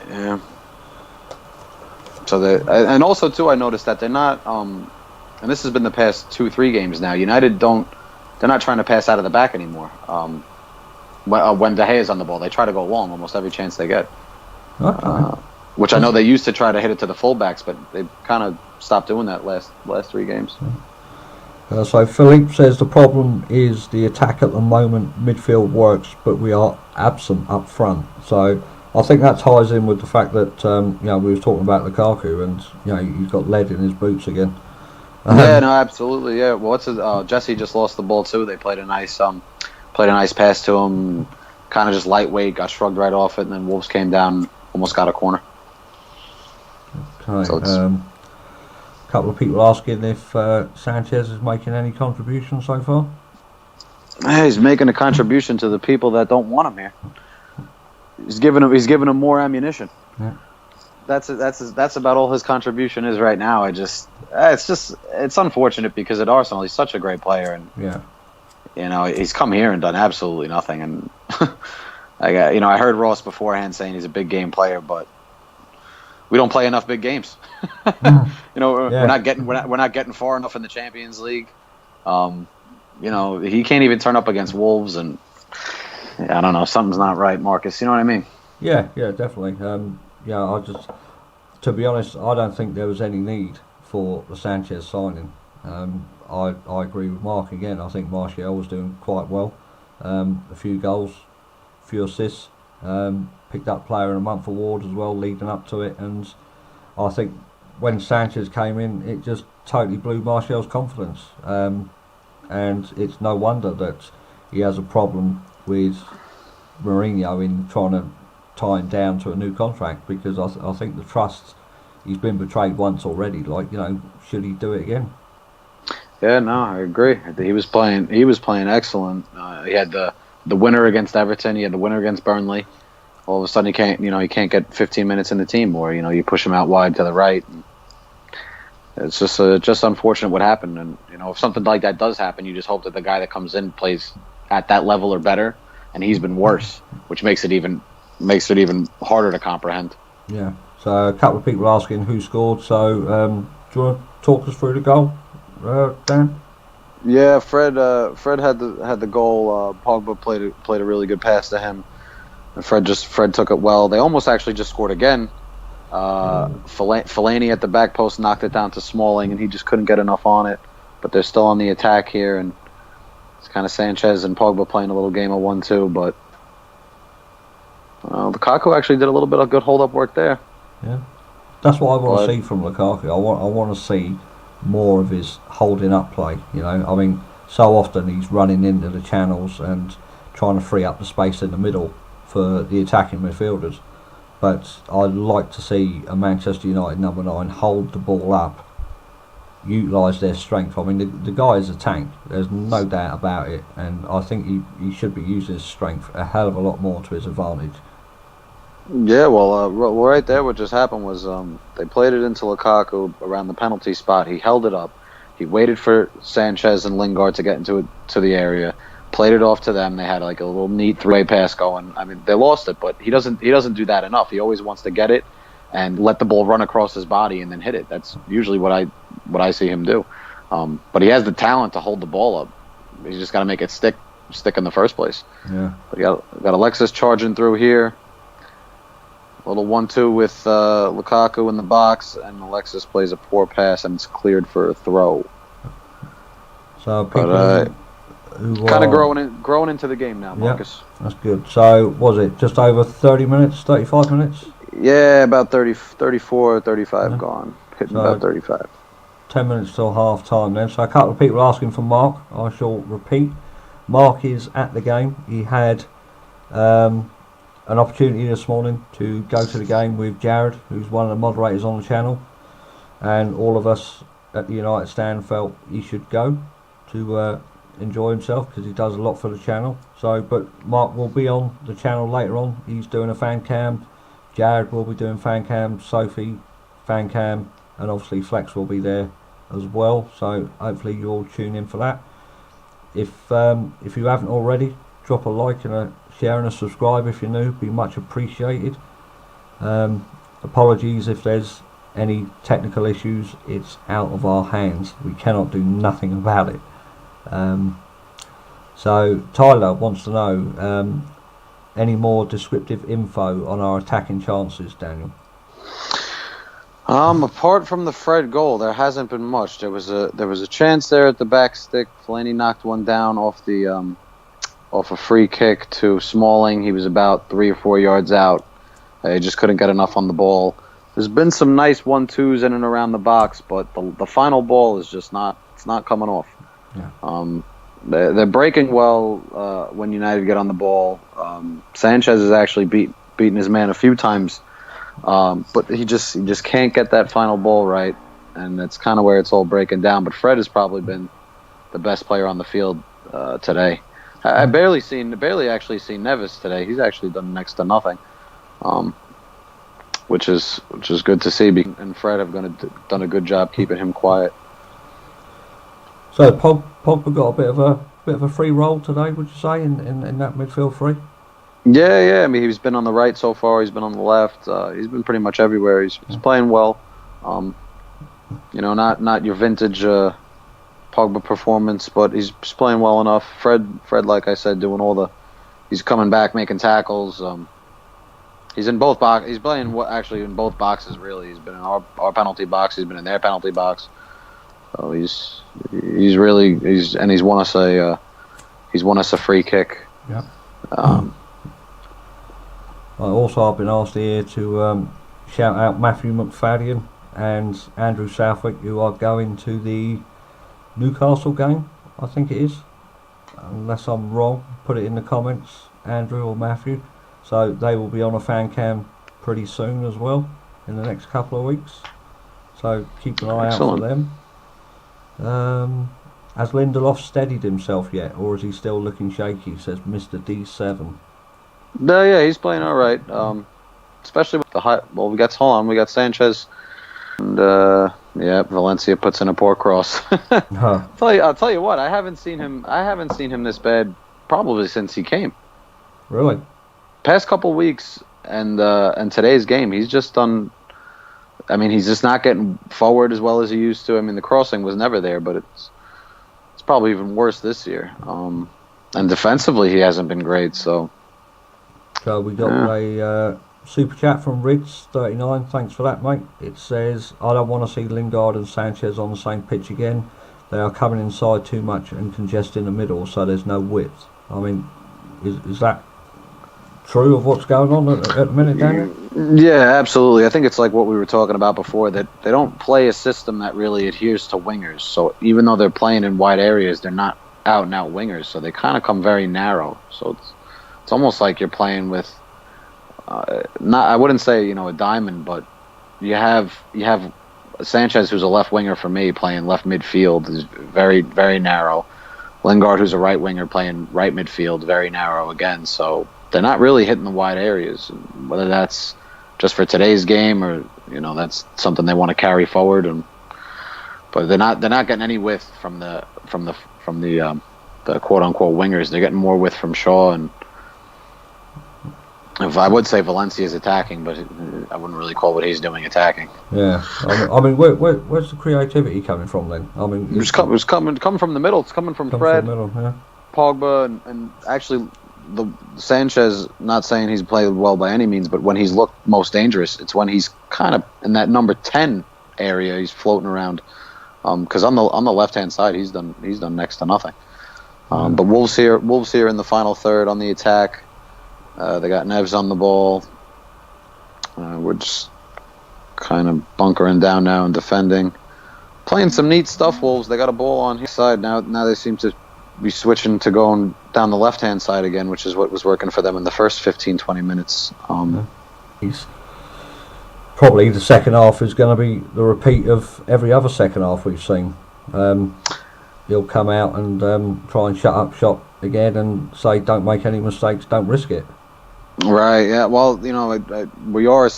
S3: Yeah. So and also, too, I noticed that they're not, and this has been the past 2-3 games now, United they're not trying to pass out of the back anymore. When De Gea's on the ball, they try to go long almost every chance they get.
S1: Okay.
S3: Which I know they used to try to hit it to the fullbacks, but they kind of stopped doing that last 3 games.
S1: So Philippe says the problem is the attack at the moment. Midfield works, but we are absent up front. So I think that ties in with the fact that we were talking about Lukaku, and he's got lead in his boots again.
S3: Yeah, no, absolutely. Yeah. Well, Jesse just lost the ball too. They played a nice pass to him, kind of just lightweight, got shrugged right off it, and then Wolves came down, almost got a corner.
S1: Okay. So a couple of people asking if Sanchez is making any contribution so far.
S3: Yeah, he's making a contribution to the people that don't want him here. He's giving them more ammunition.
S1: Yeah.
S3: That's about all his contribution is right now. It's unfortunate because at Arsenal he's such a great player, and he's come here and done absolutely nothing. And I heard Ross beforehand saying he's a big game player, but we don't play enough big games. We're not getting far enough in the Champions League. He can't even turn up against Wolves, and I don't know, something's not right, Marcus. You know what I mean?
S1: Yeah, definitely. To be honest, I don't think there was any need for the Sanchez signing. I agree with Mark again. I think Martial was doing quite well. A few goals, a few assists. Picked up Player of the Month award as well, leading up to it. And I think when Sanchez came in, it just totally blew Martial's confidence. And it's no wonder that he has a problem with Mourinho in trying to tie him down to a new contract, because I think the trust, he's been betrayed once already. Should he do it again?
S3: Yeah, no, I agree. He was playing excellent. He had the winner against Everton. He had the winner against Burnley. All of a sudden, he can't get 15 minutes in the team, or you push him out wide to the right. And it's just unfortunate what happened. And if something like that does happen, you just hope that the guy that comes in plays at that level or better. And he's been worse, which makes it even harder to comprehend.
S1: Yeah. So a couple of people asking who scored. So do you want to talk us through the goal, Dan?
S3: Yeah, Fred had the goal. Pogba played a really good pass to him. And Fred took it well. They almost actually just scored again. Fellaini at the back post knocked it down to Smalling, and he just couldn't get enough on it. But they're still on the attack here, and it's kind of Sanchez and Pogba playing a little game of 1-2. But Lukaku actually did a little bit of good hold-up work there.
S1: Yeah, that's what I want to see from Lukaku. I want to see more of his holding up play. So often he's running into the channels and trying to free up the space in the middle for the attacking midfielders. But I'd like to see a Manchester United number 9 hold the ball up, utilise their strength. The guy is a tank, there's no doubt about it, and I think he should be using his strength a hell of a lot more to his advantage.
S3: Yeah, well, right there what just happened was they played it into Lukaku around the penalty spot. He held it up. He waited for Sanchez and Lingard to get into the area, played it off to them. They had like a little neat three-way pass going. They lost it, but he doesn't do that enough. He always wants to get it and let the ball run across his body and then hit it. That's usually what I see him do. But he has the talent to hold the ball up. He's just got to make it stick in the first place.
S1: Yeah.
S3: But you got Alexis charging through here. A little 1-2 with Lukaku in the box, and Alexis plays a poor pass, and it's cleared for a throw.
S1: So people who
S3: kind of growing into the game now, Marcus.
S1: Yeah, that's good. So was it just over 30 minutes, 35 minutes?
S3: Yeah, about 34, 35 gone. Hitting about 35.
S1: 10 minutes till half time then. So a couple of people asking for Mark. I shall repeat. Mark is at the game. He had an opportunity this morning to go to the game with Jared, who's one of the moderators on the channel, and all of us at the United stand felt he should go to enjoy himself, because he does a lot for the channel. But Mark will be on the channel later on. He's doing a fan cam. Jared will be doing fan cam. Sophie fan cam, and obviously Flex will be there as well. So hopefully you all tune in for that. If you haven't already, drop a like and a share and a subscribe if you're new. Be much appreciated. Apologies if there's any technical issues. It's out of our hands. We cannot do nothing about it. So Tyler wants to know any more descriptive info on our attacking chances, Daniel.
S3: Apart from the Fred goal, there hasn't been much. There was a chance there at the back stick. Fellaini knocked one down off a free kick to Smalling. He was about 3 or 4 yards out. He just couldn't get enough on the ball. There's been some nice 1-2s in and around the box, but the final ball is just not coming off.
S1: Yeah.
S3: They're breaking well when United get on the ball. Sanchez has actually beaten his man a few times, but he just can't get that final ball right, and that's kind of where it's all breaking down. But Fred has probably been the best player on the field today. I barely actually seen Neves today. He's actually done next to nothing, which is good to see. And Fred have done a good job keeping him quiet.
S1: So Pogba got a bit of a free roll today, would you say, in that midfield three?
S3: Yeah. I mean, he's been on the right so far. He's been on the left. He's been pretty much everywhere. He's playing well. Not your vintage Pogba performance, but he's playing well enough. Fred, like I said, he's coming back, making tackles. He's in both box. He's playing actually in both boxes. Really, he's been in our penalty box. He's been in their penalty box. So he's won us a free kick.
S1: Yeah. I've been asked here to shout out Matthew McFadden and Andrew Southwick, who are going to the Newcastle game, I think it is. Unless I'm wrong, put it in the comments, Andrew or Matthew. So they will be on a fan cam pretty soon as well, in the next couple of weeks. So keep an eye out for them. Has Lindelof steadied himself yet, or is he still looking shaky? Says Mr. D7.
S3: No, yeah, he's playing all right. Especially with the high. Well, we got Sanchez, and Valencia puts in a poor cross. I'll tell you what. I haven't seen him this bad probably since he came.
S1: Really?
S3: Past couple weeks and today's game, he's just done. I mean, he's just not getting forward as well as he used to. I mean, the crossing was never there, but it's probably even worse this year. And defensively, he hasn't been great. So
S1: we got a super chat from Riggs39. Thanks for that, mate. It says, I don't want to see Lingard and Sanchez on the same pitch again. They are coming inside too much and congesting the middle, so there's no width. I mean, is that true of what's going on at the minute, Daniel?
S3: Yeah, absolutely. I think it's like what we were talking about before, that they don't play a system that really adheres to wingers. So even though they're playing in wide areas, they're not out and out wingers. So they kind of come very narrow. So it's almost like you're playing with I wouldn't say a diamond, but you have Sanchez, who's a left winger for me, playing left midfield, is very, very narrow. Lingard, who's a right winger, playing right midfield, very narrow again. So they're not really hitting the wide areas. Whether that's just for today's game or that's something they want to carry forward, but they're not getting any width from the quote unquote wingers. They're getting more width from Shaw, and if I would say Valencia is attacking, but I wouldn't really call what he's doing attacking.
S1: Yeah, I mean, where's the creativity coming from then? I mean,
S3: it's coming from the middle. It's coming from Fred,
S1: from the middle, yeah.
S3: Pogba, and actually the Sanchez. Not saying he's played well by any means, but when he's looked most dangerous, it's when he's kind of in that number 10 area. He's floating around. Because on the left hand side, he's done next to nothing. But Wolves here in the final third on the attack. They got Neves on the ball. We're just kind of bunkering down now and defending. Playing some neat stuff, Wolves. They got a ball on his side now. Now they seem to be switching to going down the left-hand side again, which is what was working for them in the first 15-20 minutes.
S1: He's probably the second half is going to be the repeat of every other second half we've seen. He'll come out and try and shut up shop again and say, don't make any mistakes, don't risk it.
S3: Right. Yeah. Well, we are a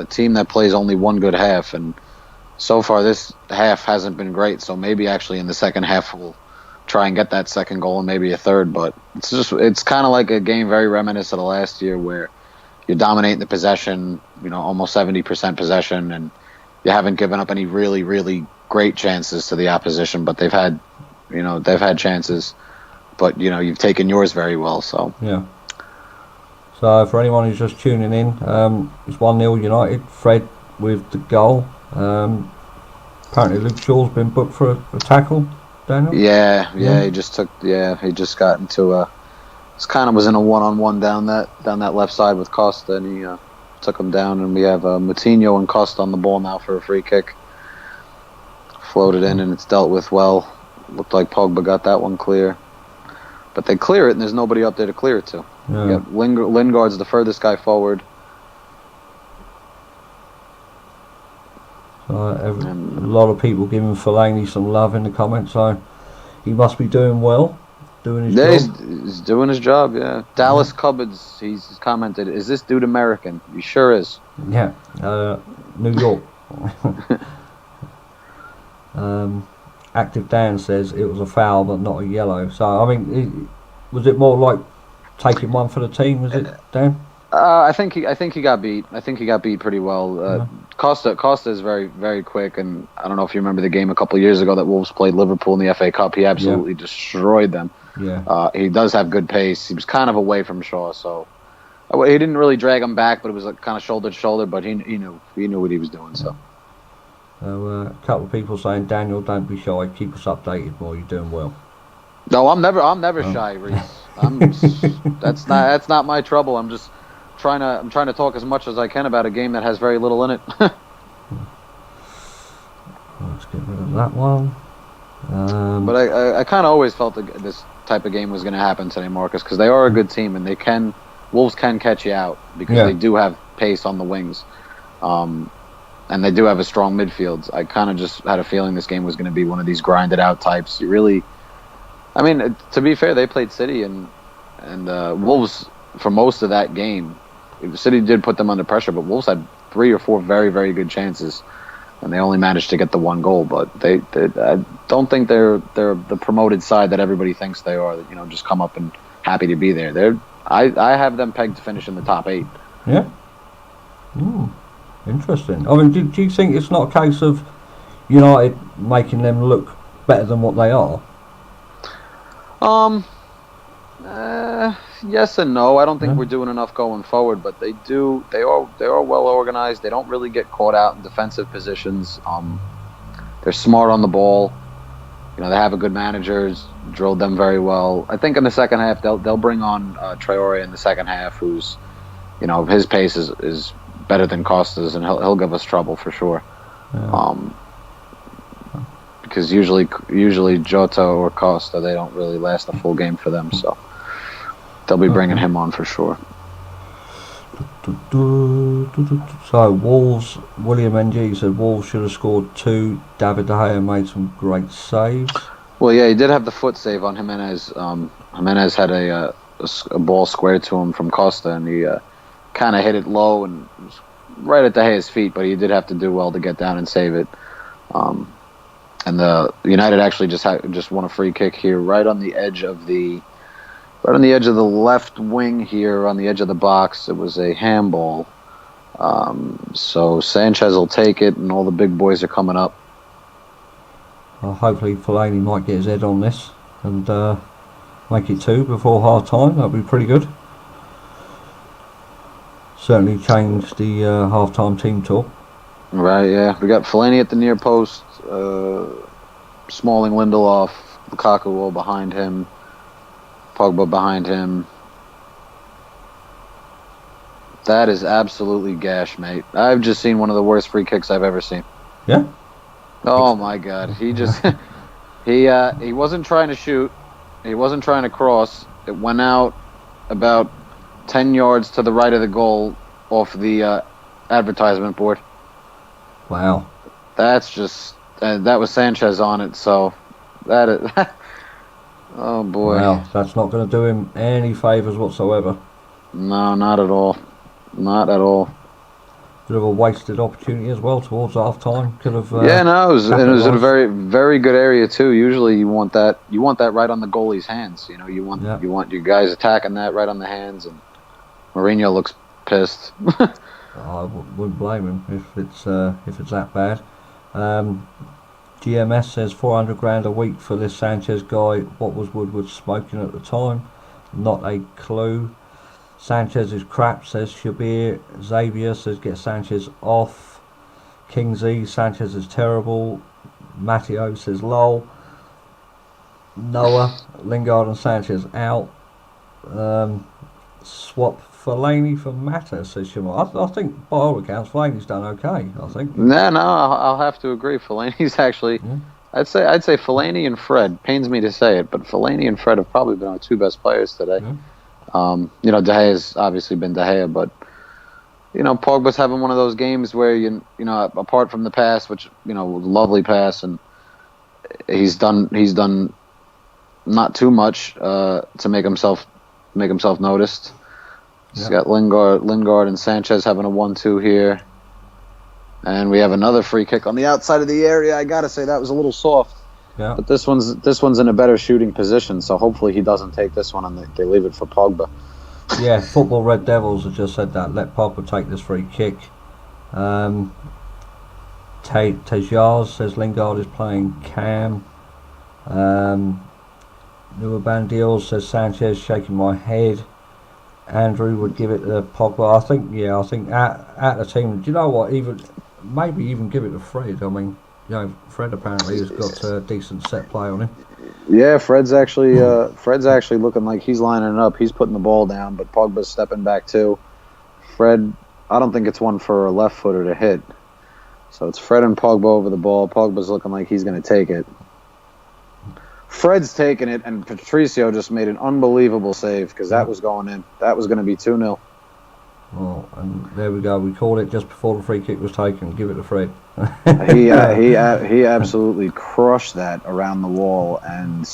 S3: team that plays only one good half, and so far this half hasn't been great. So maybe actually in the second half we'll try and get that second goal and maybe a third. But it's kind of like a game very reminiscent of last year where you're dominating the possession, almost 70% possession, and you haven't given up any really, really great chances to the opposition. But they've had chances, but you've taken yours very well. So
S1: yeah. So for anyone who's just tuning in, it's 1-0 United. Fred with the goal. Apparently Luke Shaw's been booked for a tackle, Daniel?
S3: Yeah, he just got into was in a one-on-one down that left side with Costa, and he took him down, and we have Moutinho and Costa on the ball now for a free kick. Floated in, and it's dealt with well. Looked like Pogba got that one clear. But they clear it, and there's nobody up there to clear it to. Yeah. Lingard's the furthest guy forward.
S1: A lot of people giving Fellaini some love in the comments, so he must be doing well, doing his job.
S3: He's doing his job, yeah. Dallas Cupboards, he's commented, is this dude American? He sure is.
S1: Yeah, New York. Active Dan says it was a foul but not a yellow. So I mean, was it more like taking one for the team, is it, Dan?
S3: I think he got beat. I think he got beat pretty well. Costa is very, very quick, and I don't know if you remember the game a couple of years ago that Wolves played Liverpool in the FA Cup. He absolutely destroyed them.
S1: Yeah.
S3: He does have good pace. He was kind of away from Shaw, so he didn't really drag him back, but it was like kind of shoulder to shoulder. But he knew what he was doing. So.
S1: A couple of people saying, Daniel, don't be shy. Keep us updated more. You're doing well.
S3: No, I'm never shy, Reese. That's not my trouble. I'm just trying to talk as much as I can about a game that has very little in it.
S1: Let's get rid of that one.
S3: But I kind of always felt that this type of game was going to happen today, Marcus, because they are a good team and Wolves can catch you out because they do have pace on the wings, and they do have a strong midfield. I kind of just had a feeling this game was going to be one of these grinded out types. I mean, to be fair, they played City and Wolves for most of that game. City did put them under pressure, but Wolves had 3 or 4 very, very good chances, and they only managed to get the one goal. But I don't think they're the promoted side that everybody thinks they are. That just come up and happy to be there. I have them pegged to finish in the top 8.
S1: Yeah. Interesting. I mean, do you think it's not a case of United making them look better than what they are?
S3: Yes and no. I don't think we're doing enough going forward, but they are well organized. They don't really get caught out in defensive positions. They're smart on the ball. They have a good manager. Drilled them very well. I think in the second half they'll bring on Traore in the second half, who's his pace is better than Costa's, and he'll give us trouble for sure. Yeah. Because usually Jota or Costa, they don't really last a full game for them, so they'll be bringing him on for sure.
S1: So Wolves, William NG said Wolves should have scored 2. David De Gea made some great saves.
S3: Well, yeah, he did have the foot save on Jimenez. Jimenez had a ball squared to him from Costa, and he kind of hit it low and it was right at De Gea's feet, but he did have to do well to get down and save it. And the United actually just won a free kick here, right on the edge of the left wing here, on the edge of the box. It was a handball. So Sanchez will take it, and all the big boys are coming up.
S1: Hopefully Fellaini might get his head on this and make it 2 before half time. That'd be pretty good. Certainly change the half time team talk.
S3: Right, yeah. We got Fellaini at the near post. Smalling, Lindelof, Lukaku all behind him, Pogba behind him. That is absolutely gash, mate. I've just seen one of the worst free kicks I've ever seen.
S1: Yeah?
S3: Oh my God. He just he wasn't trying to shoot. He wasn't trying to cross. It went out about 10 yards to the right of the goal off the advertisement board.
S1: Wow.
S3: That's just that was Sanchez on it, so that is oh boy.
S1: Wow, that's not going to do him any favours whatsoever.
S3: No, not at all. Not at all.
S1: Bit of a wasted opportunity as well towards half time. Could have.
S3: Yeah, no, it was in a very, very good area too. Usually, you want that right on the goalie's hands. You want your guys attacking that right on the hands, and Mourinho looks pissed.
S1: I wouldn't blame him if it's that bad. GMS says 400 grand a week for this Sanchez guy. What was Woodward smoking at the time? Not a clue. Sanchez is crap, says Shabir. Xavier says get Sanchez off. King Z, Sanchez is terrible. Matteo says lol. Noah, Lingard and Sanchez out. Swap Fellaini for Mata, says Shimon. I think by all accounts Fellaini's done okay, I think.
S3: No, I'll have to agree. Fellaini's actually I'd say Fellaini and Fred. Pains me to say it, but Fellaini and Fred have probably been our 2 best players today. De Gea's obviously been De Gea, but Pogba's having one of those games where apart from the pass, which lovely pass, and he's done not too much to make himself noticed. He's got Lingard and Sanchez having a 1-2 here, and we have another free kick on the outside of the area. I gotta say that was a little soft.
S1: Yeah.
S3: But this one's in a better shooting position, so hopefully he doesn't take this one and they leave it for Pogba.
S1: Yeah, Football Red Devils have just said that. Let Pogba take this free kick. Tejaz says Lingard is playing Cam. Noah Bandiel says Sanchez shaking my head. Andrew would give it to Pogba. I think at the team. Do you know what? Maybe even give it to Fred. I mean, Fred apparently has got a decent set play on him.
S3: Yeah, Fred's actually looking like he's lining it up. He's putting the ball down, but Pogba's stepping back too. Fred, I don't think it's one for a left footer to hit. So it's Fred and Pogba over the ball. Pogba's looking like he's going to take it. Fred's taking it, and Patricio just made an unbelievable save because that was going in. That was going to be 2-0.
S1: Well, and there we go. We called it just before the free kick was taken. Give it to Fred.
S3: He absolutely crushed that around the wall, and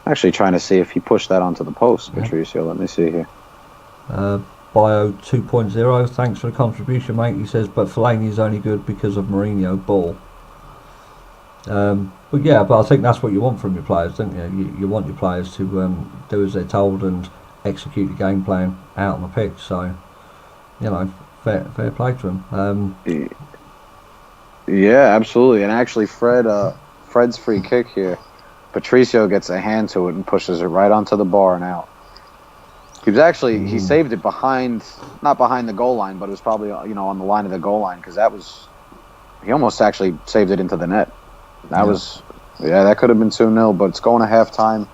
S3: actually trying to see if he pushed that onto the post. Patricio, let me see here.
S1: Bio 2.0, thanks for the contribution, mate. He says, but Fellaini is only good because of Mourinho ball. But I think that's what you want from your players, don't you? You want your players to do as they're told and execute the game plan out on the pitch. So, fair play to him.
S3: Yeah, absolutely. And actually, Fred's free kick here, Patricio gets a hand to it and pushes it right onto the bar and out. He was actually he saved it not behind the goal line, but it was probably on the line of the goal line because he almost actually saved it into the net. That could have been 2-0, but it's going to halftime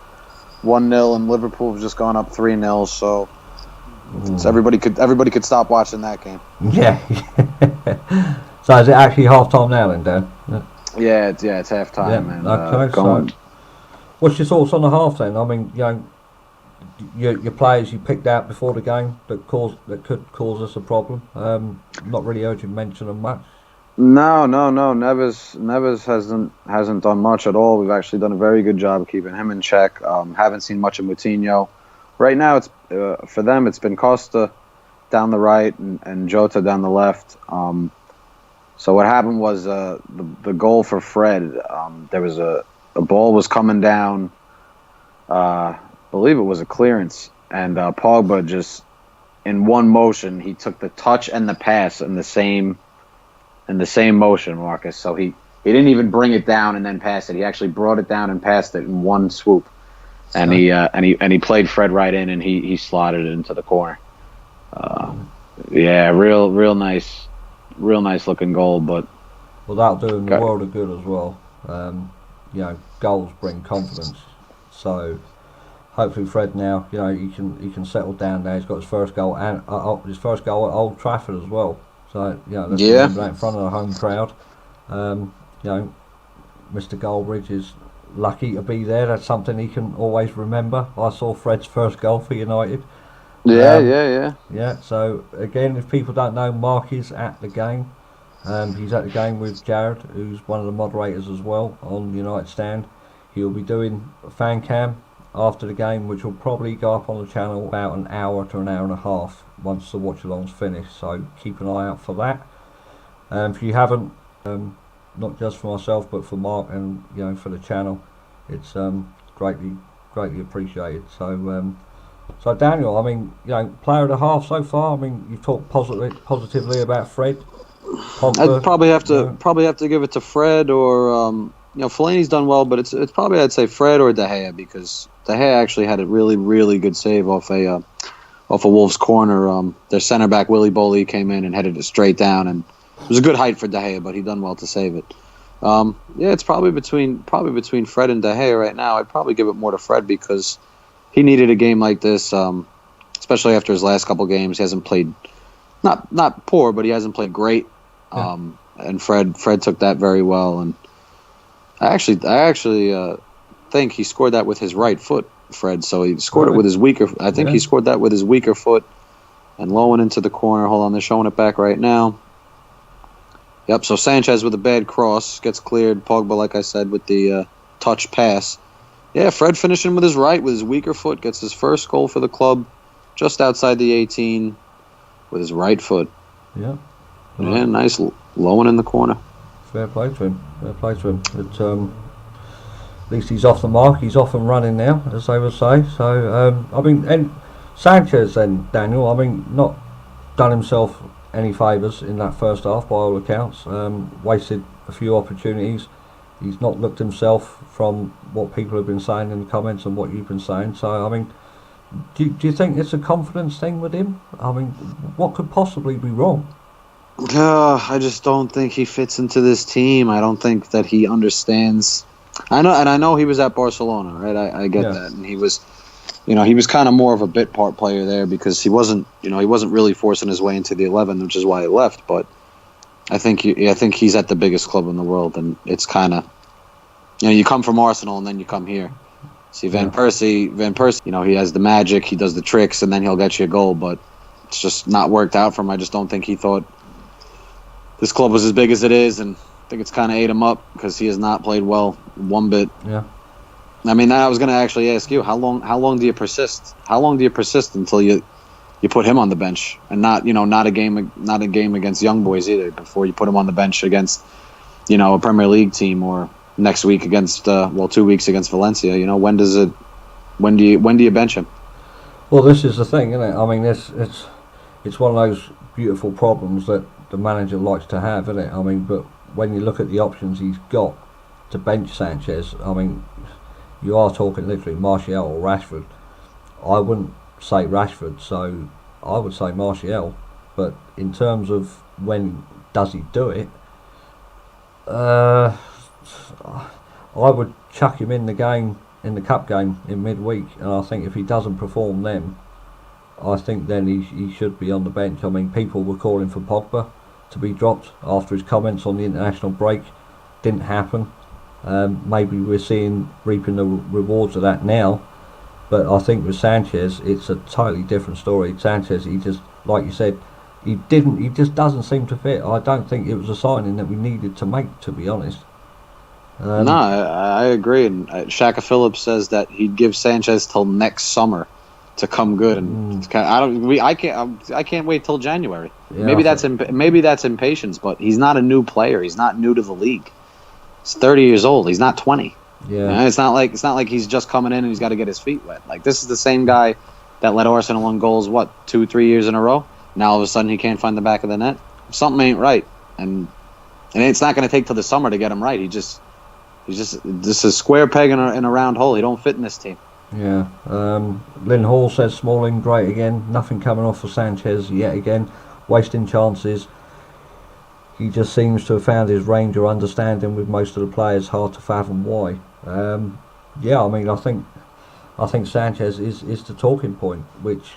S3: 1-0, and Liverpool have just gone up 3-0. So everybody could stop watching that game.
S1: Yeah. So is it actually halftime now then, Dan?
S3: Yeah, it's halftime.
S1: Yeah.
S3: And,
S1: okay. So, what's your thoughts on the half then? I mean, your players you picked out before the game that could cause us a problem. Not really heard you mention them much.
S3: No. Neves hasn't done much at all. We've actually done a very good job keeping him in check. Haven't seen much of Moutinho. Right now, it's for them. It's been Costa down the right and Jota down the left. So what happened was the goal for Fred. There was a ball was coming down. I believe it was a clearance, and Pogba just in one motion he took the touch and the pass in the same motion, Marcus. So he didn't even bring it down and then pass it. He actually brought it down and passed it in one swoop, and he played Fred right in and he slotted it into the corner. Real nice looking goal. But
S1: that'll do him the world of good as well. Goals bring confidence. So hopefully Fred now, he can settle down there. He's got his first goal and his first goal at Old Trafford as well. So let's remember that in front of the home crowd. Mr. Goldbridge is lucky to be there. That's something he can always remember. I saw Fred's first goal for United. Yeah. So again, if people don't know, Mark is at the game. He's at the game with Jared, who's one of the moderators as well on United Stand. He'll be doing a fan cam after the game, which will probably go up on the channel about an hour to an hour and a half once the watch-along's finished. So keep an eye out for that. If you haven't, not just for myself but for Mark and for the channel, it's greatly appreciated. So Daniel, I mean, player of the half so far. I mean, you've talked positively about Fred. Pogba,
S3: I'd probably have to give it to Fred or Fellaini's done well, but it's probably I'd say Fred or De Gea, because De Gea actually had a really, really good save off a Wolves corner. Their center back Willy Boley came in and headed it straight down, and it was a good height for De Gea, but he done well to save it. It's probably between Fred and De Gea right now. I'd probably give it more to Fred because he needed a game like this, especially after his last couple games. He hasn't played not poor, but he hasn't played great. And Fred took that very well, and I actually think he scored that with his right foot, Fred. So he scored it with his weaker. I think he scored that with his weaker foot, and lowing into the corner. Hold on, they're showing it back right now. Yep. So Sanchez with a bad cross gets cleared. Pogba, like I said, with the touch pass. Yeah, Fred finishing with his right, with his weaker foot, gets his first goal for the club, just outside the 18, with his right foot.
S1: Yeah.
S3: Yeah, nice lowing in the corner.
S1: Fair play to him. It's at least he's off the mark. He's off and running now, as they would say. So I mean, and Sanchez then, Daniel, I mean, not done himself any favours in that first half by all accounts. Wasted a few opportunities. He's not looked himself from what people have been saying in the comments and what you've been saying. So I mean, do you think it's a confidence thing with him? I mean, what could possibly be wrong?
S3: I just don't think he fits into this team. I don't think that he understands. I know he was at Barcelona, right? I get that, and he was, he was kind of more of a bit part player there because he wasn't really forcing his way into the 11, which is why he left. But I think he's at the biggest club in the world, and it's kind of, you come from Arsenal and then you come here. See, Van Persie, he has the magic, he does the tricks, and then he'll get you a goal, but it's just not worked out for him. I just don't think he thought this club was as big as it is, and I think it's kind of ate him up because he has not played well one bit.
S1: Yeah.
S3: I mean, I was going to actually ask you, how long do you persist? How long do you persist until you put him on the bench and not a game against young boys either before you put him on the bench against, a Premier League team or next week against 2 weeks against Valencia? When do you bench him?
S1: Well, this is the thing, isn't it? I mean, it's one of those beautiful problems that the manager likes to have, isn't it? I mean, but when you look at the options he's got to bench Sanchez, I mean, you are talking literally Martial or Rashford. I wouldn't say Rashford, so I would say Martial. But in terms of when does he do it, I would chuck him in the cup game in midweek, and I think if he doesn't perform then, I think then he should be on the bench. I mean, people were calling for Pogba to be dropped after his comments on the international break. Didn't happen. Maybe we're reaping the rewards of that now, but I think with Sanchez it's a totally different story. Sanchez, he just, like you said, he just doesn't seem to fit. I don't think it was a signing that we needed to make, to be honest.
S3: No, I agree. And Shaka Phillips says that he'd give Sanchez till next summer to come good, and I can't wait till January. Yeah, maybe that's impatience, but he's not a new player. He's not new to the league. He's 30 years old. He's not 20.
S1: Yeah,
S3: it's not like he's just coming in and he's got to get his feet wet. Like, this is the same guy that led Arsenal on goals 2-3 years in a row. Now all of a sudden he can't find the back of the net. Something ain't right, and it's not going to take till the summer to get him right. He's just a square peg in a round hole. He don't fit in this team.
S1: Yeah. Lynn Hall says Smalling great again. Nothing coming off for Sanchez yet again. Wasting chances. He just seems to have found his range or understanding with most of the players. Hard to fathom why. Yeah, I mean, I think Sanchez is the talking point. Which,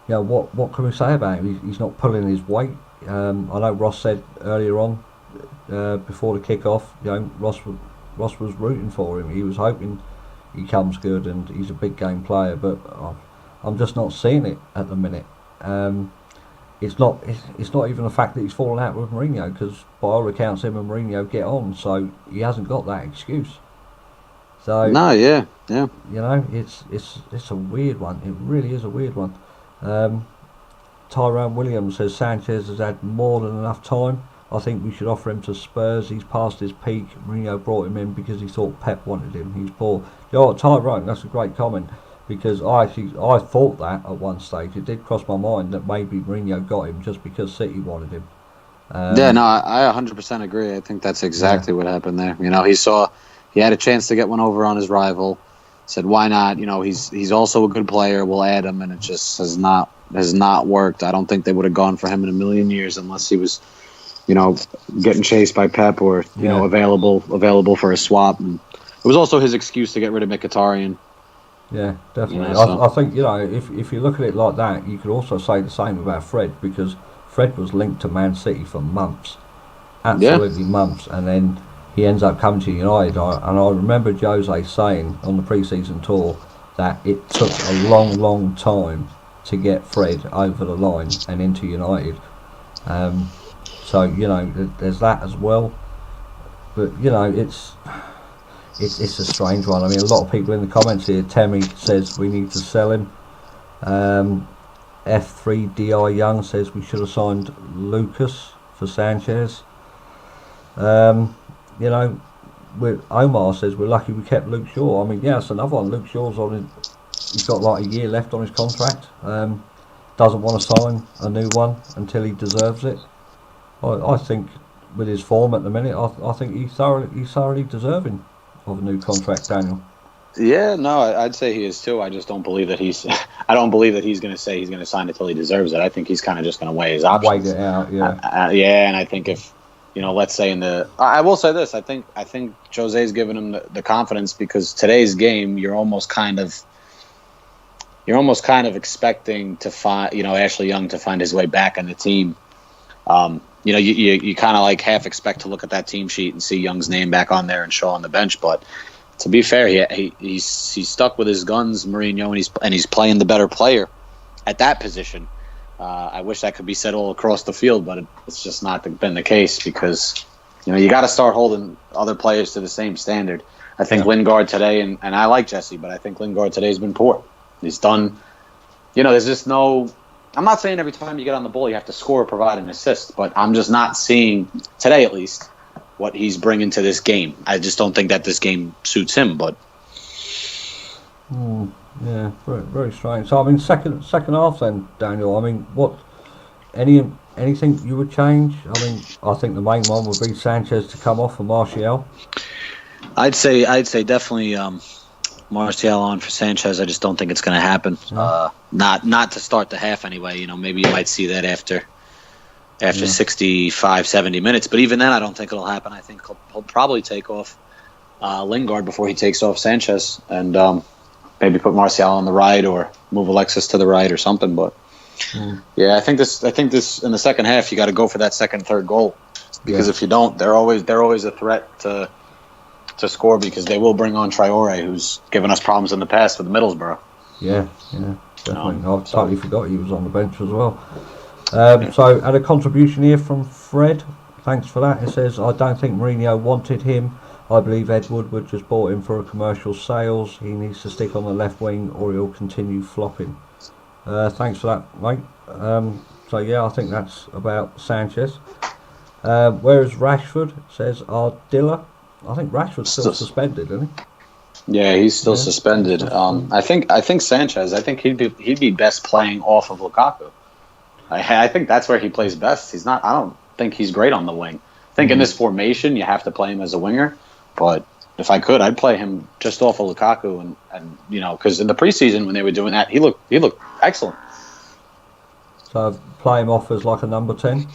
S1: what can we say about him? He's not pulling his weight. I know Ross said earlier on, before the kickoff, Ross was rooting for him. He was hoping he comes good, and he's a big game player, but I'm just not seeing it at the minute. It's not even the fact that he's fallen out with Mourinho, because by all accounts him and Mourinho get on, so he hasn't got that excuse. So it's a weird one. It really is a weird one. Tyrone Williams says Sanchez has had more than enough time. I think we should offer him to Spurs. He's past his peak. Mourinho brought him in because he thought Pep wanted him. He's poor. Tyrone, that's a great comment, because I thought that at one stage. It did cross my mind that maybe Mourinho got him just because City wanted him.
S3: I 100% agree. I think that's exactly what happened there. He had a chance to get one over on his rival. Said, why not? He's also a good player. We'll add him, and it just has not worked. I don't think they would have gone for him in a million years unless he was, getting chased by Pep or available for a swap. And it was also his excuse to get rid of Mkhitaryan.
S1: Yeah, definitely. I think if you look at it like that, you could also say the same about Fred, because Fred was linked to Man City for months, absolutely months, and then he ends up coming to United. And I remember Jose saying on the pre-season tour that it took a long time to get Fred over the line and into United. So there's that as well. But it's a strange one. I mean, a lot of people in the comments here. Temi says we need to sell him. F3DI Young says we should have signed Lucas for Sanchez. Omar says we're lucky we kept Luke Shaw. I mean, yeah, it's another one. Luke Shaw's he's got like a year left on his contract. Doesn't want to sign a new one until he deserves it. I think with his form at the minute, I think he's thoroughly deserving of a new contract, Daniel.
S3: Yeah, no, I'd say he is too. I just don't believe that he's. I don't believe that he's going to say he's going to sign it till he deserves it. I think he's kind of just going to weigh his options.
S1: Wait it out, yeah.
S3: Yeah, and I think if let's say I will say this. I think Jose's given him the confidence because today's game, you're almost kind of expecting to find Ashley Young to find his way back in the team. You kind of like half expect to look at that team sheet and see Young's name back on there and Shaw on the bench, but. To be fair, he's stuck with his guns, Mourinho, and he's playing the better player at that position. I wish that could be said all across the field, but it's just not been the case because you got to start holding other players to the same standard. I think Lingard today, and I like Jesse, but I think Lingard today has been poor. He's done. There's just no. I'm not saying every time you get on the ball you have to score or provide an assist, but I'm just not seeing today at least. What he's bringing to this game. I just don't think that this game suits him, but...
S1: yeah, very, very strange. So, I mean, second half then, Daniel, I mean, anything you would change? I mean, I think the main one would be Sanchez to come off for Martial.
S3: I'd say definitely Martial on for Sanchez. I just don't think it's going to happen. Not to start the half anyway. Maybe you might see that after 65, 70 minutes. But even then, I don't think it'll happen. I think he'll probably take off Lingard before he takes off Sanchez and maybe put Martial on the right or move Alexis to the right or something. But I think this in the second half, you got to go for that second, third goal because if you don't, they're always a threat to score because they will bring on Traore, who's given us problems in the past with Middlesbrough.
S1: Yeah, definitely. I totally forgot he was on the bench as well. So, had a contribution here from Fred. Thanks for that. It says, I don't think Mourinho wanted him. I believe Ed Woodward just bought him for a commercial sales. He needs to stick on the left wing or he'll continue flopping. Thanks for that, mate. So, yeah, I think that's about Sanchez. Whereas Rashford says, Ardilla. I think Rashford's still suspended, isn't he?
S3: Yeah, he's still suspended. I think Sanchez, he'd be best playing off of Lukaku. I think that's where he plays best. I don't think he's great on the wing. I think in this formation, you have to play him as a winger. But if I could, I'd play him just off of Lukaku. And because in the preseason when they were doing that, he looked excellent.
S1: So play him off as like a number 10?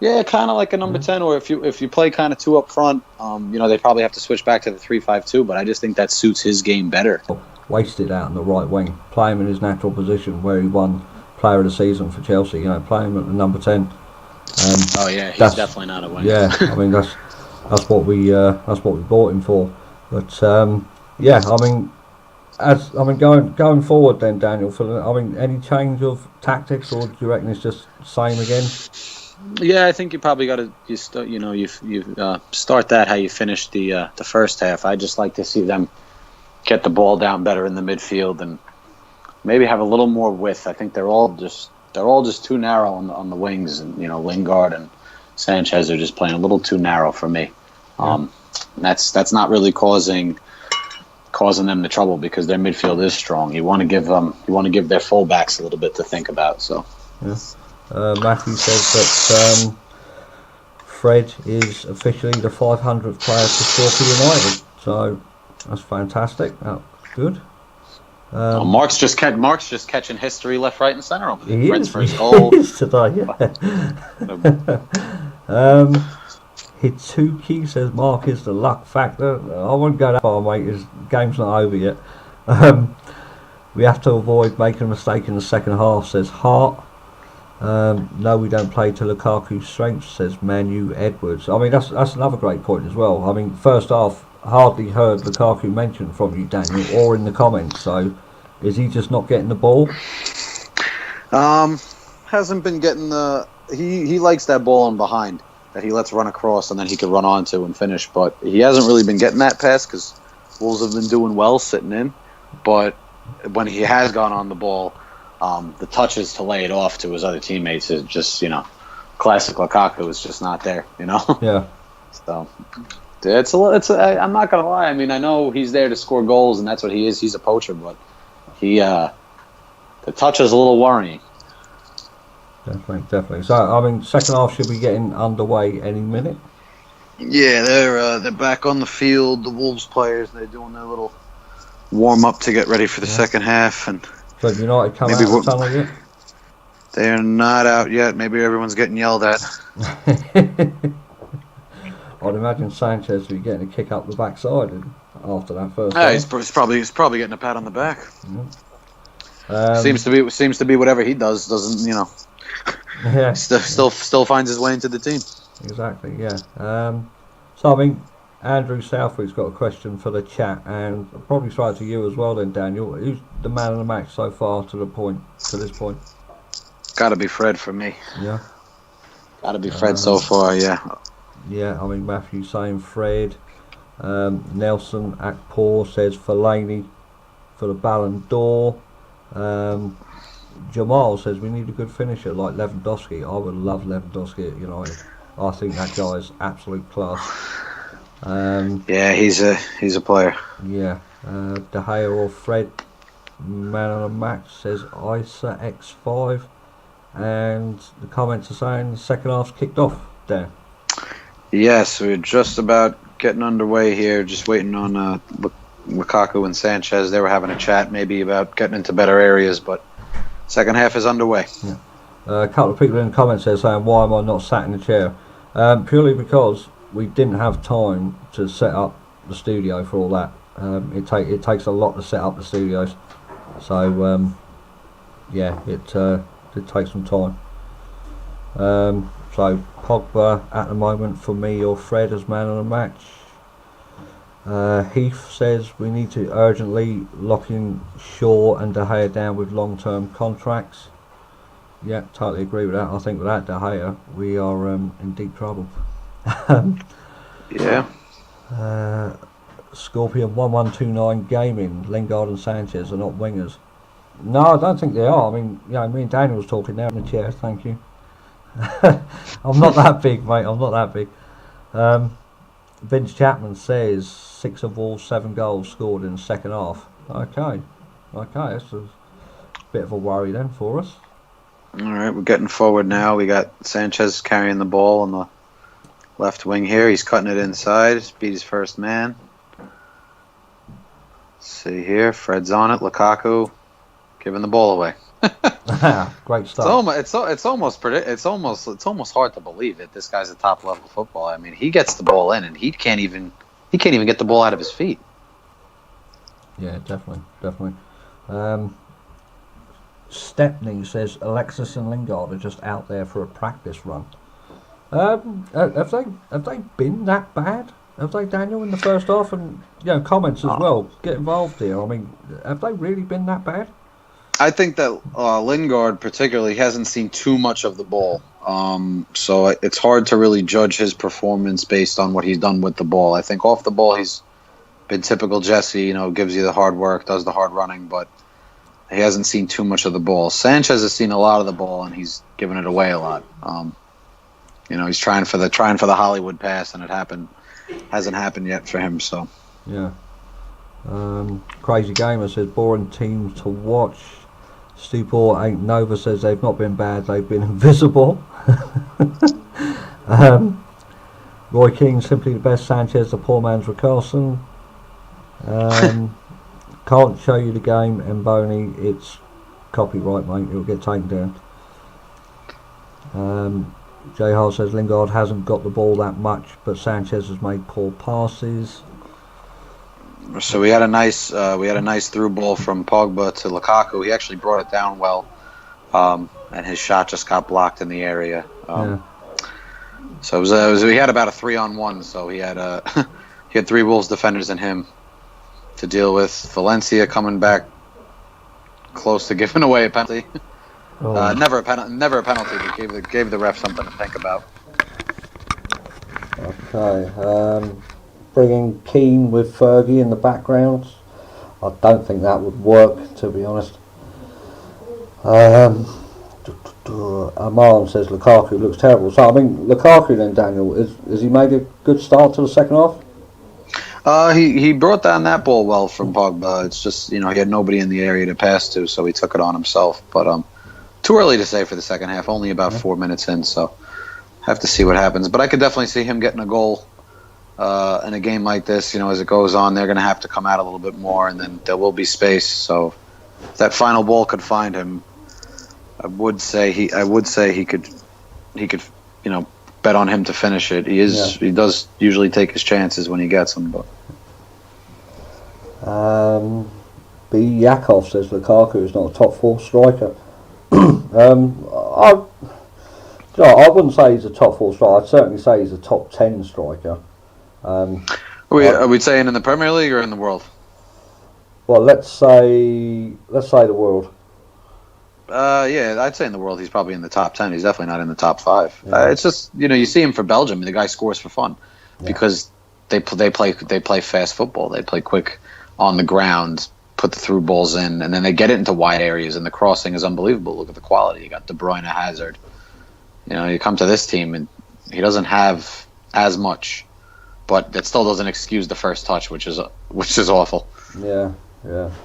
S3: Yeah, kind of like a number 10. Or if you play kind of two up front, they probably have to switch back to the 3-5-2. But I just think that suits his game better.
S1: Wasted out on the right wing. Play him in his natural position where he won Player of the Season for Chelsea. Play him at the number 10.
S3: He's definitely not a winger.
S1: Yeah, I mean that's what we bought him for. But going forward then, Daniel. Any change of tactics, or do you reckon it's just same again?
S3: Yeah, I think you probably got to start that how you finished the first half. I just like to see them get the ball down better in the midfield and maybe have a little more width. I think they're all just too narrow on the wings, and Lingard and Sanchez are just playing a little too narrow for me. That's not really causing them the trouble because their midfield is strong. You want to give their fullbacks a little bit to think about. So,
S1: Matthew says that Fred is officially the 500th player to score for United. So that's fantastic. That's good.
S3: Mark's just catching history left, right, and centre over there. Fred's first goal
S1: today. Hituki says Mark is the luck factor. I won't go that far, mate. His game's not over yet. We have to avoid making a mistake in the second half, says Hart. No, we don't play to Lukaku's strengths, says Man Utd Edwards. That's another great point as well. First half, hardly heard Lukaku mentioned from you, Daniel, or in the comments. So, is he just not getting the ball?
S3: Hasn't been getting the. He likes that ball on behind that he lets run across and then he can run onto and finish. But he hasn't really been getting that pass because Wolves have been doing well sitting in. But when he has gone on the ball, the touches to lay it off to his other teammates is just classic Lukaku is just not there.
S1: Yeah.
S3: So. I'm not gonna lie. I mean, I know he's there to score goals, and that's what he is. He's a poacher, but the touch is a little worrying.
S1: Definitely. So, I mean, second half should be getting underway any minute.
S3: Yeah, they're back on the field. The Wolves players, they're doing their little warm up to get ready for the second half. And
S1: so United come out of the tunnel yet?
S3: They're not out yet. Maybe everyone's getting yelled at.
S1: I'd imagine Sanchez will be getting a kick up the backside after that first.
S3: He's probably getting a pat on the back.
S1: Yeah.
S3: Seems to be whatever he does doesn't
S1: Yeah.
S3: Still finds his way into the team.
S1: Exactly. Yeah. So I mean, Andrew Southwick's got a question for the chat, and I'll probably throw it to you as well. Then Daniel, who's the man of the match so far to this point?
S3: Got to be Fred for me.
S1: Yeah.
S3: Got to be Fred so far. Yeah.
S1: Yeah. I mean, Matthew saying Fred. Nelson Akpor says Fellaini for the Ballon d'Or. Jamal says we need a good finisher like Lewandowski. I would love Lewandowski at United. I think that guy is absolute class.
S3: Yeah, he's a player.
S1: Yeah. De Gea or Fred, man of the match, says Isa X5. And the comments are saying the second half's kicked off, Dan.
S3: Yes, we're just about getting underway here. Just waiting on Lukaku and Sanchez. They were having a chat maybe about getting into better areas, but second half is underway.
S1: Yeah. A couple of people in the comments there saying, why am I not sat in the chair? Purely because we didn't have time to set up the studio for all that. It takes a lot to set up the studios. So, yeah, it takes some time. So, Pogba at the moment for me or Fred as man of the match. Heath says we need to urgently lock in Shaw and De Gea down with long-term contracts. Yeah, totally agree with that. I think without De Gea, we are in deep trouble.
S3: Yeah.
S1: Scorpion 1129 Gaming, Lingard and Sanchez are not wingers. No, I don't think they are. I mean, me and Daniel was talking now in the chair. Thank you. I'm not that big, mate. I'm not that big. Vince Chapman says 6 of all 7 goals scored in the second half. Okay, that's a bit of a worry then for us.
S3: All right, we're getting forward now. We got Sanchez carrying the ball on the left wing here. He's cutting it inside. Beat his first man. Let's see here, Fred's on it. Lukaku giving the ball away.
S1: Great stuff.
S3: It's almost hard to believe that this guy's a top level football. I mean, he gets the ball in and he can't even get the ball out of his feet.
S1: Yeah, definitely. Stepney says Alexis and Lingard are just out there for a practice run. Have they been that bad? Have they, Daniel, in the first half? And comments as well. Get involved here. I mean, have they really been that bad?
S3: I think that Lingard particularly hasn't seen too much of the ball, so it's hard to really judge his performance based on what he's done with the ball. I think off the ball he's been typical Jesse, gives you the hard work, does the hard running, but he hasn't seen too much of the ball. Sanchez has seen a lot of the ball and he's given it away a lot. He's trying for the Hollywood pass and hasn't happened yet for him. So
S1: yeah. Crazy Gamer says boring team to watch. Stupor Ain't Nova says they've not been bad, they've been invisible. Roy King, simply the best. Sanchez, the poor man's Rickarson. Can't show you the game, Mboni. It's copyright, mate. It'll get taken down. J Hall says Lingard hasn't got the ball that much, but Sanchez has made poor passes.
S3: So we had a nice through ball from Pogba to Lukaku. He actually brought it down well, and his shot just got blocked in the area. So we had about a 3-on-1. So he had 3 Wolves defenders in him to deal with. Valencia coming back close to giving away a penalty. Never a penalty, but gave the ref something to think about.
S1: Okay. Bringing Keane with Fergie in the background. I don't think that would work, to be honest. Aman says Lukaku looks terrible. So I mean, Lukaku then, Daniel, has he made a good start to the second half?
S3: He brought down that ball well from Pogba. It's just, he had nobody in the area to pass to, so he took it on himself. But too early to say for the second half. Only about 4 minutes in, so have to see what happens. But I could definitely see him getting a goal in a game like this. As it goes on, they're going to have to come out a little bit more, and then there will be space. So if that final ball could find him, I would say he could bet on him to finish it. He does usually take his chances when he gets them. But
S1: B. Yakov says Lukaku is not a top 4 striker. I wouldn't say he's a top 4 striker. I'd certainly say he's a top 10 striker.
S3: Are we saying in the Premier League or in the world?
S1: Well, let's say the world.
S3: I'd say in the world he's probably in the top 10. He's definitely not in the top 5.
S1: Yeah.
S3: It's just you see him for Belgium. The guy scores for fun because they play fast football. They play quick on the ground, put the through balls in, and then they get it into wide areas. And the crossing is unbelievable. Look at the quality. You got De Bruyne, Hazard. You come to this team and he doesn't have as much, but that still doesn't excuse the first touch, which is awful.
S1: Yeah,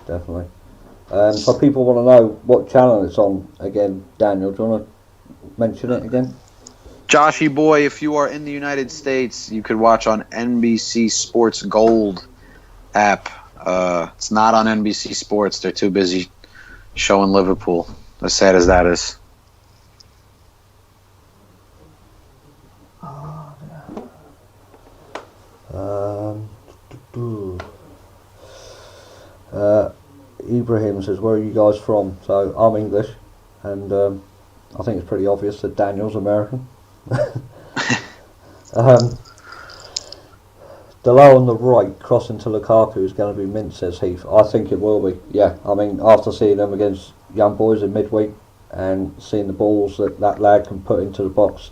S1: definitely. So people want to know what channel it's on again. Daniel, do you want to mention it again?
S3: Joshy boy, if you are in the United States, you could watch on NBC Sports Gold app. It's not on NBC Sports. They're too busy showing Liverpool. As sad as that is.
S1: Ibrahim says, where are you guys from? So I'm English, and I think it's pretty obvious that Daniel's American. Delo on the right crossing to Lukaku is going to be mint, says Heath. I think it will be. Yeah, I mean, after seeing them against young boys in midweek and seeing the balls that lad can put into the box,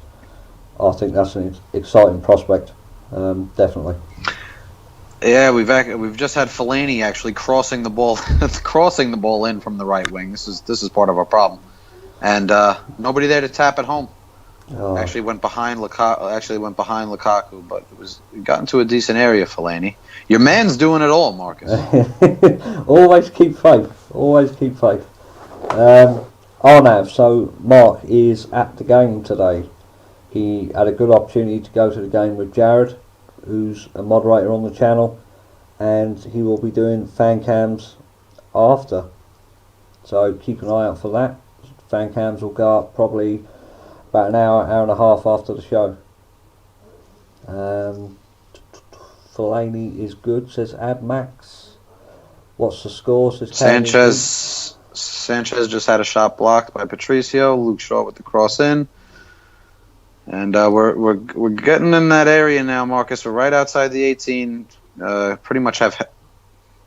S1: I think that's an exciting prospect. Definitely.
S3: Yeah, we've just had Fellaini actually crossing the ball in from the right wing. This is part of our problem, and nobody there to tap it home.
S1: Oh.
S3: Actually went behind Lukaku, but it got into a decent area. Fellaini, your man's doing it all, Marcus.
S1: Always keep faith. Arnav. So Mark is at the game today. He had a good opportunity to go to the game with Jared, who's a moderator on the channel, and he will be doing fan cams after. So keep an eye out for that. Fan cams will go up probably about an hour and a half after the show. Fellaini is good, says Admax. What's the score? Says
S3: Sanchez just had a shot blocked by Patricio. Luke Shaw with the cross in. And we're getting in that area now, Marcus. We're right outside the 18. Pretty much have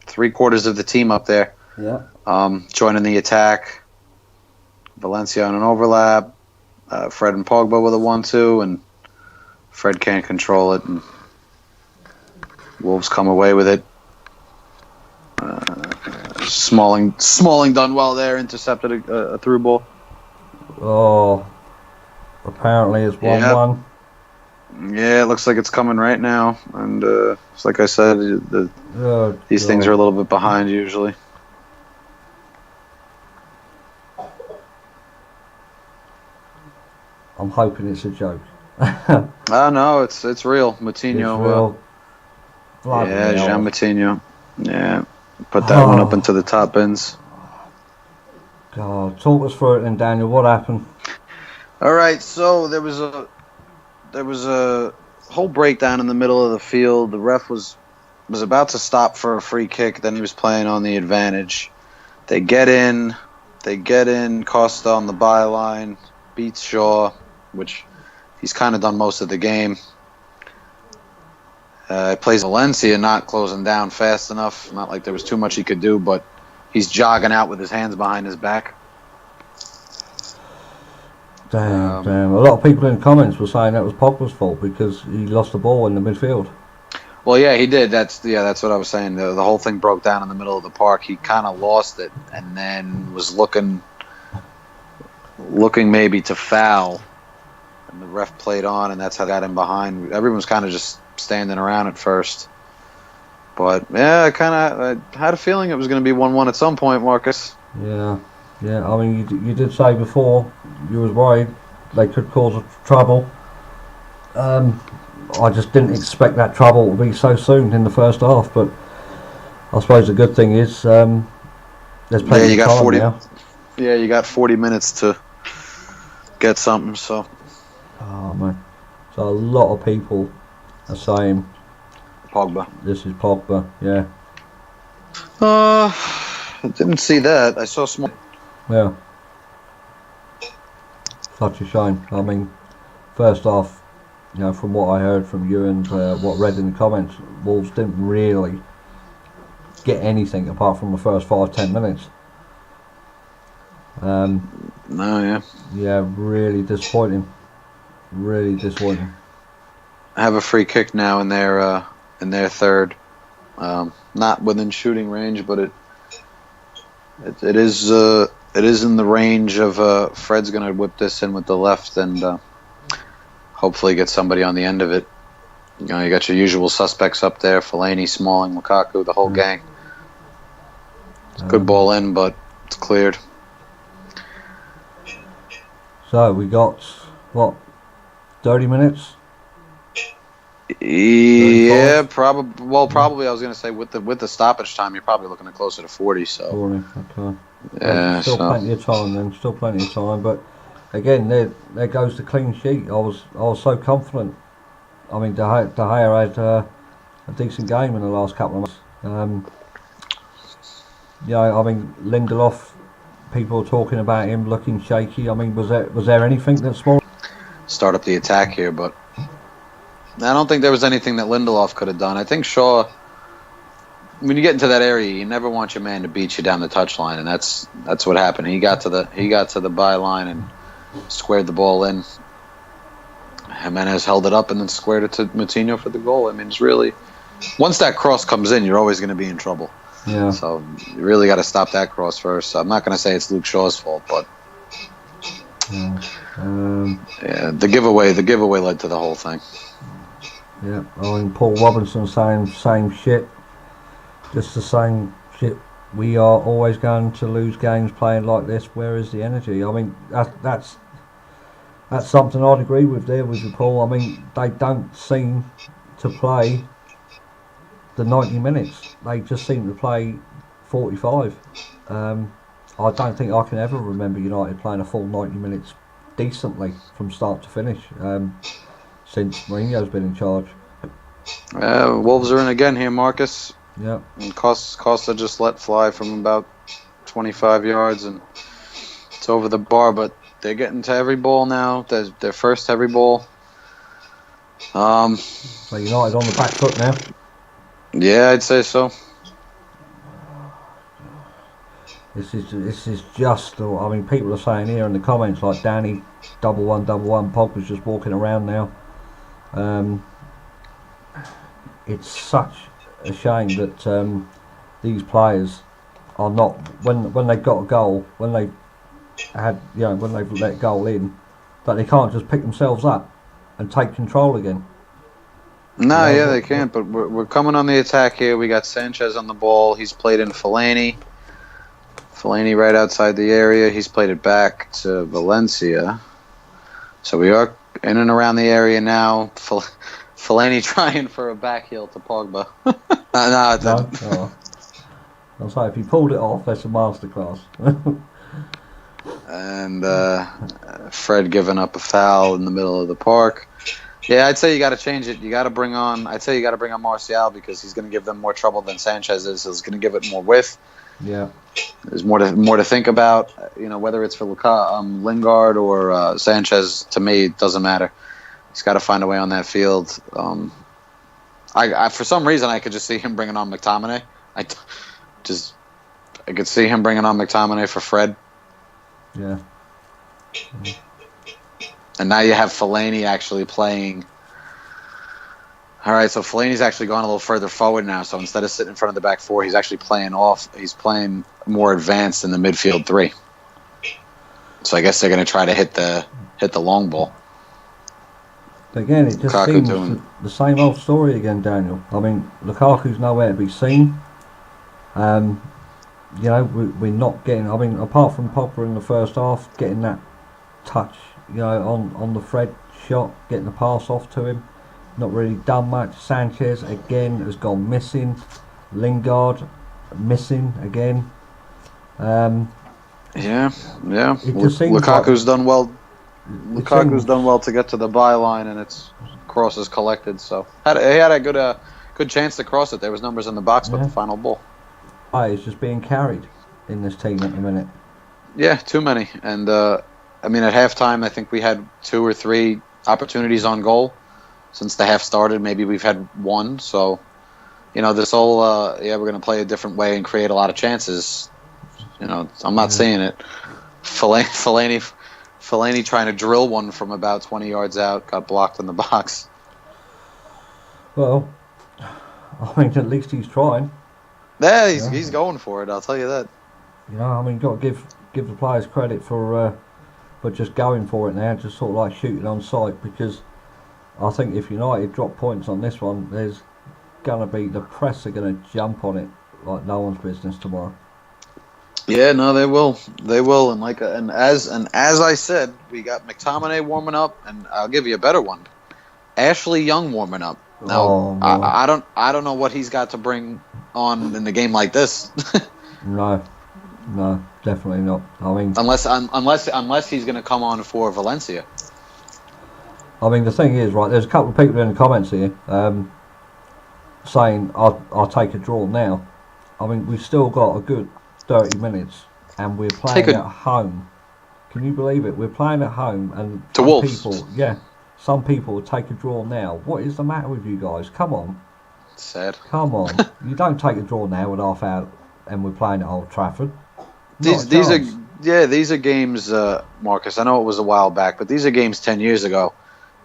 S3: 3/4 of the team up there.
S1: Yeah.
S3: Joining the attack. Valencia on an overlap. Fred and Pogba with a 1-2, and Fred can't control it, and Wolves come away with it. Smalling done well there, intercepted a through ball.
S1: Oh. Apparently it's 1-1.
S3: Yeah, it looks like it's coming right now. And it's like I said, these things are a little bit behind usually.
S1: I'm hoping it's a joke.
S3: No, it's real. Moutinho. Jean Moutinho. Yeah, put that one up into the top bins.
S1: God, talk us through it then, Daniel. What happened?
S3: All right, so there was a whole breakdown in the middle of the field. The ref was about to stop for a free kick. Then he was playing on the advantage. They get in. Costa on the byline beats Shaw, which he's kind of done most of the game. Plays Valencia, not closing down fast enough. Not like there was too much he could do, but he's jogging out with his hands behind his back.
S1: Damn. A lot of people in the comments were saying that was Pogba's fault because he lost the ball in the midfield.
S3: Well, yeah, he did. That's what I was saying. The whole thing broke down in the middle of the park. He kind of lost it and then was looking maybe to foul. And the ref played on, and that's how they got him behind. Everyone was kind of just standing around at first. But yeah, I had a feeling it was going to be 1-1 at some point, Marcus.
S1: Yeah. I mean, you did say before you was worried they could cause trouble. I just didn't expect that trouble to be so soon in the first half. But I suppose the good thing is there's plenty of time now.
S3: Yeah, you got 40 minutes to get something. So.
S1: Oh man, so a lot of people are saying
S3: Pogba.
S1: This is Pogba. Yeah.
S3: I didn't see that. I saw small.
S1: Yeah. Such a shame. I mean, first off, from what I heard from you and what I read in the comments, Wolves didn't really get anything apart from the first 5-10 minutes.
S3: No, yeah.
S1: Yeah, really disappointing. Really disappointing.
S3: I have a free kick now in their third. Not within shooting range, but it is in the range of Fred's going to whip this in with the left and hopefully get somebody on the end of it. You got your usual suspects up there: Fellaini, Smalling, Lukaku, the whole gang. Good ball in, but it's cleared.
S1: So we got 30 minutes.
S3: Yeah, probably. Well, probably I was going to say with the stoppage time, you're probably looking at closer to 40. So
S1: 40, okay.
S3: Yeah,
S1: still plenty of time then. Still plenty of time, but again, there goes the clean sheet. I was so confident. I mean, De Gea had a decent game in the last couple of months. I mean, Lindelof. People are talking about him looking shaky. I mean, was there anything that small?
S3: Start up the attack here, but I don't think there was anything that Lindelof could have done. I think Shaw, when you get into that area, you never want your man to beat you down the touchline, and that's what happened. He got to the byline and squared the ball in. Jimenez held it up and then squared it to Moutinho for the goal. I mean, it's really, once that cross comes in, you're always going to be in trouble.
S1: Yeah.
S3: So you really got to stop that cross first. I'm not going to say it's Luke Shaw's fault, but the giveaway led to the whole thing.
S1: Yeah, I mean, Paul Robinson saying same shit, just the same shit. We are always going to lose games playing like this. Where is the energy? I mean, that's something I'd agree with there with you, Paul. I mean, they don't seem to play the 90 minutes. They just seem to play 45. I don't think I can ever remember United playing a full 90 minutes decently from start to finish since Mourinho's been in charge.
S3: Wolves are in again here, Marcus.
S1: Yeah.
S3: And Costa just let fly from about 25 yards, and it's over the bar. But they're getting to every ball now. Their first every ball.
S1: So United on the back foot now.
S3: Yeah, I'd say so.
S1: This is just. I mean, people are saying here in the comments like Danny, double one. Pogba's just walking around now. It's such a shame that these players are not when they've got a goal, when they've let goal in, that they can't just pick themselves up and take control again.
S3: No, yeah, they can't. But we're coming on the attack here. We got Sanchez on the ball. He's played in Fellaini. Fellaini right outside the area. He's played it back to Valencia. So we are in and around the area now. Fellaini trying for a back heel to Pogba.
S1: No. I'm sorry, if he pulled it off, that's a masterclass.
S3: And Fred giving up a foul in the middle of the park. Yeah, I'd say you got to change it. You got to bring on Martial because he's going to give them more trouble than Sanchez is. He's going to give it more width.
S1: Yeah.
S3: There's more to think about. Whether it's for Lingard or Sanchez, to me, it doesn't matter. He's got to find a way on that field. I for some reason I could just see him bringing on McTominay. I could see him bringing on McTominay for Fred.
S1: Yeah.
S3: And now you have Fellaini actually playing. All right, so Fellaini's actually gone a little further forward now. So instead of sitting in front of the back four, he's actually playing off. He's playing more advanced in the midfield three. So I guess they're going to try to hit the long ball.
S1: Again, it just
S3: Lukaku
S1: seems
S3: doing.
S1: the same old story again, Daniel. I mean, Lukaku's nowhere to be seen. You know, we're not getting. I mean, apart from Pogba in the first half, getting that touch, you know, on the Fred shot, getting the pass off to him, not really done much. Sanchez again has gone missing. Lingard missing again.
S3: Yeah.
S1: It just seems
S3: Lukaku's
S1: like,
S3: done well.
S1: it
S3: Lukaku's
S1: seems,
S3: done well to get to the byline, and it's crosses collected. So he had a good chance to cross it. There was numbers in the box, but
S1: yeah,
S3: the final ball.
S1: is just being carried in this team at the minute.
S3: Yeah, too many. And I mean, at halftime, I think we had 2 or 3 opportunities on goal. Since the half started, maybe we've had 1. So, you know, this whole we're going to play a different way and create a lot of chances. You know, I'm not seeing it. Fellaini trying to drill one from about 20 yards out, got blocked in the box.
S1: Well, I mean, at least he's trying.
S3: Yeah, he's going for it. I'll tell you that.
S1: You know, I mean, got to give the players credit for just going for it now, just sort of like shooting on sight. Because I think if United drop points on this one, there's gonna be the press are gonna jump on it like no one's business tomorrow.
S3: Yeah, no, they will, and as I said, we got McTominay warming up, and I'll give you a better one, Ashley Young warming up. Now, I don't know what he's got to bring on in a game like this.
S1: No, definitely not. I mean,
S3: unless he's going to come on for Valencia.
S1: I mean, the thing is, right, there's a couple of people in the comments here saying I'll take a draw now. I mean, we've still got a good 30 minutes and we're playing at home. Can you believe it? We're playing at home, and some people will take a draw now. What is the matter with you guys? Come on.
S3: Sad.
S1: Come on. You don't take a draw now with half out and we're playing at Old Trafford.
S3: These are games, Marcus. I know it was a while back, but these are games 10 years ago.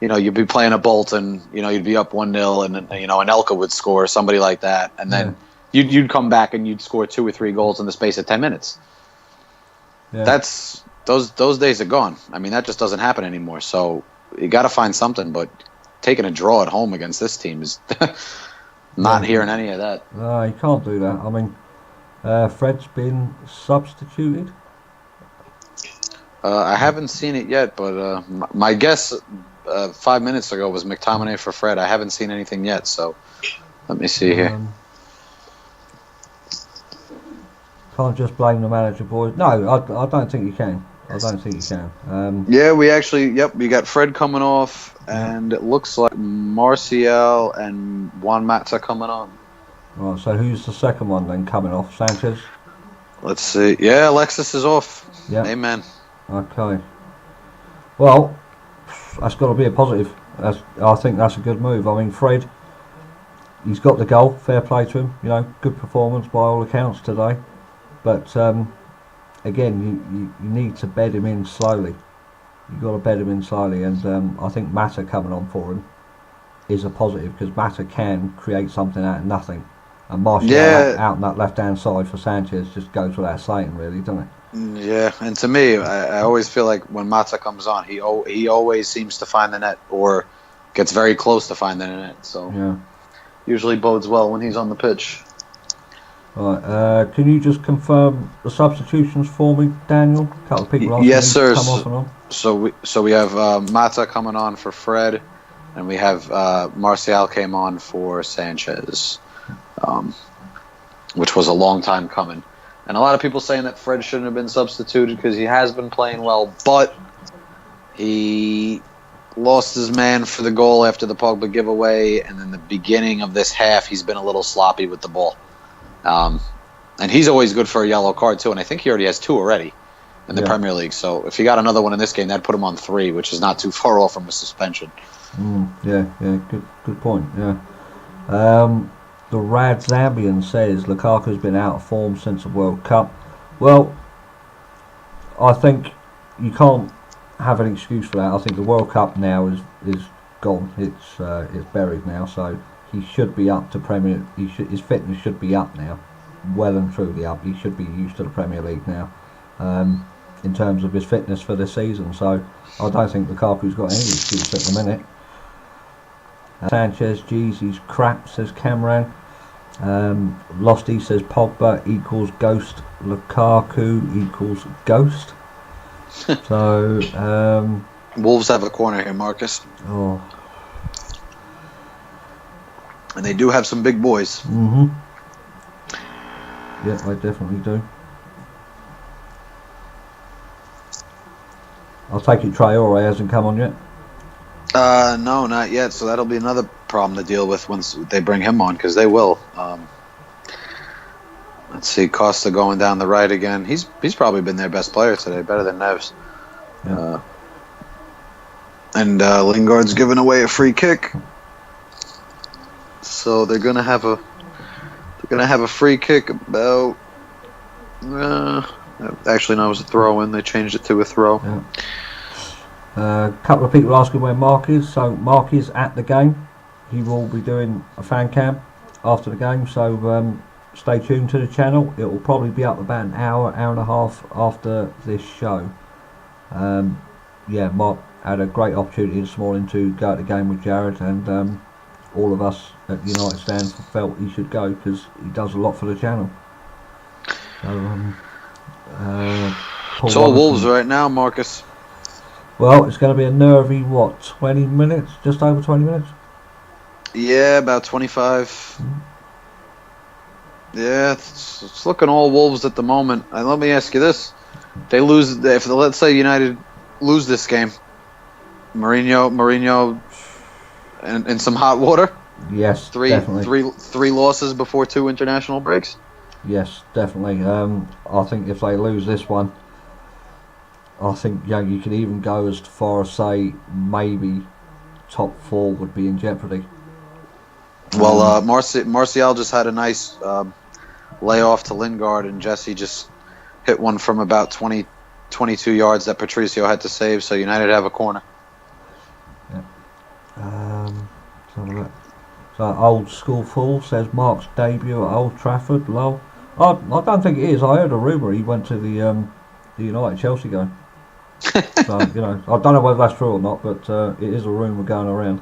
S3: You know, you'd be playing a Bolton, you know, you'd be up 1-0, and you know, Anelka would score, somebody like that, and then you'd come back and you'd score 2 or 3 goals in the space of 10 minutes. Yeah. Those days are gone. I mean, that just doesn't happen anymore. So you got to find something. But taking a draw at home against this team is not hearing any of that.
S1: No, you can't do that. I mean, Fred's been substituted.
S3: I haven't seen it yet, but my guess 5 minutes ago was McTominay for Fred. I haven't seen anything yet, so let me see here.
S1: Can't just blame the manager, boys. No, I don't think you can.
S3: We got Fred coming off, and it looks like Martial and Juan Mata coming on.
S1: Right, so who's the second one then coming off? Sanchez?
S3: Let's see. Yeah, Alexis is off. Yeah. Amen.
S1: Okay. Well, that's got to be a positive. I think that's a good move. I mean, Fred, he's got the goal. Fair play to him. You know, good performance by all accounts today. But again, you need to bed him in slowly. You've got to bed him in slowly, and I think Mata coming on for him is a positive, because Mata can create something out of nothing. And Martial out on that left-hand side for Sanchez just goes without saying, really, doesn't it?
S3: Yeah, and to me, I always feel like when Mata comes on, he always seems to find the net, or gets very close to finding the net. So usually bodes well when he's on the pitch.
S1: Right, can you just confirm the substitutions for me, Daniel? A couple of people
S3: yes, sir.
S1: Come off and on.
S3: So we have Mata coming on for Fred, and we have Martial came on for Sanchez, which was a long time coming. And a lot of people saying that Fred shouldn't have been substituted because he has been playing well, but he lost his man for the goal after the Pogba giveaway, and in the beginning of this half, he's been a little sloppy with the ball. And he's always good for a yellow card too, and I think he already has 2 already in the Premier League. So if he got another one in this game, that'd put him on 3, which is not too far off from a suspension.
S1: Good point. The Rad Zambian says Lukaku's been out of form since the World Cup. Well, I think you can't have an excuse for that. I think the World Cup now is gone. It's buried now. So he should be up to Premier. His fitness should be up now, well and truly up. He should be used to the Premier League now, in terms of his fitness for this season. So I don't think Lukaku's got any excuse at the minute. Sanchez, Jeezy's crap, says Cameron. Losty says Pogba equals ghost, Lukaku equals ghost. So
S3: Wolves have a corner here, Marcus.
S1: Oh.
S3: And they do have some big boys.
S1: Yeah, I definitely do. I'll take it Traore hasn't come on yet.
S3: No, not yet. So that'll be another problem to deal with once they bring him on, because they will. Let's see, Costa going down the right again. He's probably been their best player today, better than Neves.
S1: Yeah.
S3: And Lingard's giving away a free kick. So they're gonna have a free kick about. Actually, no, it was a throw in. They changed it to a throw.
S1: Yeah. A couple of people asking where Mark is. So Mark is at the game. He will be doing a fan cam after the game. So stay tuned to the channel. It will probably be up about an hour and a half after this show. Yeah, Mark had a great opportunity this morning to go at the game with Jared, and all of us at United Stand felt he should go because he does a lot for the channel. So,
S3: it's all Wolves right now, Marcus.
S1: Well, it's going to be a nervy, 20 minutes? Just over 20 minutes?
S3: Yeah, about 25. Yeah, it's looking all Wolves at the moment. And let me ask you this. They lose, if let's say United lose this game, Mourinho in some hot water?
S1: Yes, definitely.
S3: Three losses before 2 international breaks?
S1: Yes, definitely. I think if they lose this one, I think you could even go as far as say maybe top 4 would be in jeopardy.
S3: Well, Martial just had a nice layoff to Lingard, and Jesse just hit one from about 22 yards that Patricio had to save, so United have a corner.
S1: Yeah. So Old School Fool says Mark's debut at Old Trafford, lol. I don't think it is. I heard a rumour he went to the United Chelsea game. So, I don't know whether that's true or not, but it is a rumour going around.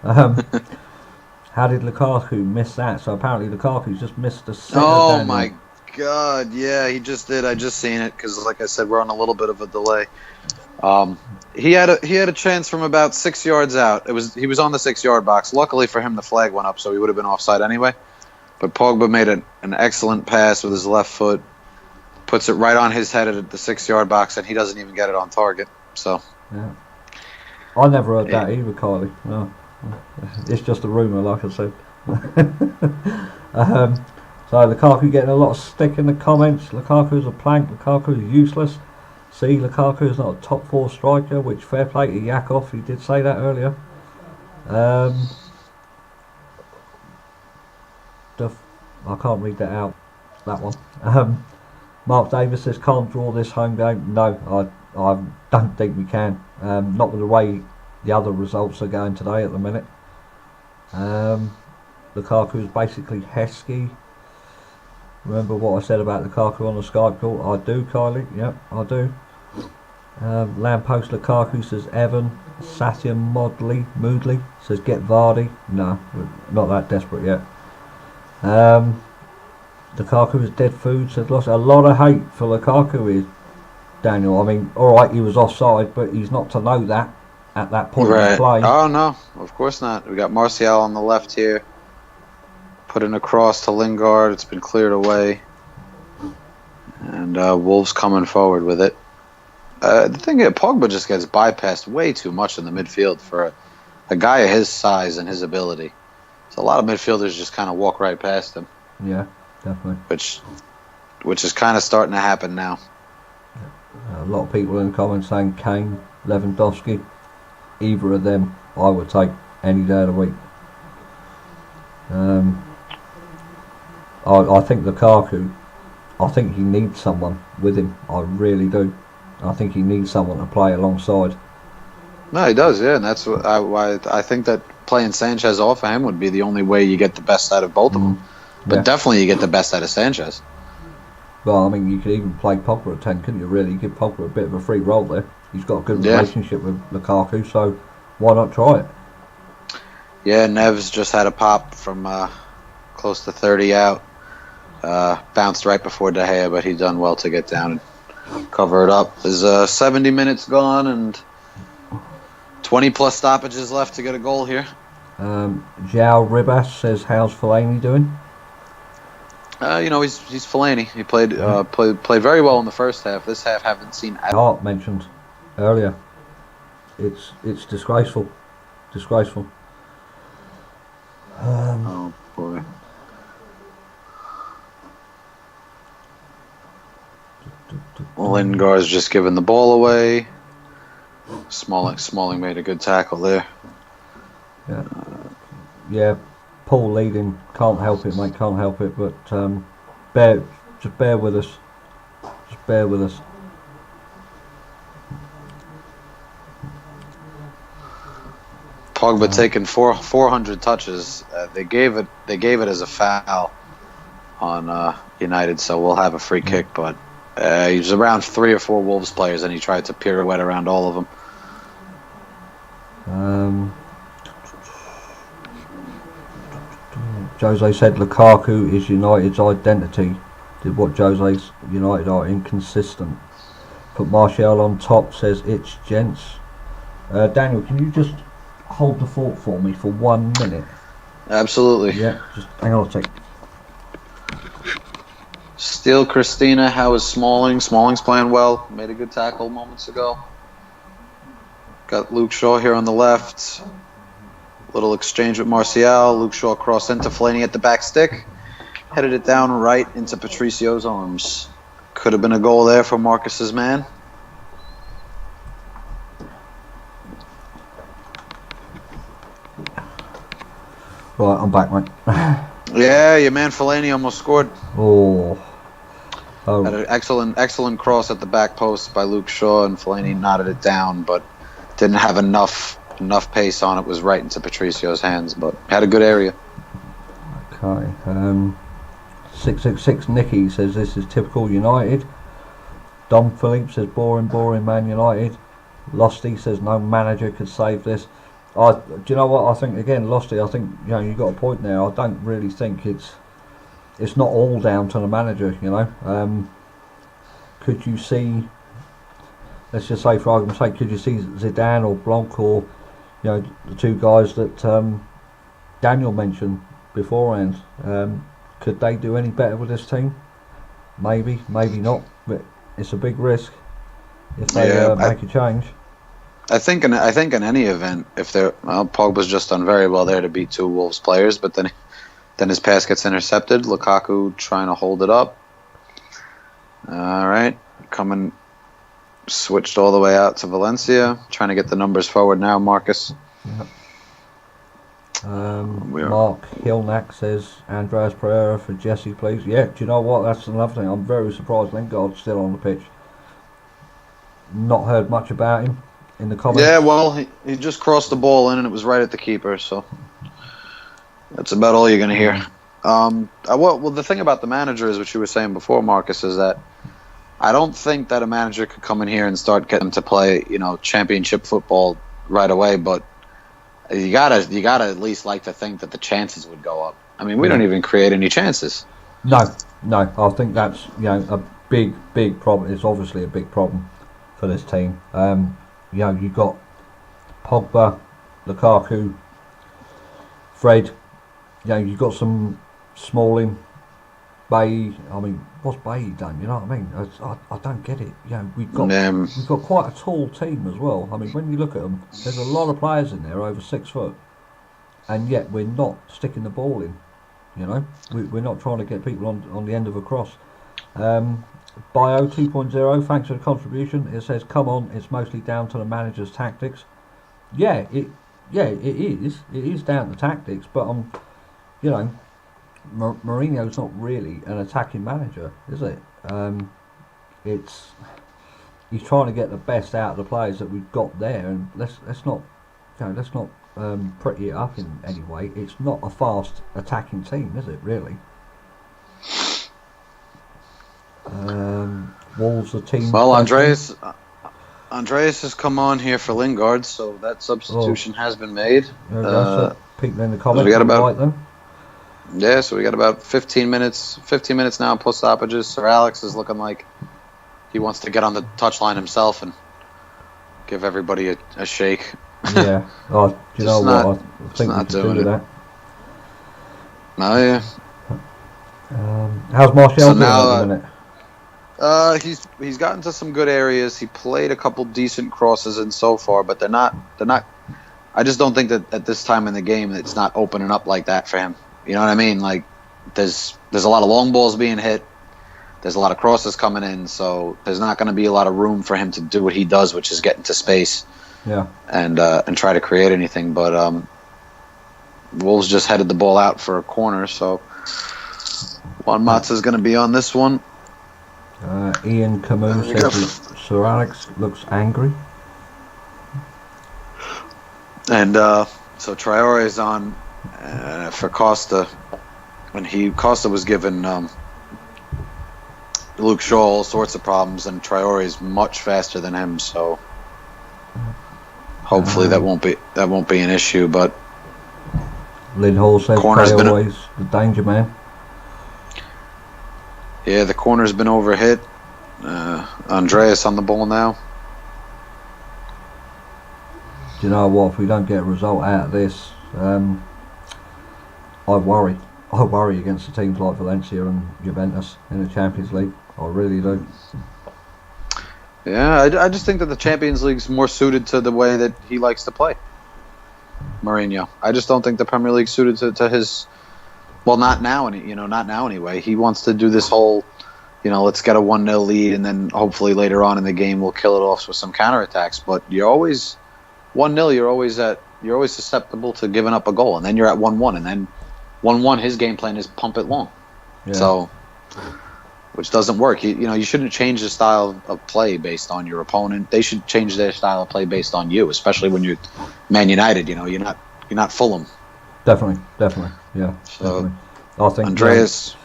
S1: How did Lukaku miss that? So apparently Lukaku's just missed a set.
S3: Oh my God, yeah, he just did. I just seen it because, like I said, we're on a little bit of a delay. He had a chance from about 6 yards out. He was on the 6-yard box. Luckily for him, the flag went up, so he would have been offside anyway. But Pogba made an excellent pass with his left foot, puts it right on his head at the 6-yard box, and he doesn't even get it on target. So,
S1: yeah, I never heard that either, Kylie. No, it's just a rumour, like I said. So Lukaku getting a lot of stick in the comments. Lukaku's a plank. Lukaku's useless. See, Lukaku's not a top 4 striker, which fair play to Yakov. He did say that earlier. I can't read that out. That one. Mark Davis says can't draw this home game. No, I don't think we can. Not with the way the other results are going today at the minute. Lukaku is basically Heskey. Remember what I said about Lukaku on the Skype call? I do, Kylie. Yep, I do. Lamppost Lukaku says Evan. Satya Moodley says get Vardy. No, we're not that desperate yet. Lukaku is dead food, says lost. A lot of hate for Lukaku is Daniel. I mean, alright, he was offside, but he's not to know that at that point in the play.
S3: Oh no, of course not. We got Martial on the left here. Put in a cross to Lingard. It's been cleared away. And Wolves coming forward with it. The thing is, Pogba just gets bypassed way too much in the midfield for a guy of his size and his ability. So a lot of midfielders just kind of walk right past him.
S1: Yeah, definitely.
S3: Which is kind of starting to happen now.
S1: A lot of people in the comments saying Kane, Lewandowski, either of them I would take any day of the week. I think Lukaku, I think he needs someone with him. I really do. I think he needs someone to play alongside.
S3: No, he does, yeah, and that's why I think that playing Sanchez off of him would be the only way you get the best out of both of them. But definitely you get the best out of Sanchez.
S1: Well, I mean, you could even play Pogba at 10, couldn't you, really? You give Pogba a bit of a free role there. He's got a good relationship with Lukaku, so why not try it?
S3: Yeah, Neves just had a pop from close to 30 out. Bounced right before De Gea, but he done well to get down and cover it up. There's 70 minutes gone and 20 plus stoppages left to get a goal here.
S1: João Ribas says, how's Fellaini doing?
S3: He's Fellaini. He played very well in the first half. This half haven't seen.
S1: Hart mentioned earlier. It's disgraceful. Disgraceful.
S3: Oh boy. Lingard's just giving the ball away. Smalling made a good tackle there.
S1: Yeah, Paul leading. Can't help it, mate. Can't help it. But bear with us. Just bear with us.
S3: Pogba taking 400 touches. They gave it as a foul on United, so we'll have a free kick. But he was around 3 or 4 Wolves players, and he tried to pirouette around all of them.
S1: Jose said Lukaku is United's identity. Did what Jose's United are inconsistent. Put Martial on top, says it's gents. Daniel, can you just hold the fort for me for 1 minute?
S3: Absolutely.
S1: Yeah, just hang on a sec.
S3: Steele Christina, how is Smalling? Smalling's playing well. Made a good tackle moments ago. Got Luke Shaw here on the left. Little exchange with Martial. Luke Shaw crossed into Fellaini at the back stick. Headed it down right into Patricio's arms. Could have been a goal there for Marcus's man.
S1: Right, I'm back, mate.
S3: Yeah, your man Fellaini almost scored.
S1: Oh.
S3: Had an excellent cross at the back post by Luke Shaw, and Fellaini knotted it down, but didn't have enough pace on it. Was right into Patricio's hands, but had a good area.
S1: Okay. 666 Nicky says this is typical United. Dom Philippe says boring Man United. Losty says no manager could save this. Do you know what I think? Again, Losty, I think you got a point there. I don't really think it's not all down to the manager. Could you see? Let's just say, for argument's sake, could you see Zidane or Blanc or the 2 guys that Daniel mentioned beforehand? Could they do any better with this team? Maybe not. But it's a big risk if they make a change.
S3: I think in any event, if Pogba's just done very well there to beat 2 Wolves players, but then his pass gets intercepted. Lukaku trying to hold it up. All right, switched all the way out to Valencia, trying to get the numbers forward now. Marcus.
S1: Yep. Mark Hillnack says Andreas Pereira for Jesse, please. Yeah, do you know what? That's another thing. I'm very surprised Lingard's still on the pitch. Not heard much about him in the comments.
S3: Yeah, well, he just crossed the ball in and it was right at the keeper, so that's about all you're going to hear. Well, the thing about the manager is what you were saying before, Marcus, is that I don't think that a manager could come in here and start getting to play, championship football right away, but you gotta at least like to think that the chances would go up. I mean, we don't even create any chances.
S1: No. I think that's a big problem. It's obviously a big problem for this team. You've got Pogba, Lukaku, Fred. You've got some Smalling, Bailly. I mean, what's Bailly done? You know what I mean? I don't get it. We've got quite a tall team as well. I mean, when you look at them, there's a lot of players in there over 6 foot, and yet we're not sticking the ball in. We're not trying to get people on the end of a cross. Bio 2.0, thanks for the contribution. It says, come on, it's mostly down to the manager's tactics. It is. It is down to tactics, but Mourinho's not really an attacking manager, is it? He's trying to get the best out of the players that we've got there, and let's not pretty it up in any way. It's not a fast attacking team, is it? Really? Wolves the team.
S3: Well, Andreas has come on here for Lingard, so that substitution has been made.
S1: P people in the comments.
S3: We got about
S1: like them.
S3: Yeah, so we got about 15 minutes. 15 minutes now plus stoppages. Sir Alex is looking like he wants to get on the touchline himself and give everybody a shake.
S1: Yeah. Oh, do you know what? I think we can do that.
S3: Oh yeah.
S1: How's Martial doing at the minute?
S3: He's gotten to some good areas. He played a couple decent crosses in so far, but they're not. I just don't think that at this time in the game it's not opening up like that for him. You know what I mean? Like there's a lot of long balls being hit. There's a lot of crosses coming in, so there's not going to be a lot of room for him to do what he does, which is get into space.
S1: Yeah.
S3: And try to create anything. But Wolves just headed the ball out for a corner, so Juan Mata's going to be on this one.
S1: Ian Camus says Sir Alex looks angry.
S3: And so Traore's on for Costa. When Costa was given Luke Shaw all sorts of problems, and Traore's much faster than him, so hopefully that won't be an issue. But
S1: Lynn Hall says Traore's the danger man.
S3: Yeah, the corner's been overhit. Andreas on the ball now.
S1: Do you know what? If we don't get a result out of this, I worry. I worry against the teams like Valencia and Juventus in the Champions League. I really do.
S3: Yeah, I just think that the Champions League's more suited to the way that he likes to play. Mourinho. I just don't think the Premier League's suited to his. Well, not now. Not now anyway. He wants to do this whole, let's get a 1-0 lead, and then hopefully later on in the game we'll kill it off with some counterattacks. But you're always 1-0. You're always susceptible to giving up a goal, and then you're at 1-1, and then 1-1. His game plan is pump it long. Yeah. So, which doesn't work. You shouldn't change the style of play based on your opponent. They should change their style of play based on you, especially when you're Man United. You're not Fulham.
S1: Definitely, yeah.
S3: So,
S1: definitely. I think
S3: Andreas.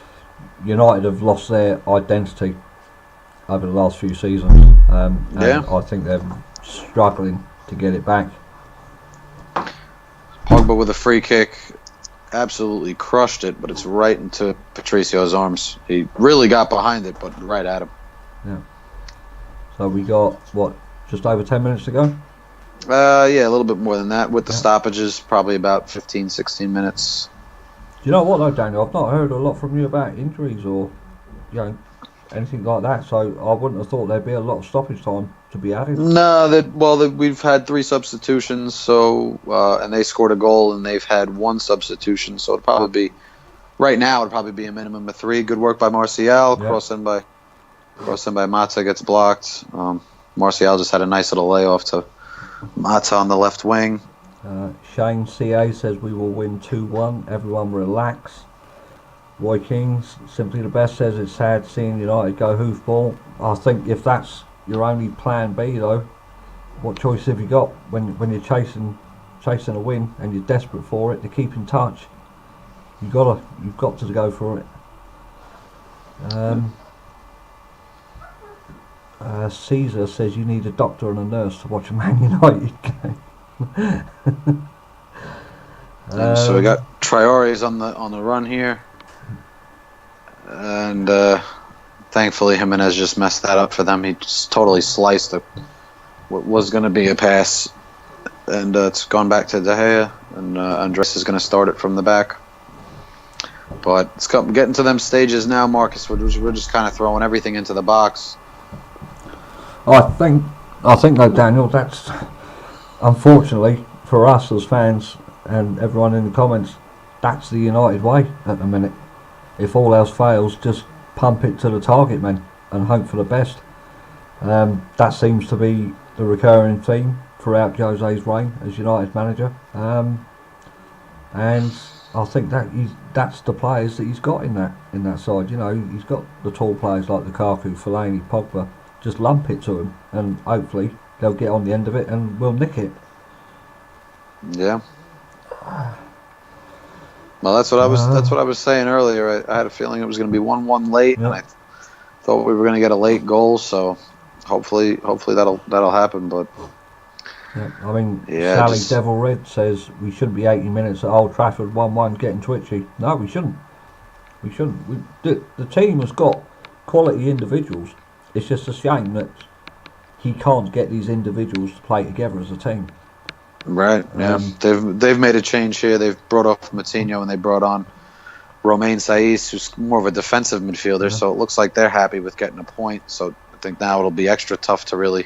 S1: United have lost their identity over the last few seasons. I think they're struggling to get it back.
S3: Pogba with a free kick, absolutely crushed it, but it's right into Patricio's arms. He really got behind it, but right at him.
S1: Yeah. So we got, just over 10 minutes to go?
S3: Yeah, a little bit more than that. With the stoppages, probably about 15, 16 minutes.
S1: Do you know what though, Daniel? I've not heard a lot from you about injuries or anything like that, so I wouldn't have thought there'd be a lot of stoppage time to be added.
S3: No, we've had 3 substitutions, so and they scored a goal, and they've had 1 substitution, so it'd probably be a minimum of 3. Good work by Martial. Cross in by Mata, gets blocked. Martial just had a nice little layoff to Mata on the left wing.
S1: Shane CA says we will win 2-1. Everyone relax. Roy Kings, simply the best, says it's sad seeing United go hoofball. I think if that's your only plan B though, what choice have you got when you're chasing a win and you're desperate for it to keep in touch? You've got to go for it. Caesar says you need a doctor and a nurse to watch a Man United game.
S3: So we got Traore's on the run here, and thankfully Jimenez just messed that up for them. He just totally sliced what was going to be a pass, and it's gone back to De Gea, and Andres is going to start it from the back. But it's getting to them stages now, Marcus. We're just kind of throwing everything into the box.
S1: I think though, Daniel, that's unfortunately for us as fans and everyone in the comments, that's the United way at the minute. If all else fails, just pump it to the target man and hope for the best. That seems to be the recurring theme throughout Jose's reign as United manager, and I think that's the players that he's got in that side. He's got the tall players like Lukaku, Fellaini, Pogba. Just lump it to him, and hopefully they'll get on the end of it, and we'll nick it.
S3: Yeah. Well, that's what I was saying earlier. I had a feeling it was going to be 1-1 late, and I thought we were going to get a late goal. So hopefully that'll happen. But
S1: Yeah, I mean,
S3: Yeah,
S1: Sally Devil Red says we shouldn't be 80 minutes at Old Trafford 1-1 getting twitchy. No, we shouldn't. We shouldn't. The team has got quality individuals. It's just a shame that he can't get these individuals to play together as a team.
S3: Right. Yeah. They've made a change here. They've brought off Moutinho and they brought on Romain Saiz, who's more of a defensive midfielder. Yeah. So it looks like they're happy with getting a point. So I think now it'll be extra tough to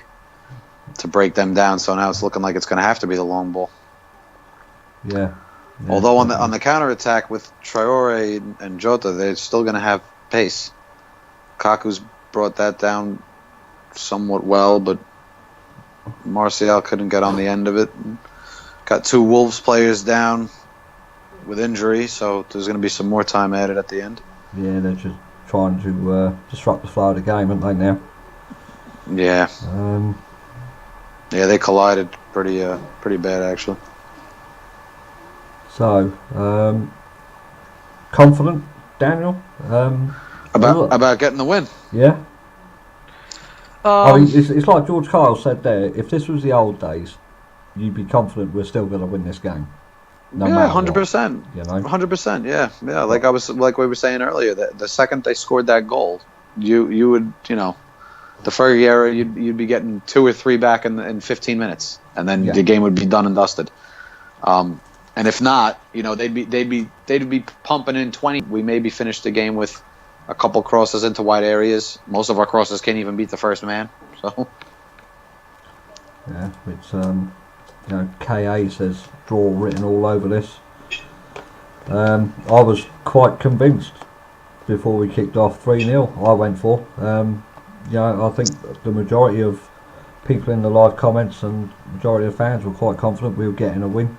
S3: break them down. So now it's looking like it's going to have to be the long ball.
S1: Yeah.
S3: Although on the counter attack with Traore and Jota, they're still going to have pace. Kaku's brought that down somewhat well, but Martial couldn't get on the end of it. Got 2 Wolves players down with injury, so there's going to be some more time added at the end.
S1: Yeah, they're just trying to disrupt the flow of the game, aren't they, now?
S3: Yeah. Yeah, they collided pretty bad, actually.
S1: So, confident, Daniel?
S3: About getting the win?
S1: Yeah. I mean, it's like George Kyle said there. If this was the old days, you'd be confident we're still going to win this game. No matter
S3: 100%.
S1: You know,
S3: 100%. Yeah. Like we were saying earlier, that the second they scored that goal, you would, the Fergie you'd be getting 2 or 3 back in 15 minutes, and then the game would be done and dusted. And if not, they'd be pumping in 20. We maybe finished the game with a couple crosses into wide areas. Most of our crosses can't even beat the first man. So
S1: yeah, it's KA says draw written all over this. I was quite convinced before we kicked off 3-0. I went for. I think the majority of people in the live comments and majority of fans were quite confident we were getting a win.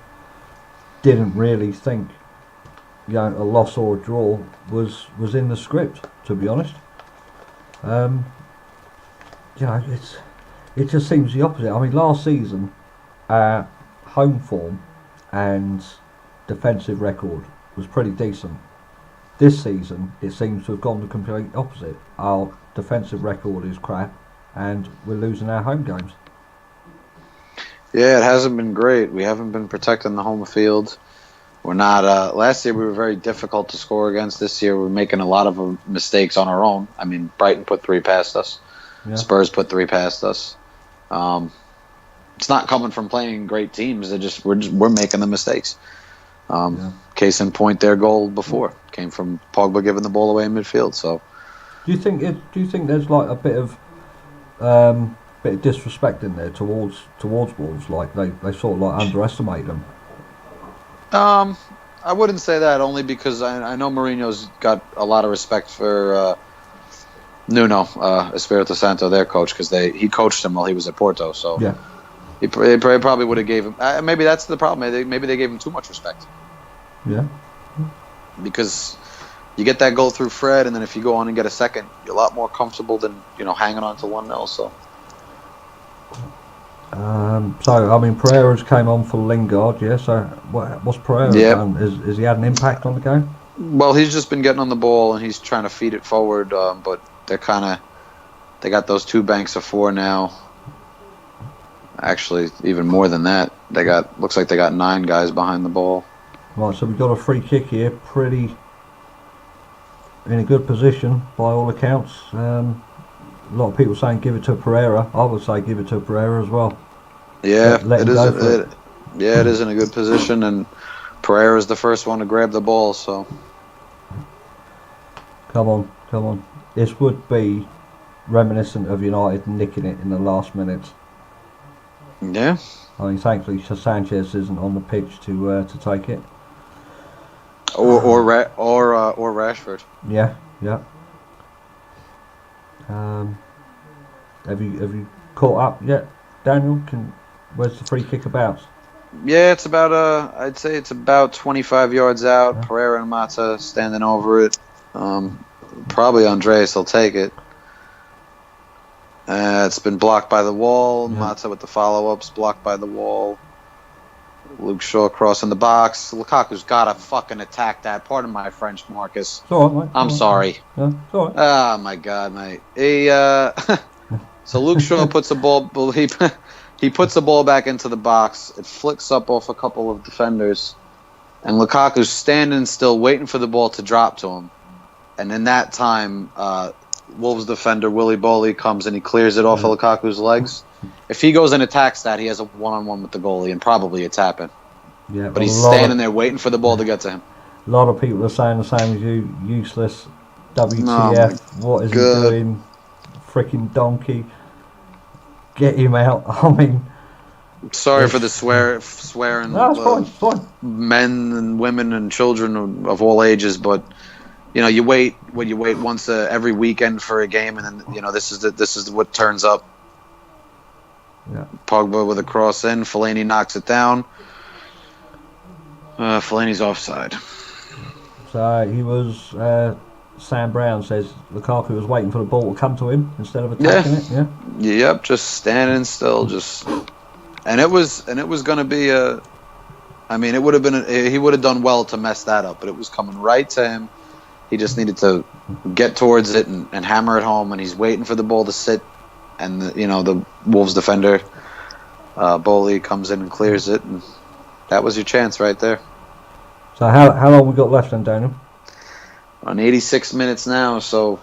S1: Didn't really think a loss or a draw was in the script, to be honest. It just seems the opposite. I mean, last season, our home form and defensive record was pretty decent. This season, it seems to have gone the complete opposite. Our defensive record is crap, and we're losing our home games.
S3: Yeah, it hasn't been great. We haven't been protecting the home field. We're not. Last year we were very difficult to score against. This year we're making a lot of mistakes on our own. I mean, Brighton put 3 past us. Yeah. Spurs put 3 past us. It's not coming from playing great teams. We're making the mistakes. Case in point, their goal before came from Pogba giving the ball away in midfield. So,
S1: do you think there's like a bit of disrespect in there towards Wolves? Like they sort of like underestimate them.
S3: I wouldn't say that, only because I know Mourinho's got a lot of respect for Nuno Espirito Santo, their coach, because he coached him while he was at Porto. So
S1: yeah,
S3: he probably would have gave him. Maybe that's the problem. Maybe they gave him too much respect.
S1: Yeah,
S3: because you get that goal through Fred, and then if you go on and get a second, you're a lot more comfortable than hanging on to 1-0. So.
S1: I mean, Pereira's came on for Lingard, yeah. So, what's Pereira done? Has he had an impact on the game?
S3: Well, he's just been getting on the ball and he's trying to feed it forward. But they got those 2 banks of 4 now. Actually, even more than that. Looks like they got 9 guys behind the ball.
S1: Right, so we've got a free kick here, pretty in a good position by all accounts. A lot of people saying give it to Pereira. I would say give it to Pereira as well.
S3: Yeah, it is in a good position, and Pereira's the first one to grab the ball. So, come
S1: on. This would be reminiscent of United nicking it in the last minutes.
S3: Yeah.
S1: I mean, thankfully Sanchez isn't on the pitch to take it.
S3: Or Rashford.
S1: Yeah. Have you caught up yet, Daniel? Where's the free kick about?
S3: Yeah, it's about I'd say it's about 25 yards out. Yeah. Pereira and Mata standing over it. Probably Andreas will take it. It's been blocked by the wall. Yeah. Mata with the follow-ups, blocked by the wall. Luke Shaw crossing the box. Lukaku's got to fucking attack that. Pardon my French, Marcus.
S1: It's all right, mate.
S3: I'm sorry.
S1: Yeah, it's all right.
S3: Oh, my God, mate. So Luke Shaw puts the ball... He puts the ball back into the box. It flicks up off a couple of defenders. And Lukaku's standing still, waiting for the ball to drop to him. And in that time, Wolves defender Willy Boley comes and he clears it off of Lukaku's legs. If he goes and attacks that, he has a one-on-one with the goalie and probably it's happened.
S1: Yeah,
S3: but he's standing there waiting for the ball to get to him.
S1: A lot of people are saying the same as you. Useless. WTF. What is he doing? Freaking donkey. Get him out. I mean...
S3: Sorry for the swearing.
S1: No, it's fine.
S3: Men and women and children of all ages, but you wait once every weekend for a game, and then this is what turns up.
S1: Yeah.
S3: Pogba with a cross in, Fellaini knocks it down. Fellaini's offside.
S1: So he was. Sam Brown says Lukaku was waiting for the ball to come to him instead of attacking it. Yeah.
S3: Yep, just standing still, just. And it was going to be a. I mean, it would have been. He would have done well to mess that up, but it was coming right to him. He just needed to get towards it and hammer it home, and he's waiting for the ball to sit. And the Wolves defender, Boley, comes in and clears it, and that was your chance right there.
S1: So how long we got left then, Daniel?
S3: On 86 minutes now, so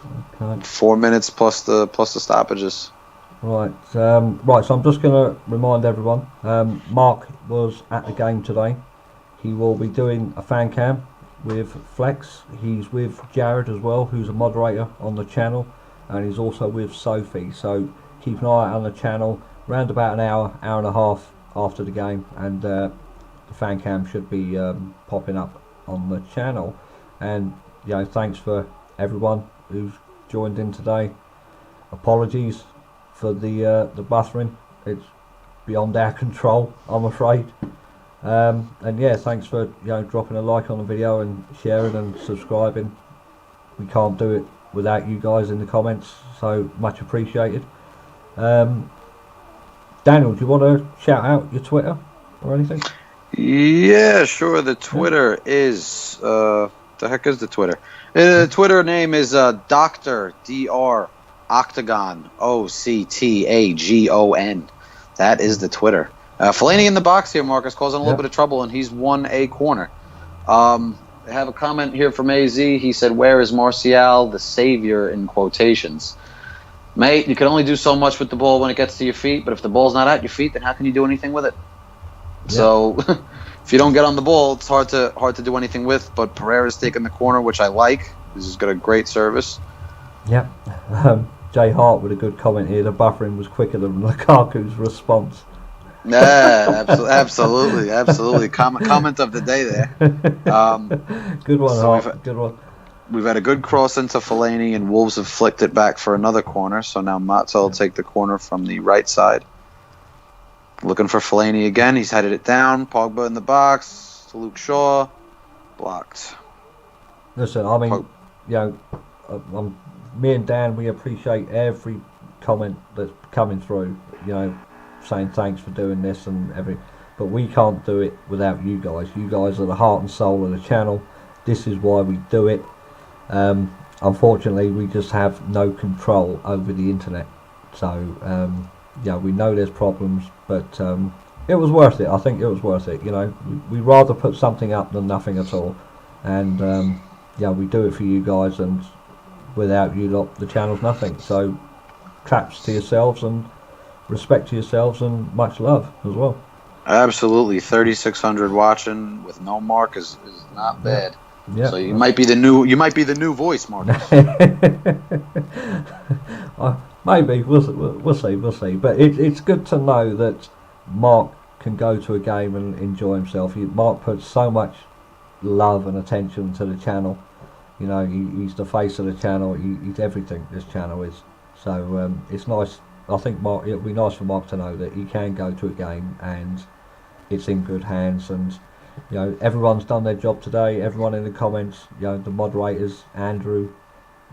S3: 4 minutes plus the stoppages.
S1: Right, so I'm just going to remind everyone, Mark was at the game today. He will be doing a fan cam with Flex. He's with Jared as well, who's a moderator on the channel, and he's also with Sophie. So keep an eye out on the channel, around about an hour and a half after the game, and the fan cam should be popping up on the channel. And thanks for everyone who's joined in today. Apologies for the buffering, it's beyond our control, I'm afraid. And thanks for dropping a like on the video and sharing and subscribing. We can't do it without you guys in the comments, so much appreciated. Daniel, do you want to shout out your Twitter or anything?
S3: Yeah, sure. The Twitter is the heck is the Twitter? The Twitter name is Dr. Octagon, Octagon. That is the Twitter. Fellaini in the box here, Marcus, causing a little bit of trouble, and he's won a corner. I have a comment here from AZ. He said, "Where is Martial, the savior?" in quotations. Mate, you can only do so much with the ball when it gets to your feet, but if the ball's not at your feet, then how can you do anything with it? Yeah. So, if you don't get on the ball, it's hard to do anything with. But Pereira's taking the corner, which I like. He's got a great service.
S1: Yeah. Jay Hart with a good comment here. The buffering was quicker than Lukaku's response.
S3: Yeah, absolutely. Comment of the day there.
S1: Good one, so Hart. Good one.
S3: We've had a good cross into Fellaini, and Wolves have flicked it back for another corner. So now Matza will take the corner from the right side. Looking for Fellaini again. He's headed it down. Pogba in the box to Luke Shaw. Blocked.
S1: Listen, I mean, me and Dan, we appreciate every comment that's coming through, saying thanks for doing this and everything, but we can't do it without you guys. You guys are the heart and soul of the channel. This is why we do it. Unfortunately, we just have no control over the internet, so we know there's problems, but it was worth it. I think it was worth it. We'd rather put something up than nothing at all, and we do it for you guys, and without you lot, the channel's nothing. So claps to yourselves and respect to yourselves and much love as well.
S3: Absolutely. 3,600 watching with no mark is not bad.
S1: Yeah.
S3: So you might be the new voice, Marcus.
S1: Maybe we'll see. But it's good to know that Mark can go to a game and enjoy himself. Mark puts so much love and attention to the channel. He's the face of the channel. He's everything this channel is. So it's nice. I think Mark, it'll be nice for Mark to know that he can go to a game and it's in good hands. And everyone's done their job today. Everyone in the comments, the moderators, Andrew,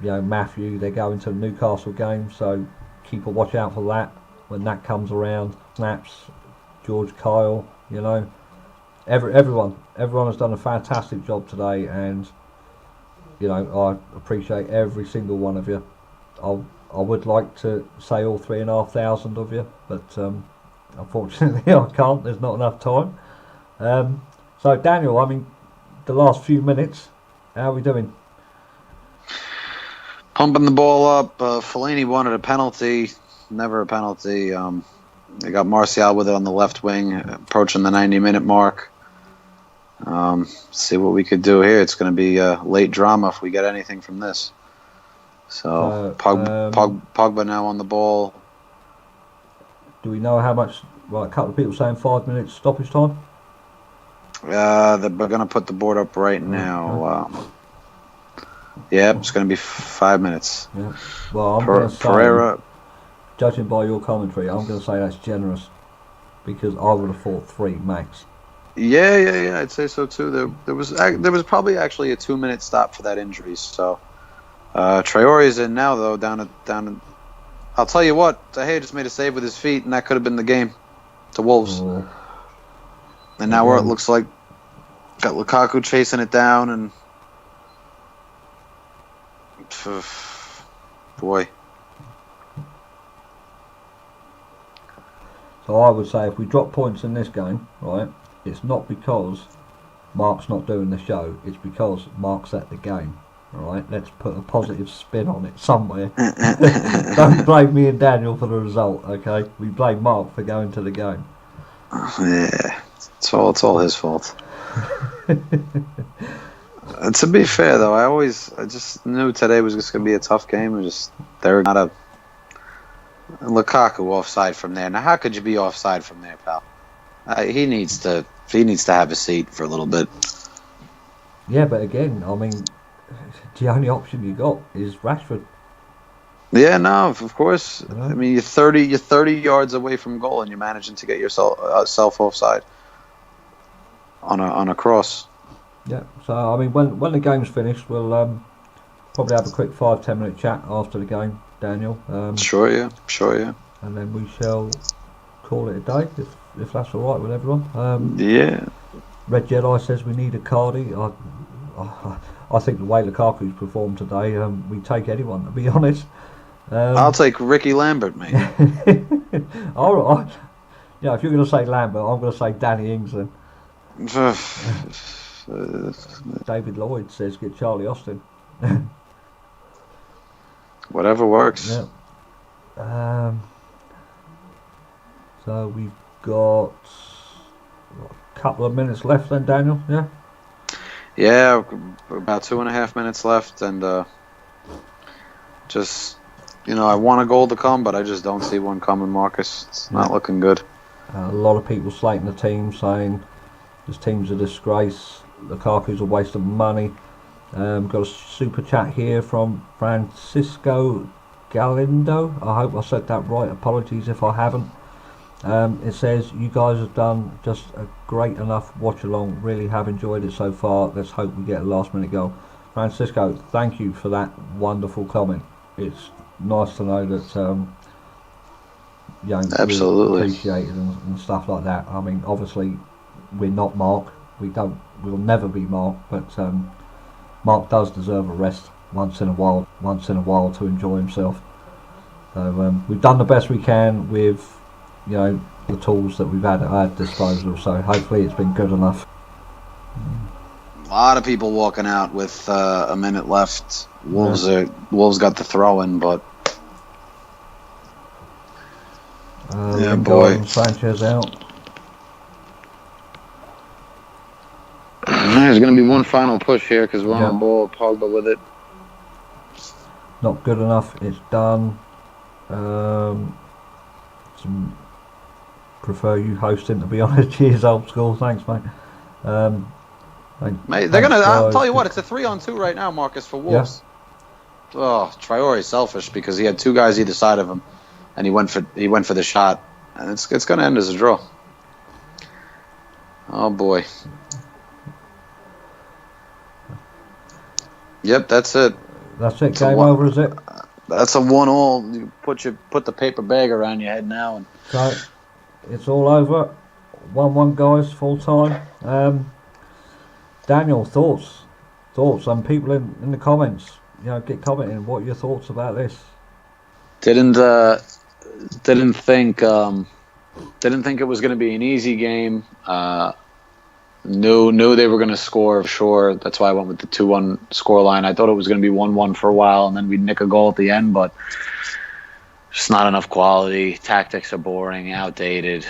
S1: Matthew, they're going to the Newcastle game. So keep a watch out for that when that comes around. Snaps, George Kyle, everyone has done a fantastic job today, and I appreciate every single one of you. I would like to say all 3,500 of you, but unfortunately, I can't. There's not enough time. So, Daniel, I mean, the last few minutes, how are we doing?
S3: Pumping the ball up. Fellaini wanted a penalty. Never a penalty. They got Martial with it on the left wing, approaching the 90-minute mark. See what we could do here. It's going to be late drama if we get anything from this. So Pogba now on the ball.
S1: Do we know how much? Well, a couple of people saying 5 minutes stoppage time.
S3: They're going to put the board up right now. Yeah, it's going to be 5 minutes.
S1: Yeah. Well, I'm going to say, Pereira, judging by your commentary, I'm going to say that's generous because I would have thought 3 max.
S3: Yeah, I'd say so too. There was probably actually a 2-minute stop for that injury. So Traore's in now though, down. I'll tell you what, De Gea just made a save with his feet, and that could have been the game to Wolves.
S1: Oh.
S3: And now where it looks like got Lukaku chasing it down, and boy.
S1: So I would say if we drop points in this game, right, it's not because Mark's not doing the show, it's because Mark's at the game. Alright, let's put a positive spin on it somewhere. Don't blame me and Daniel for the result, okay? We blame Mark for going to the game.
S3: Yeah, it's all his fault. To be fair though, I just knew today was just going to be a tough game. They're not a Lukaku offside from there. Now how could you be offside from there, pal? He needs to have a seat for a little bit.
S1: Yeah, but again, I mean, the only option you got is Rashford.
S3: Yeah, no, of course. I mean, you're 30 yards away from goal, and you're managing to get yourself offside on a cross.
S1: Yeah. So I mean, when the game's finished, we'll probably have a quick 5-10 minute chat after the game, Daniel.
S3: Sure, yeah. And
S1: then we shall call it a day if that's all right with everyone.
S3: Yeah.
S1: Red Jedi says we need a Cardi. I think the way Lukaku's performed today, we take anyone, to be honest.
S3: I'll take Ricky Lambert, mate.
S1: All right. Yeah, if you're going to say Lambert, I'm going to say Danny Ings then. David Lloyd says get Charlie Austin.
S3: Whatever works.
S1: Yeah. So we've got a couple of minutes left then, Daniel, yeah?
S3: Yeah, about 2.5 minutes left, and just, I want a goal to come, but I just don't see one coming, Marcus. It's not looking good.
S1: A lot of people slating the team, saying this team's a disgrace, Lukaku's a waste of money. Got a super chat here from Francisco Galindo. I hope I said that right, apologies if I haven't. It says, you guys have done just a great enough watch along, really have enjoyed it so far, let's hope we get a last minute goal. Francisco, thank you for that wonderful comment. It's nice to know that
S3: absolutely
S1: appreciated and stuff like that. I mean, obviously we're not Mark, we'll never be Mark, but Mark does deserve a rest once in a while to enjoy himself. So we've done the best we can with the tools that we've had at our disposal, so hopefully it's been good enough.
S3: A lot of people walking out with a minute left. Wolves got the throw in, but
S1: boy, Sanchez out.
S3: There's going to be one final push here because we're on the ball. Pogba with it.
S1: Not good enough. It's done. Prefer you hosting, to be honest. Cheers, old school. Thanks, mate.
S3: Mate, they're gonna. I'll tell you what. It's a 3-on-2 right now, Marcus, for Wolves. Yeah. Oh, Traore's selfish because he had 2 guys either side of him, and he went for the shot, and it's gonna end as a draw. Oh boy. Yep, that's it.
S1: That's it. Game over, is it?
S3: That's a 1-1. You put the paper bag around your head now, and
S1: so it's all over. 1-1, guys, full time. Daniel, thoughts, and people in the comments, get commenting. What are your thoughts about this?
S3: Didn't think Didn't think it was going to be an easy game. Knew they were going to score, sure. That's why I went with the 2-1 scoreline. I thought it was going to be 1-1 for a while, and then we'd nick a goal at the end, but just not enough quality. Tactics are boring, outdated.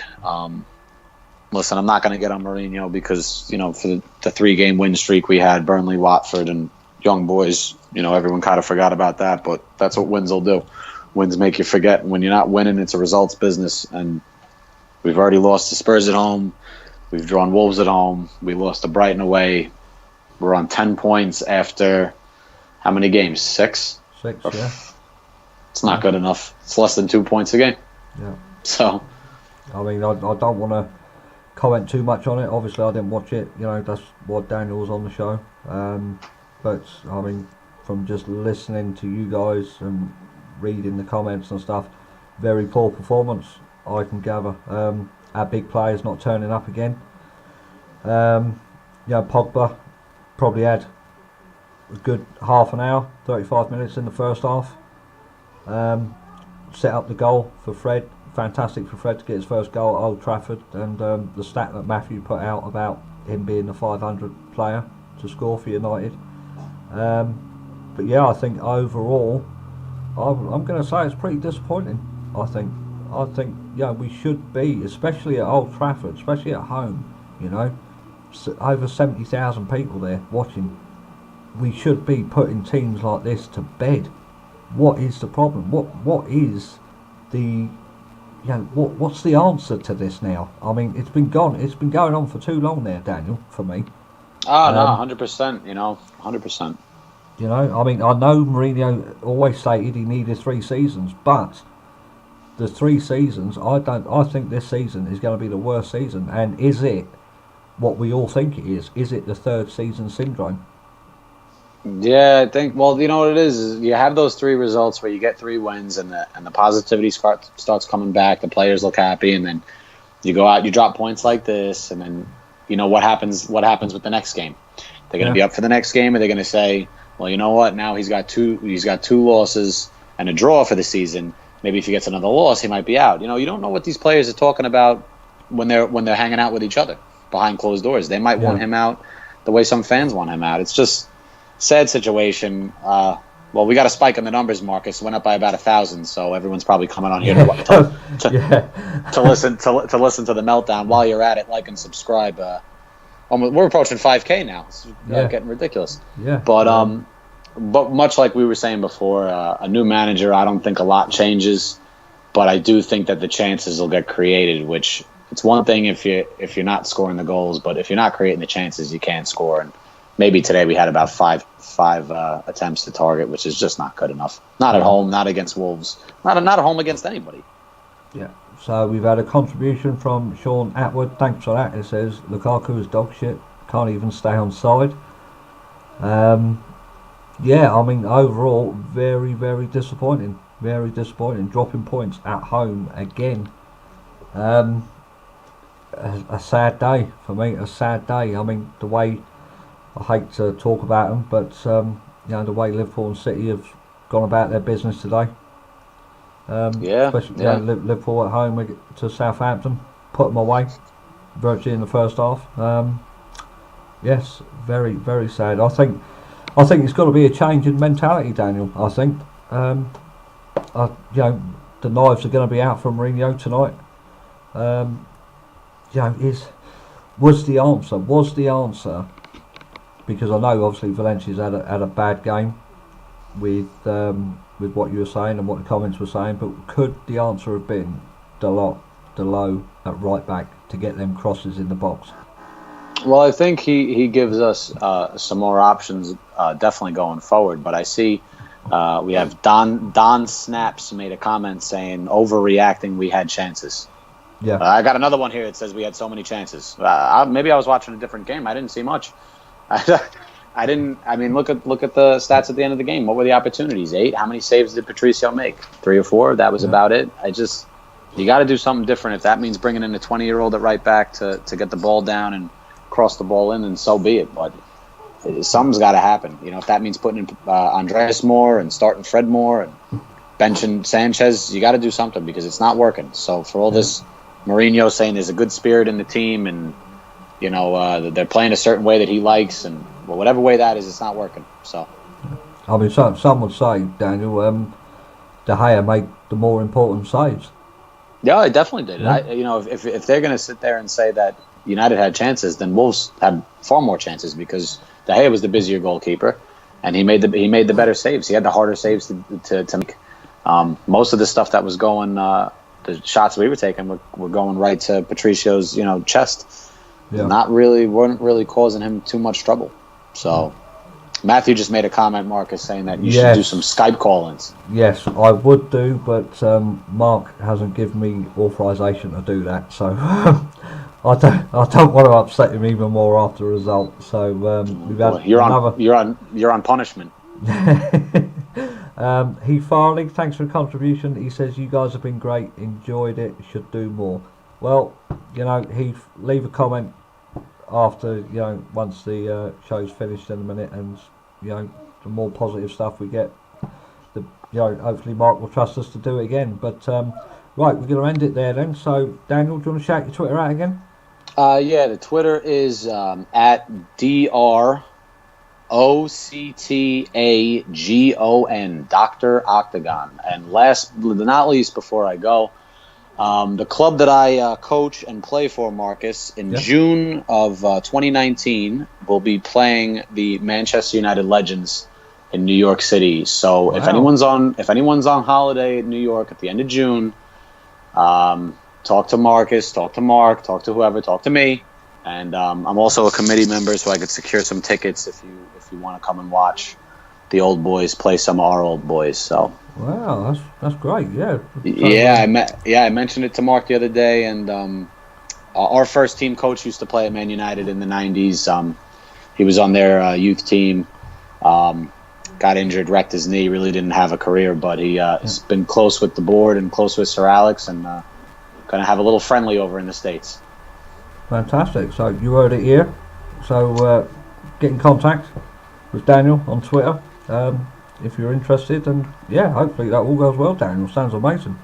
S3: Listen, I'm not going to get on Mourinho because, for the 3-game win streak we had, Burnley, Watford, and young boys, everyone kind of forgot about that, but that's what wins will do. Wins make you forget. When you're not winning, it's a results business, and we've already lost to Spurs at home. We've drawn Wolves at home. We lost to Brighton away. We're on 10 points after how many games? 6?
S1: 6, yeah.
S3: It's not good enough. It's less than 2 points a game.
S1: Yeah.
S3: So,
S1: I mean, I don't want to comment too much on it. Obviously, I didn't watch it. That's why Daniel was on the show. But I mean, from just listening to you guys and reading the comments and stuff, very poor performance, I can gather. Our big players not turning up again. Pogba probably had a good half an hour, 35 minutes in the first half. Set up the goal for Fred. Fantastic for Fred to get his first goal at Old Trafford. And the stat that Matthew put out about him being the 500 player to score for United. But yeah, I think overall, I'm going to say it's pretty disappointing. I think we should be, especially at Old Trafford, especially at home, over 70,000 people there watching. We should be putting teams like this to bed. What is the problem? What is the, what's the answer to this now? I mean, it's been going on for too long there, Daniel, for me.
S3: No, 100%, 100%.
S1: I mean, I know Mourinho always stated he needed 3 seasons, but the 3 seasons, I think this season is going to be the worst season. And is it what we all think it is? Is it the 3rd season syndrome?
S3: Yeah, I think. Well, you know what it is you have those 3 results where you get 3 wins, and the positivity starts coming back. The players look happy, and then you go out, you drop points like this, and then what happens? What happens with the next game? They're going to be up for the next game, or they're going to say, well, you know what? Now he's got 2 losses and a draw for the season. Maybe if he gets another loss, he might be out. You don't know what these players are talking about when they're hanging out with each other behind closed doors. They might want him out the way some fans want him out. It's just sad situation. Well, we got a spike in the numbers, Marcus. Went up by about 1,000, so everyone's probably coming on here to listen to the meltdown. While you're at it, like and subscribe. We're approaching 5K now. It's getting ridiculous.
S1: Yeah.
S3: But much like we were saying before, a new manager, I don't think a lot changes, but I do think that the chances will get created. Which it's one thing if you're not scoring the goals, but if you're not creating the chances, you can't score. And maybe today we had about five attempts to target, which is just not good enough. Not at home, not against Wolves, not at home against anybody.
S1: Yeah. So we've had a contribution from Sean Atwood. Thanks for that. It says Lukaku is dog shit. Can't even stay on side. Yeah, I mean, overall, very, very disappointing. Very disappointing. Dropping points at home again. A sad day for me. A sad day. I mean, the way, I hate to talk about them, but the way Liverpool and City have gone about their business today. Especially Liverpool at home to Southampton, put them away virtually in the first half. Yes, very, very sad. I think it's got to be a change in mentality, Daniel. I think the knives are going to be out for Mourinho tonight. Was the answer? Because I know obviously Valencia's had a bad game with what you were saying and what the comments were saying, but could the answer have been Delot at right back to get them crosses in the box?
S3: Well, I think he gives us some more options definitely going forward, but I see we have Don Snaps made a comment saying overreacting, we had chances.
S1: Yeah,
S3: I got another one here that says we had so many chances. Maybe I was watching a different game. I didn't see much. I didn't. I mean, look at the stats at the end of the game. What were the opportunities? 8. How many saves did Patricio make? 3 or 4. That was about it. You got to do something different. If that means bringing in a 20-year-old at right back to get the ball down and cross the ball in, then so be it. But something's got to happen. If that means putting in Andreas more and starting Fred more and benching Sanchez, you got to do something because it's not working. So for all this
S4: Mourinho saying there's a good spirit in the team, and they're playing a certain way that he likes, and whatever way that is, it's not working. So,
S1: I mean, some would say, Daniel, De Gea made the more important saves.
S4: Yeah, I definitely did.
S1: Yeah.
S4: If they're going to sit there and say that United had chances, then Wolves had far more chances because De Gea was the busier goalkeeper, and he made the better saves. He had the harder saves to make. Most of the stuff that was going, the shots we were taking were going right to Patricio's chest.
S1: Yeah.
S4: Weren't really causing him too much trouble. So Matthew just made a comment, Marcus, saying that you should do some Skype call-ins.
S1: Yes, I would do, but Mark hasn't given me authorization to do that, so I don't want to upset him even more after the result. So we've had
S4: you're on punishment.
S1: Heath Farley, thanks for the contribution. He says you guys have been great, enjoyed it, should do more. Well, Heath, leave a comment after once the show's finished in a minute, and the more positive stuff we get, hopefully Mark will trust us to do it again. But right, we're going to end it there then. So Daniel, do you want to shout your Twitter out again?
S4: Yeah, the Twitter is at DROCTAGON, Dr. Octagon. And last but not least, before I go, the club that I coach and play for, Marcus, in June of 2019 will be playing the Manchester United Legends in New York City. So if anyone's on holiday in New York at the end of June, talk to Marcus, talk to Mark, talk to whoever, talk to me, and I'm also a committee member, so I could secure some tickets if you want to come and watch the old boys play some of our old boys. So.
S1: Wow, that's great. Yeah.
S4: I mentioned it to Mark the other day, and our first team coach used to play at Man United in the 90s. He was on their youth team. Got injured, wrecked his knee. Really didn't have a career, but he's been close with the board and close with Sir Alex, and going to have a little friendly over in the States.
S1: Fantastic. So you heard it here. So get in contact with Daniel on Twitter. If you're interested, and hopefully that all goes well, Daniel. Sounds amazing.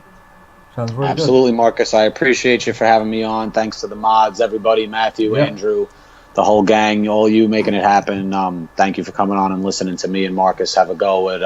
S1: Sounds very
S4: Absolutely,
S1: good.
S4: Marcus. I appreciate you for having me on. Thanks to the mods, everybody, Matthew, Andrew, the whole gang, all you making it happen. Thank you for coming on and listening to me and Marcus have a go at